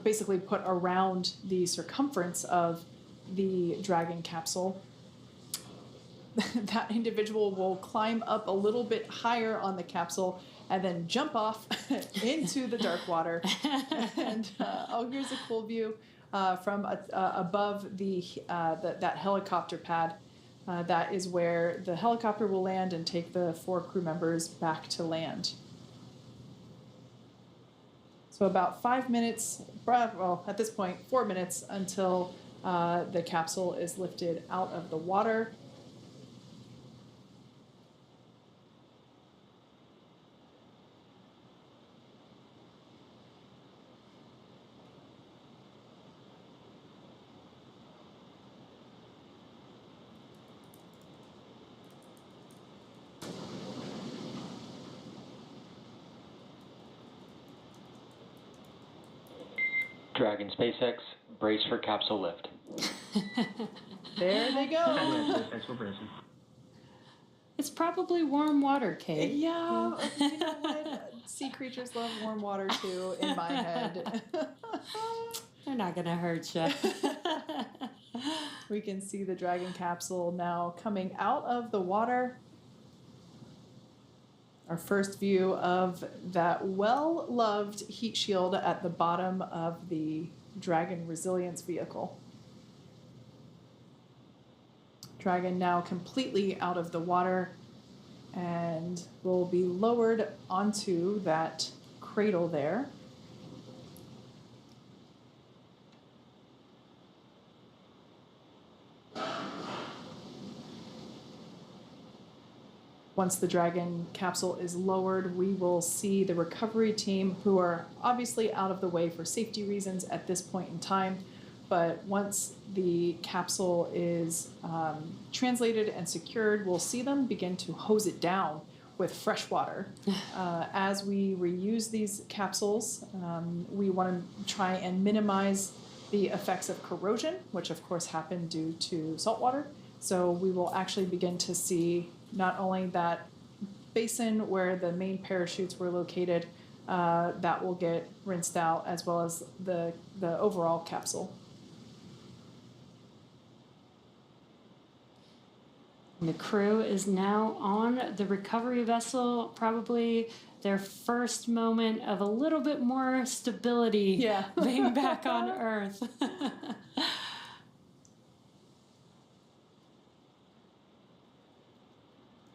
basically put around the circumference of the Dragon capsule. That individual will climb up a little bit higher on the capsule and then jump off into the dark water. And here's a cool view from above that helicopter pad. That is where the helicopter will land and take the 4 crew members back to land. So about 5 minutes, well, at this point, 4 minutes until the capsule is lifted out of the water. Dragon SpaceX, brace for capsule lift. There they go. It's probably warm water, Kate. Yeah, you know what? Sea creatures love warm water too, in my head. They're not going to hurt you. We can see the Dragon capsule now coming out of the water. Our first view of that well-loved heat shield at the bottom of the Dragon resilience vehicle. Dragon now completely out of the water and will be lowered onto that cradle there. Once the Dragon capsule is lowered, we will see the recovery team, who are obviously out of the way for safety reasons at this point in time. But once the capsule is translated and secured, we'll see them begin to hose it down with fresh water. As we reuse these capsules, we want to try and minimize the effects of corrosion, which of course happen due to salt water. So we will actually begin to see not only that basin where the main parachutes were located, that will get rinsed out, as well as the overall capsule. And the crew is now on the recovery vessel, probably their first moment of a little bit more stability being back on Earth.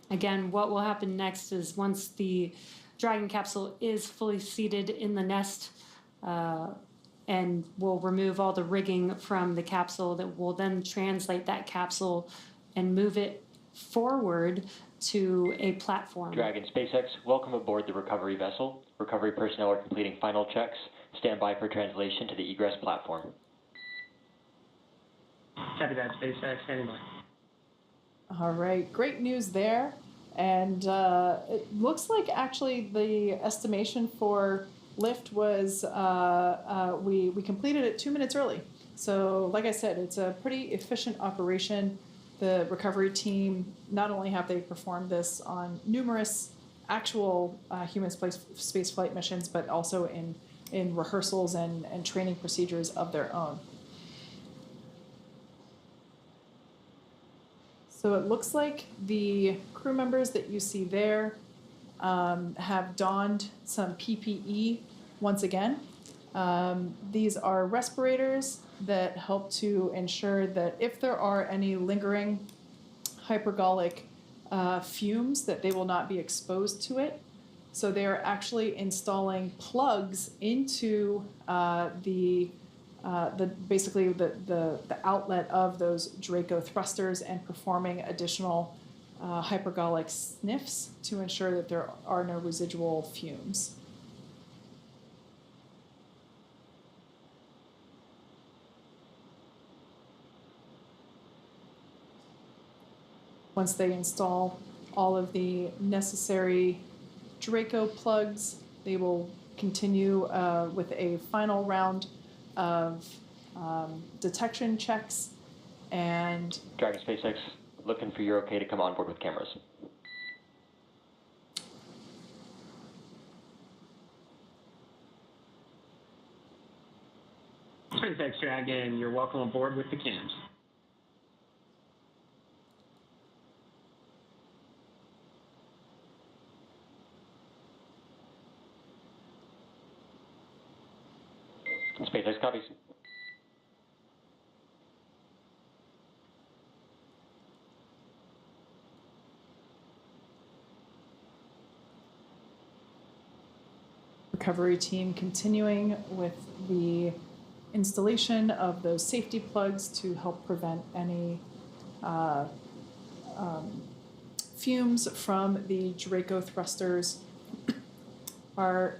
Again, what will happen next is once the Dragon capsule is fully seated in the nest, and we'll remove all the rigging from the capsule, that will then translate that capsule and move it forward to a platform. Dragon SpaceX, welcome aboard the recovery vessel. Recovery personnel are completing final checks. Stand by for translation to the egress platform. Copy that, SpaceX, standing by. All right, great news there. And it looks like actually the estimation for lift was we completed it 2 minutes early. So like I said, it's a pretty efficient operation. The recovery team, not only have they performed this on numerous actual human space flight missions, but also in rehearsals and training procedures of their own. So it looks like the crew members that you see there have donned some PPE once again. These are respirators that help to ensure that if there are any lingering hypergolic fumes, that they will not be exposed to it. So they are actually installing plugs into basically the outlet of those Draco thrusters and performing additional hypergolic sniffs to ensure that there are no residual fumes. Once they install all of the necessary Draco plugs, they will continue with a final round of detection checks and... Dragon SpaceX, looking for your okay to come on board with cameras. SpaceX Dragon, you're welcome aboard with the cams. SpaceX copies. Recovery team continuing with the installation of those safety plugs to help prevent any fumes from the Draco thrusters. Our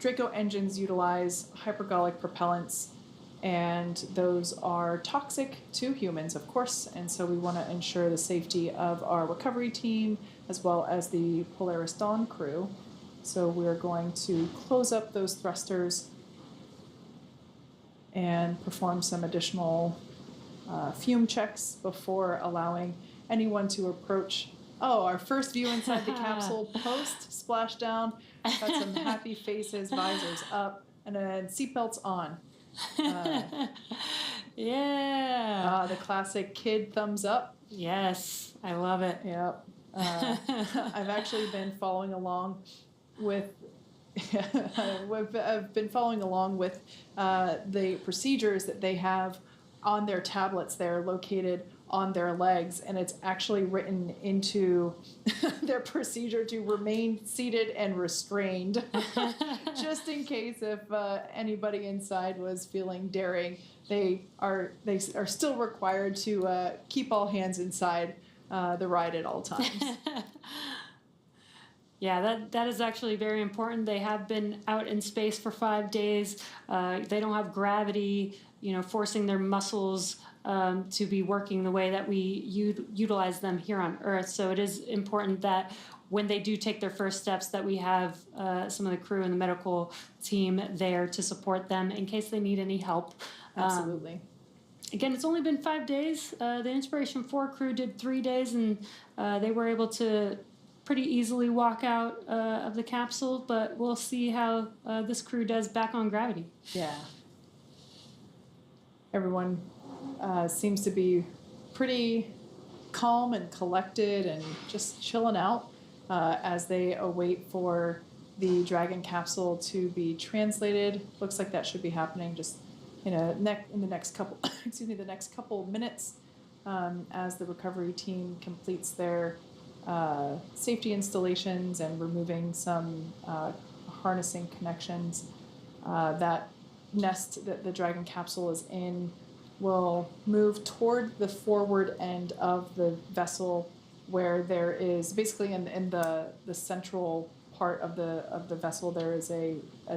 Draco engines utilize hypergolic propellants, and those are toxic to humans, of course, and so we want to ensure the safety of our recovery team as well as the Polaris Dawn crew. So we're going to close up those thrusters and perform some additional fume checks before allowing anyone to approach. Oh, our first view inside the capsule post splashdown. Got some happy faces, visors up, and then seatbelts on. Yeah. The classic kid thumbs up. Yes, I love it. Yep. I've actually been following along with I've been following along with the procedures that they have on their tablets. They're located on their legs, and it's actually written into their procedure to remain seated and restrained, just in case if anybody inside was feeling daring. They are still required to keep all hands inside the ride at all times. Yeah, that is actually very important. They have been out in space for 5 days. They don't have gravity, forcing their muscles to be working the way that we utilize them here on Earth. So it is important that when they do take their first steps, that we have some of the crew and the medical team there to support them in case they need any help. Absolutely. Again, it's only been 5 days. The Inspiration 4 crew did 3 days, and they were able to pretty easily walk out of the capsule, but we'll see how this crew does back on gravity. Yeah. Everyone seems to be pretty calm and collected and just chilling out as they await for the Dragon capsule to be translated. Looks like that should be happening just in the next couple the next couple minutes as the recovery team completes their safety installations and removing some harnessing connections. That nest that the Dragon capsule is in will move toward the forward end of the vessel, where there is basically in the central part of the vessel there is a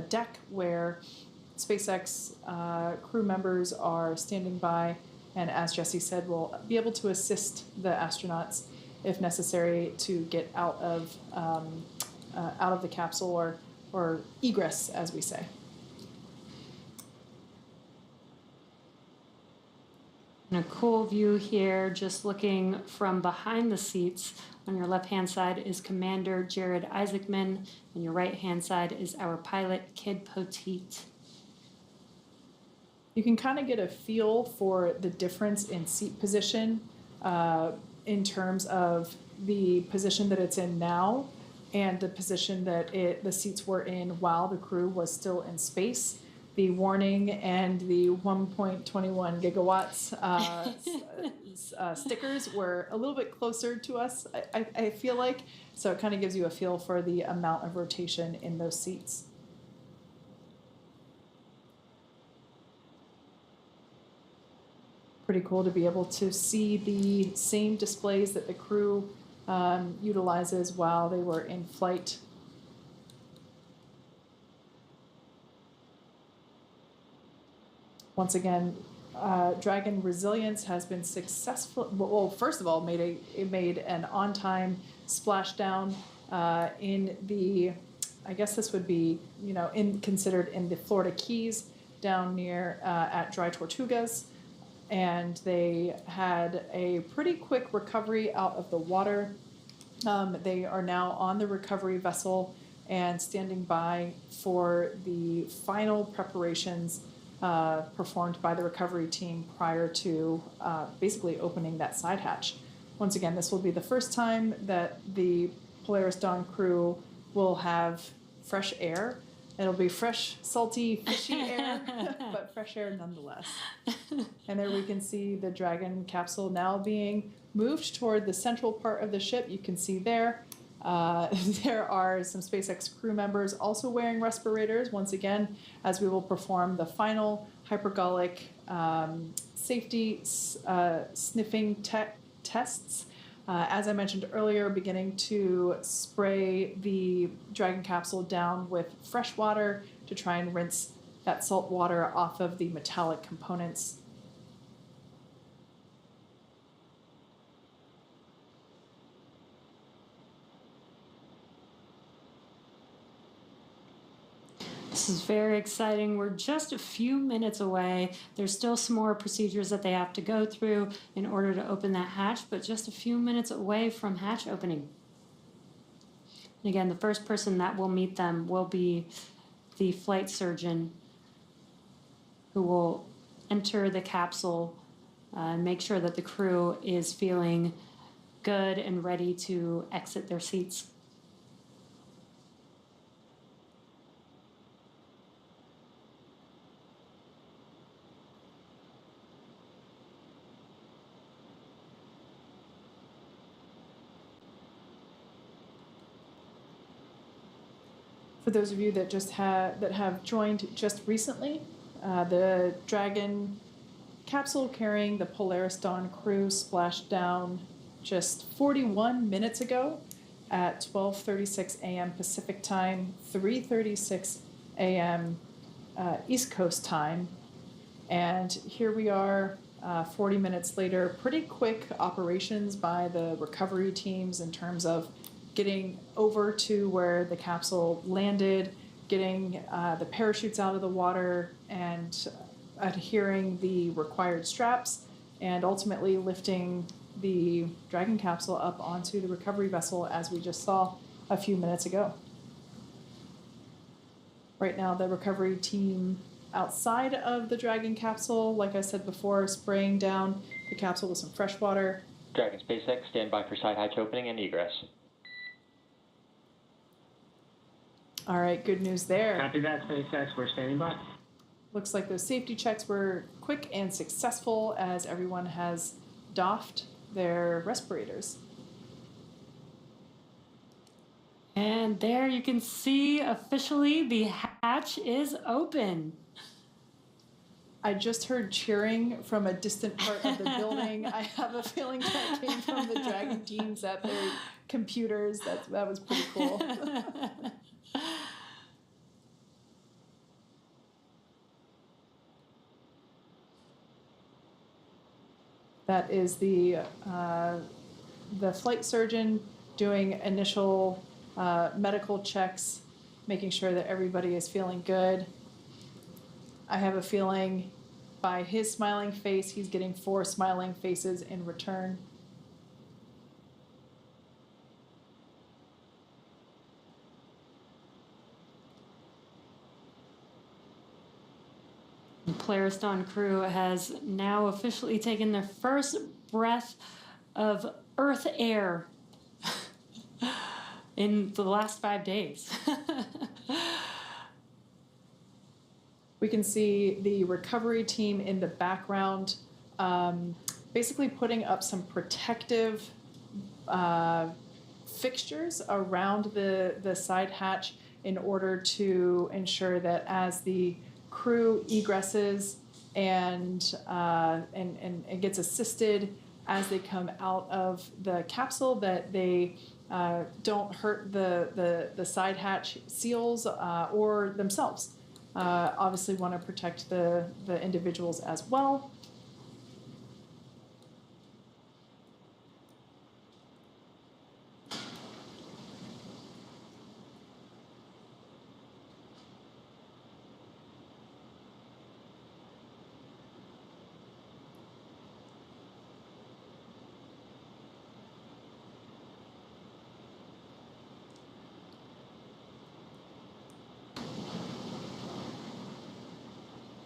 deck where SpaceX crew members are standing by, and as Jesse said, will be able to assist the astronauts if necessary to get out of the capsule or egress, as we say. And a cool view here, just looking from behind the seats. On your left-hand side is Commander Jared Isaacman, and your right-hand side is our pilot, Kid Poteet. You can kind of get a feel for the difference in seat position in terms of the position that it's in now and the position that the seats were in while the crew was still in space. The warning and the 1.21 gigawatts stickers were a little bit closer to us, I feel like. So it kind of gives you a feel for the amount of rotation in those seats. Pretty cool to be able to see the same displays that the crew utilizes while they were in flight. Once again, Dragon Resilience has been successful. Well, first of all, it made an on-time splashdown in the, I guess this would be, considered in the Florida Keys down near at Dry Tortugas, and they had a pretty quick recovery out of the water. They are now on the recovery vessel and standing by for the final preparations performed by the recovery team prior to basically opening that side hatch. Once again, this will be the first time that the Polaris Dawn crew will have fresh air. It'll be fresh, salty, fishy air, but fresh air nonetheless. And there we can see the Dragon capsule now being moved toward the central part of the ship. You can see there. There are some SpaceX crew members also wearing respirators, once again, as we will perform the final hypergolic safety sniffing tests. As I mentioned earlier, beginning to spray the Dragon capsule down with fresh water to try and rinse that salt water off of the metallic components. This is very exciting. We're just a few minutes away. There's still some more procedures that they have to go through in order to open that hatch, but just a few minutes away from hatch opening. And again, the first person that will meet them will be the flight surgeon, who will enter the capsule and make sure that the crew is feeling good and ready to exit their seats. For those of you that have joined just recently, the Dragon capsule carrying the Polaris Dawn Crew splashed down just 41 minutes ago at 12:36 a.m. Pacific time, 3:36 a.m. East Coast time, and here we are 40 minutes later. Pretty quick operations by the recovery teams in terms of getting over to where the capsule landed, getting the parachutes out of the water, and adhering the required straps, and ultimately lifting the Dragon capsule up onto the recovery vessel, as we just saw a few minutes ago. Right now, the recovery team outside of the Dragon capsule, like I said before, spraying down the capsule with some fresh water. Dragon SpaceX, stand by for side hatch opening and egress. All right, good news there. Copy that, SpaceX. We're standing by. Looks like those safety checks were quick and successful, as everyone has doffed their respirators. And there you can see officially the hatch is open. I just heard cheering from a distant part of the building. I have a feeling that came from the Dragon teams at their computers. That was pretty cool. That is the flight surgeon doing initial medical checks, making sure that everybody is feeling good. I have a feeling by his smiling face, he's getting 4 smiling faces in return. The Polaris Dawn crew has now officially taken their first breath of Earth air. in the last 5 days. We can see the recovery team in the background, basically putting up some protective fixtures around the side hatch in order to ensure that as the crew egresses and gets assisted as they come out of the capsule, that they don't hurt the side hatch seals or themselves. Obviously want to protect the individuals as well.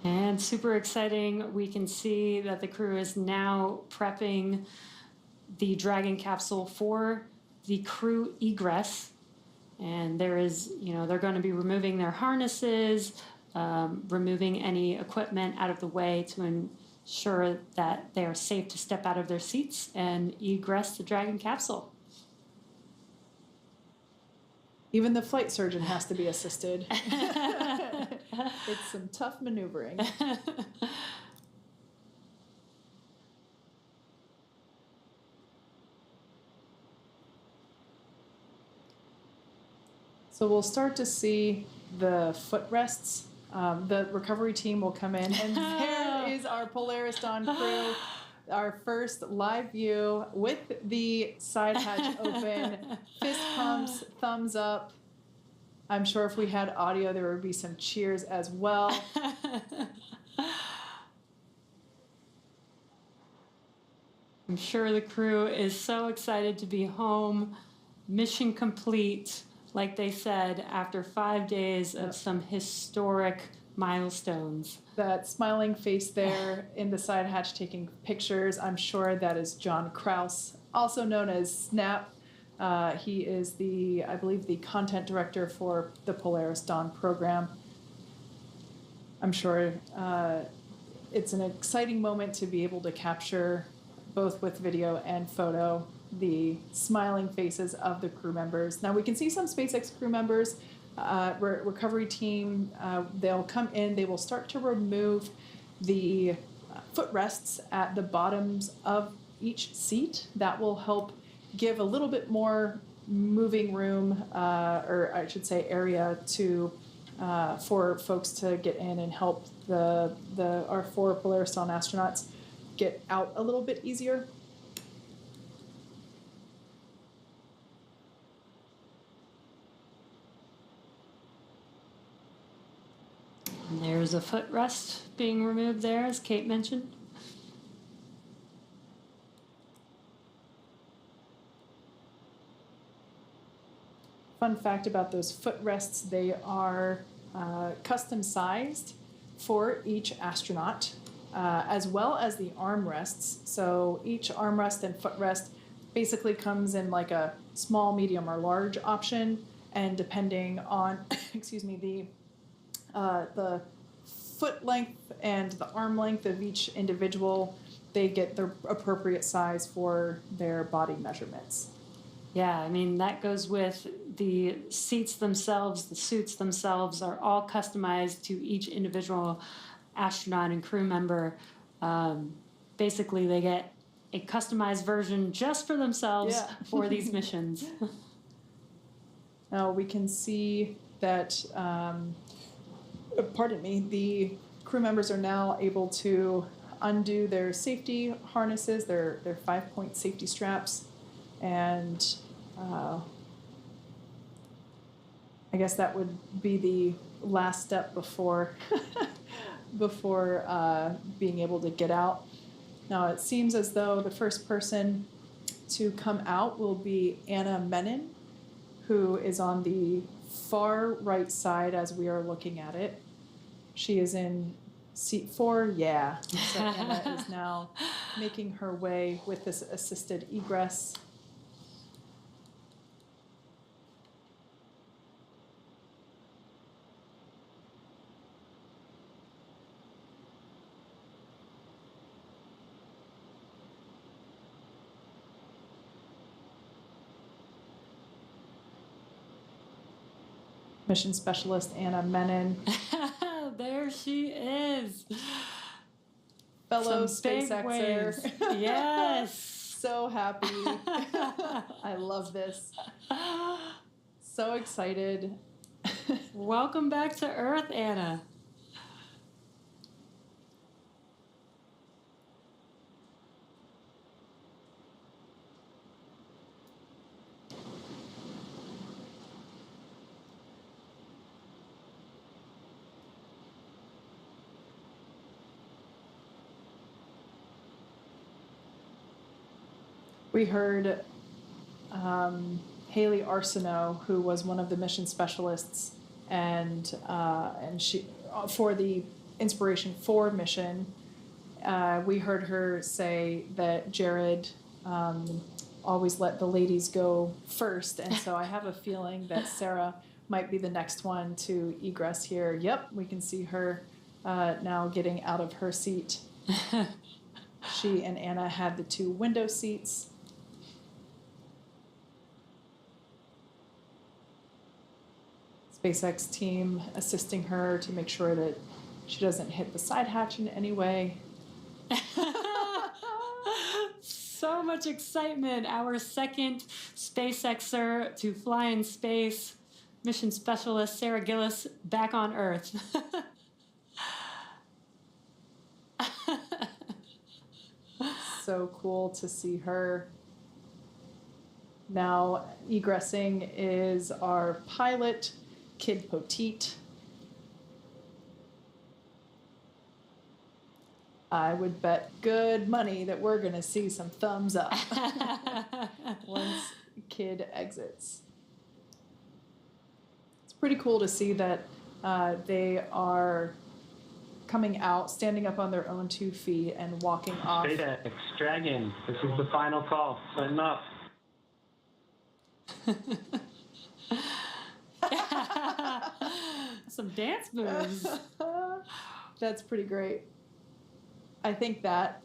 And super exciting, we can see that the crew is now prepping the Dragon capsule for the crew egress. And there is, they're going to be removing their harnesses, removing any equipment out of the way to ensure that they are safe to step out of their seats and egress the Dragon capsule. Even the flight surgeon has to be assisted. It's some tough maneuvering. So we'll start to see the footrests. The recovery team will come in, and there is our Polaris Dawn crew. Our first live view with the side hatch open, fist pumps, thumbs up. I'm sure if we had audio, there would be some cheers as well. I'm sure the crew is so excited to be home, mission complete, like they said, after 5 days of some historic milestones. That smiling face there in the side hatch taking pictures, I'm sure that is John Kraus, also known as Snap. He is I believe the content director for the Polaris Dawn program. I'm sure it's an exciting moment to be able to capture, both with video and photo, the smiling faces of the crew members. Now we can see some SpaceX crew members, recovery team, they'll come in, they will start to remove the footrests at the bottoms of each seat. That will help give a little bit more moving room, or I should say area to for folks to get in and help our 4 Polaris Dawn astronauts get out a little bit easier. And there's a footrest being removed there, as Kate mentioned. Fun fact about those footrests, they are custom sized for each astronaut, as well as the armrests. So each armrest and footrest basically comes in like a small, medium, or large option, and depending on, excuse me, the foot length and the arm length of each individual, they get the appropriate size for their body measurements. Yeah, I mean, that goes with the seats themselves, the suits themselves are all customized to each individual astronaut and crew member. Basically, they get a customized version just for themselves for these missions. Now we can see that, the crew members are now able to undo their safety harnesses, their 5-point safety straps, and I guess that would be the last step before being able to get out. Now it seems as though the first person to come out will be Anna Menon, who is on the far right side as we are looking at it. She is in seat 4, yeah. So Anna is now making her way with this assisted egress. mission specialist Anna Menon. There she is. Fellow Some big SpaceXer. waves. Yes. So happy. I love this. So excited. Welcome back to Earth, Anna. We heard Haley Arsenault, who was one of the mission specialists, and she for the Inspiration 4 mission. We heard her say that Jared always let the ladies go first, and so I have a feeling that Sarah might be the next one to egress here. Yep, we can see her now getting out of her seat. She and Anna had the 2 window seats. SpaceX team assisting her to make sure that she doesn't hit the side hatch in any way. So much excitement. Our second SpaceXer to fly in space, mission specialist Sarah Gillis, back on Earth. So cool to see her. Now egressing is our pilot, Kid Poteet. I would bet good money that we're going to see some thumbs up once Kid exits. It's pretty cool to see that they are coming out, standing up on their own 2 feet and walking off. SpaceX Dragon, this is the final call. Sign up. Some dance moves. That's pretty great. I think that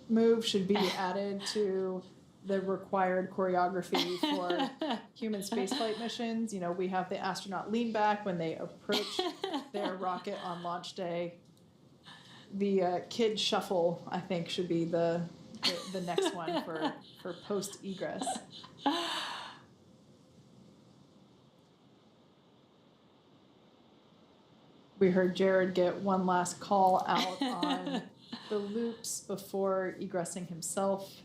move should be added to the required choreography for human spaceflight missions. You know, we have the astronaut lean back when they approach their rocket on launch day. The kid shuffle, I think, should be the next one for post egress. We heard Jared get one last call out on the loops before egressing himself.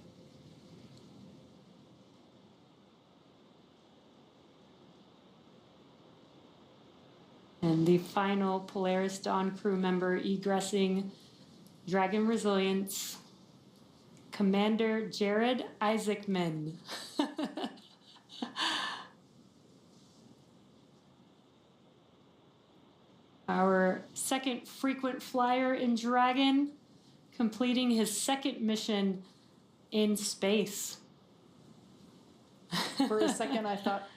And the final Polaris Dawn crew member egressing Dragon Resilience, Commander Jared Isaacman. Our second frequent flyer in Dragon, completing his second mission in space. For a second, I thought...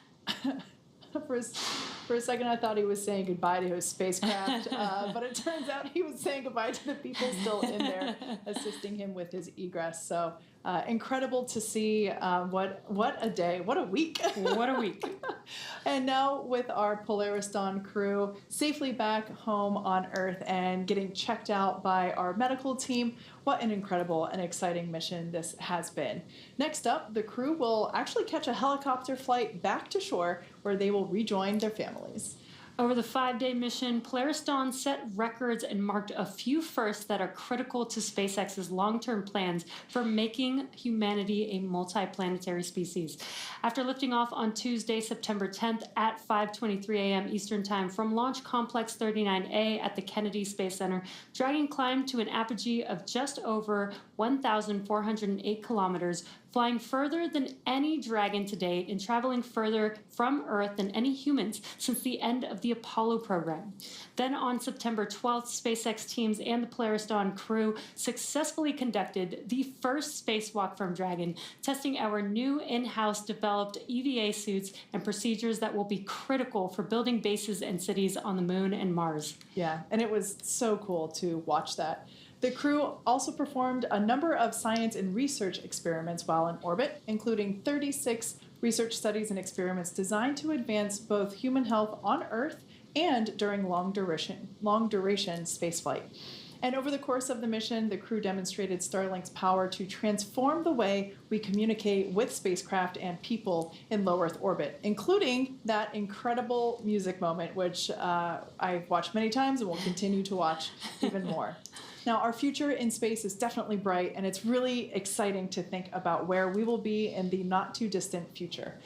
For a second, I thought he was saying goodbye to his spacecraft, but it turns out he was saying goodbye to the people still in there assisting him with his egress. So incredible to see. What a day. What a week. What a week. And now with our Polaris Dawn crew safely back home on Earth and getting checked out by our medical team, what an incredible and exciting mission this has been. Next up, the crew will actually catch a helicopter flight back to shore where they will rejoin their families. Over the 5-day mission, Polaris Dawn set records and marked a few firsts that are critical to SpaceX's long-term plans for making humanity a multi-planetary species. After lifting off on Tuesday, September 10th at 5:23 a.m. Eastern Time from Launch Complex 39A at the Kennedy Space Center, Dragon climbed to an apogee of just over 1,408 kilometers, flying further than any Dragon to date and traveling further from Earth than any humans since the end of the Apollo program. Then on September 12th, SpaceX teams and the Polaris Dawn crew successfully conducted the first spacewalk from Dragon, testing our new in-house developed EVA suits and procedures that will be critical for building bases and cities on the Moon and Mars. Yeah, and it was so cool to watch that. The crew also performed a number of science and research experiments while in orbit, including 36 research studies and experiments designed to advance both human health on Earth and during long-duration spaceflight. And over the course of the mission, the crew demonstrated Starlink's power to transform the way we communicate with spacecraft and people in low Earth orbit, including that incredible music moment, which I've watched many times and will continue to watch even more. Now, our future in space is definitely bright, and it's really exciting to think about where we will be in the not-too-distant future.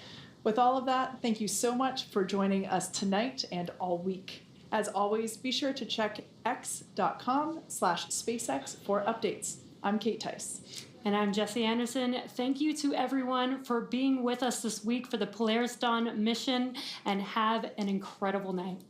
With all of that, thank you so much for joining us tonight and all week. As always, be sure to check x.com/SpaceX for updates. I'm Kate Tice. And I'm Jesse Anderson. Thank you to everyone for being with us this week for the Polaris Dawn mission, and have an incredible night.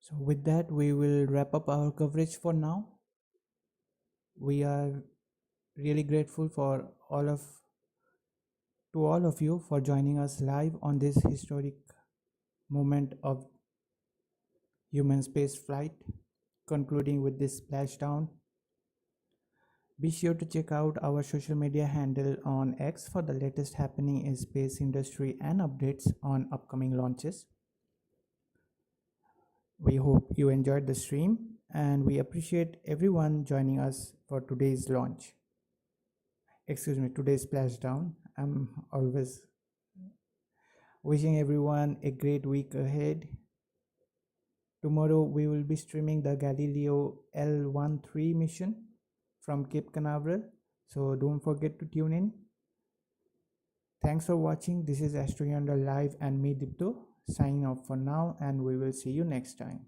So with that, we will wrap up our coverage for now. We are really grateful for all of you for joining us live on this historic moment of human space flight, concluding with this splashdown. Be sure to check out our social media handle on X for the latest happening in space industry and updates on upcoming launches. We hope you enjoyed the stream, and we appreciate everyone joining us for today's splashdown. I'm always wishing everyone a great week ahead. Tomorrow we will be streaming the Galileo L13 mission from Cape Canaveral, so don't forget to tune in. Thanks for watching. This is Astro Yonder Live and me, Dipto, signing off for now, and we will see you next time.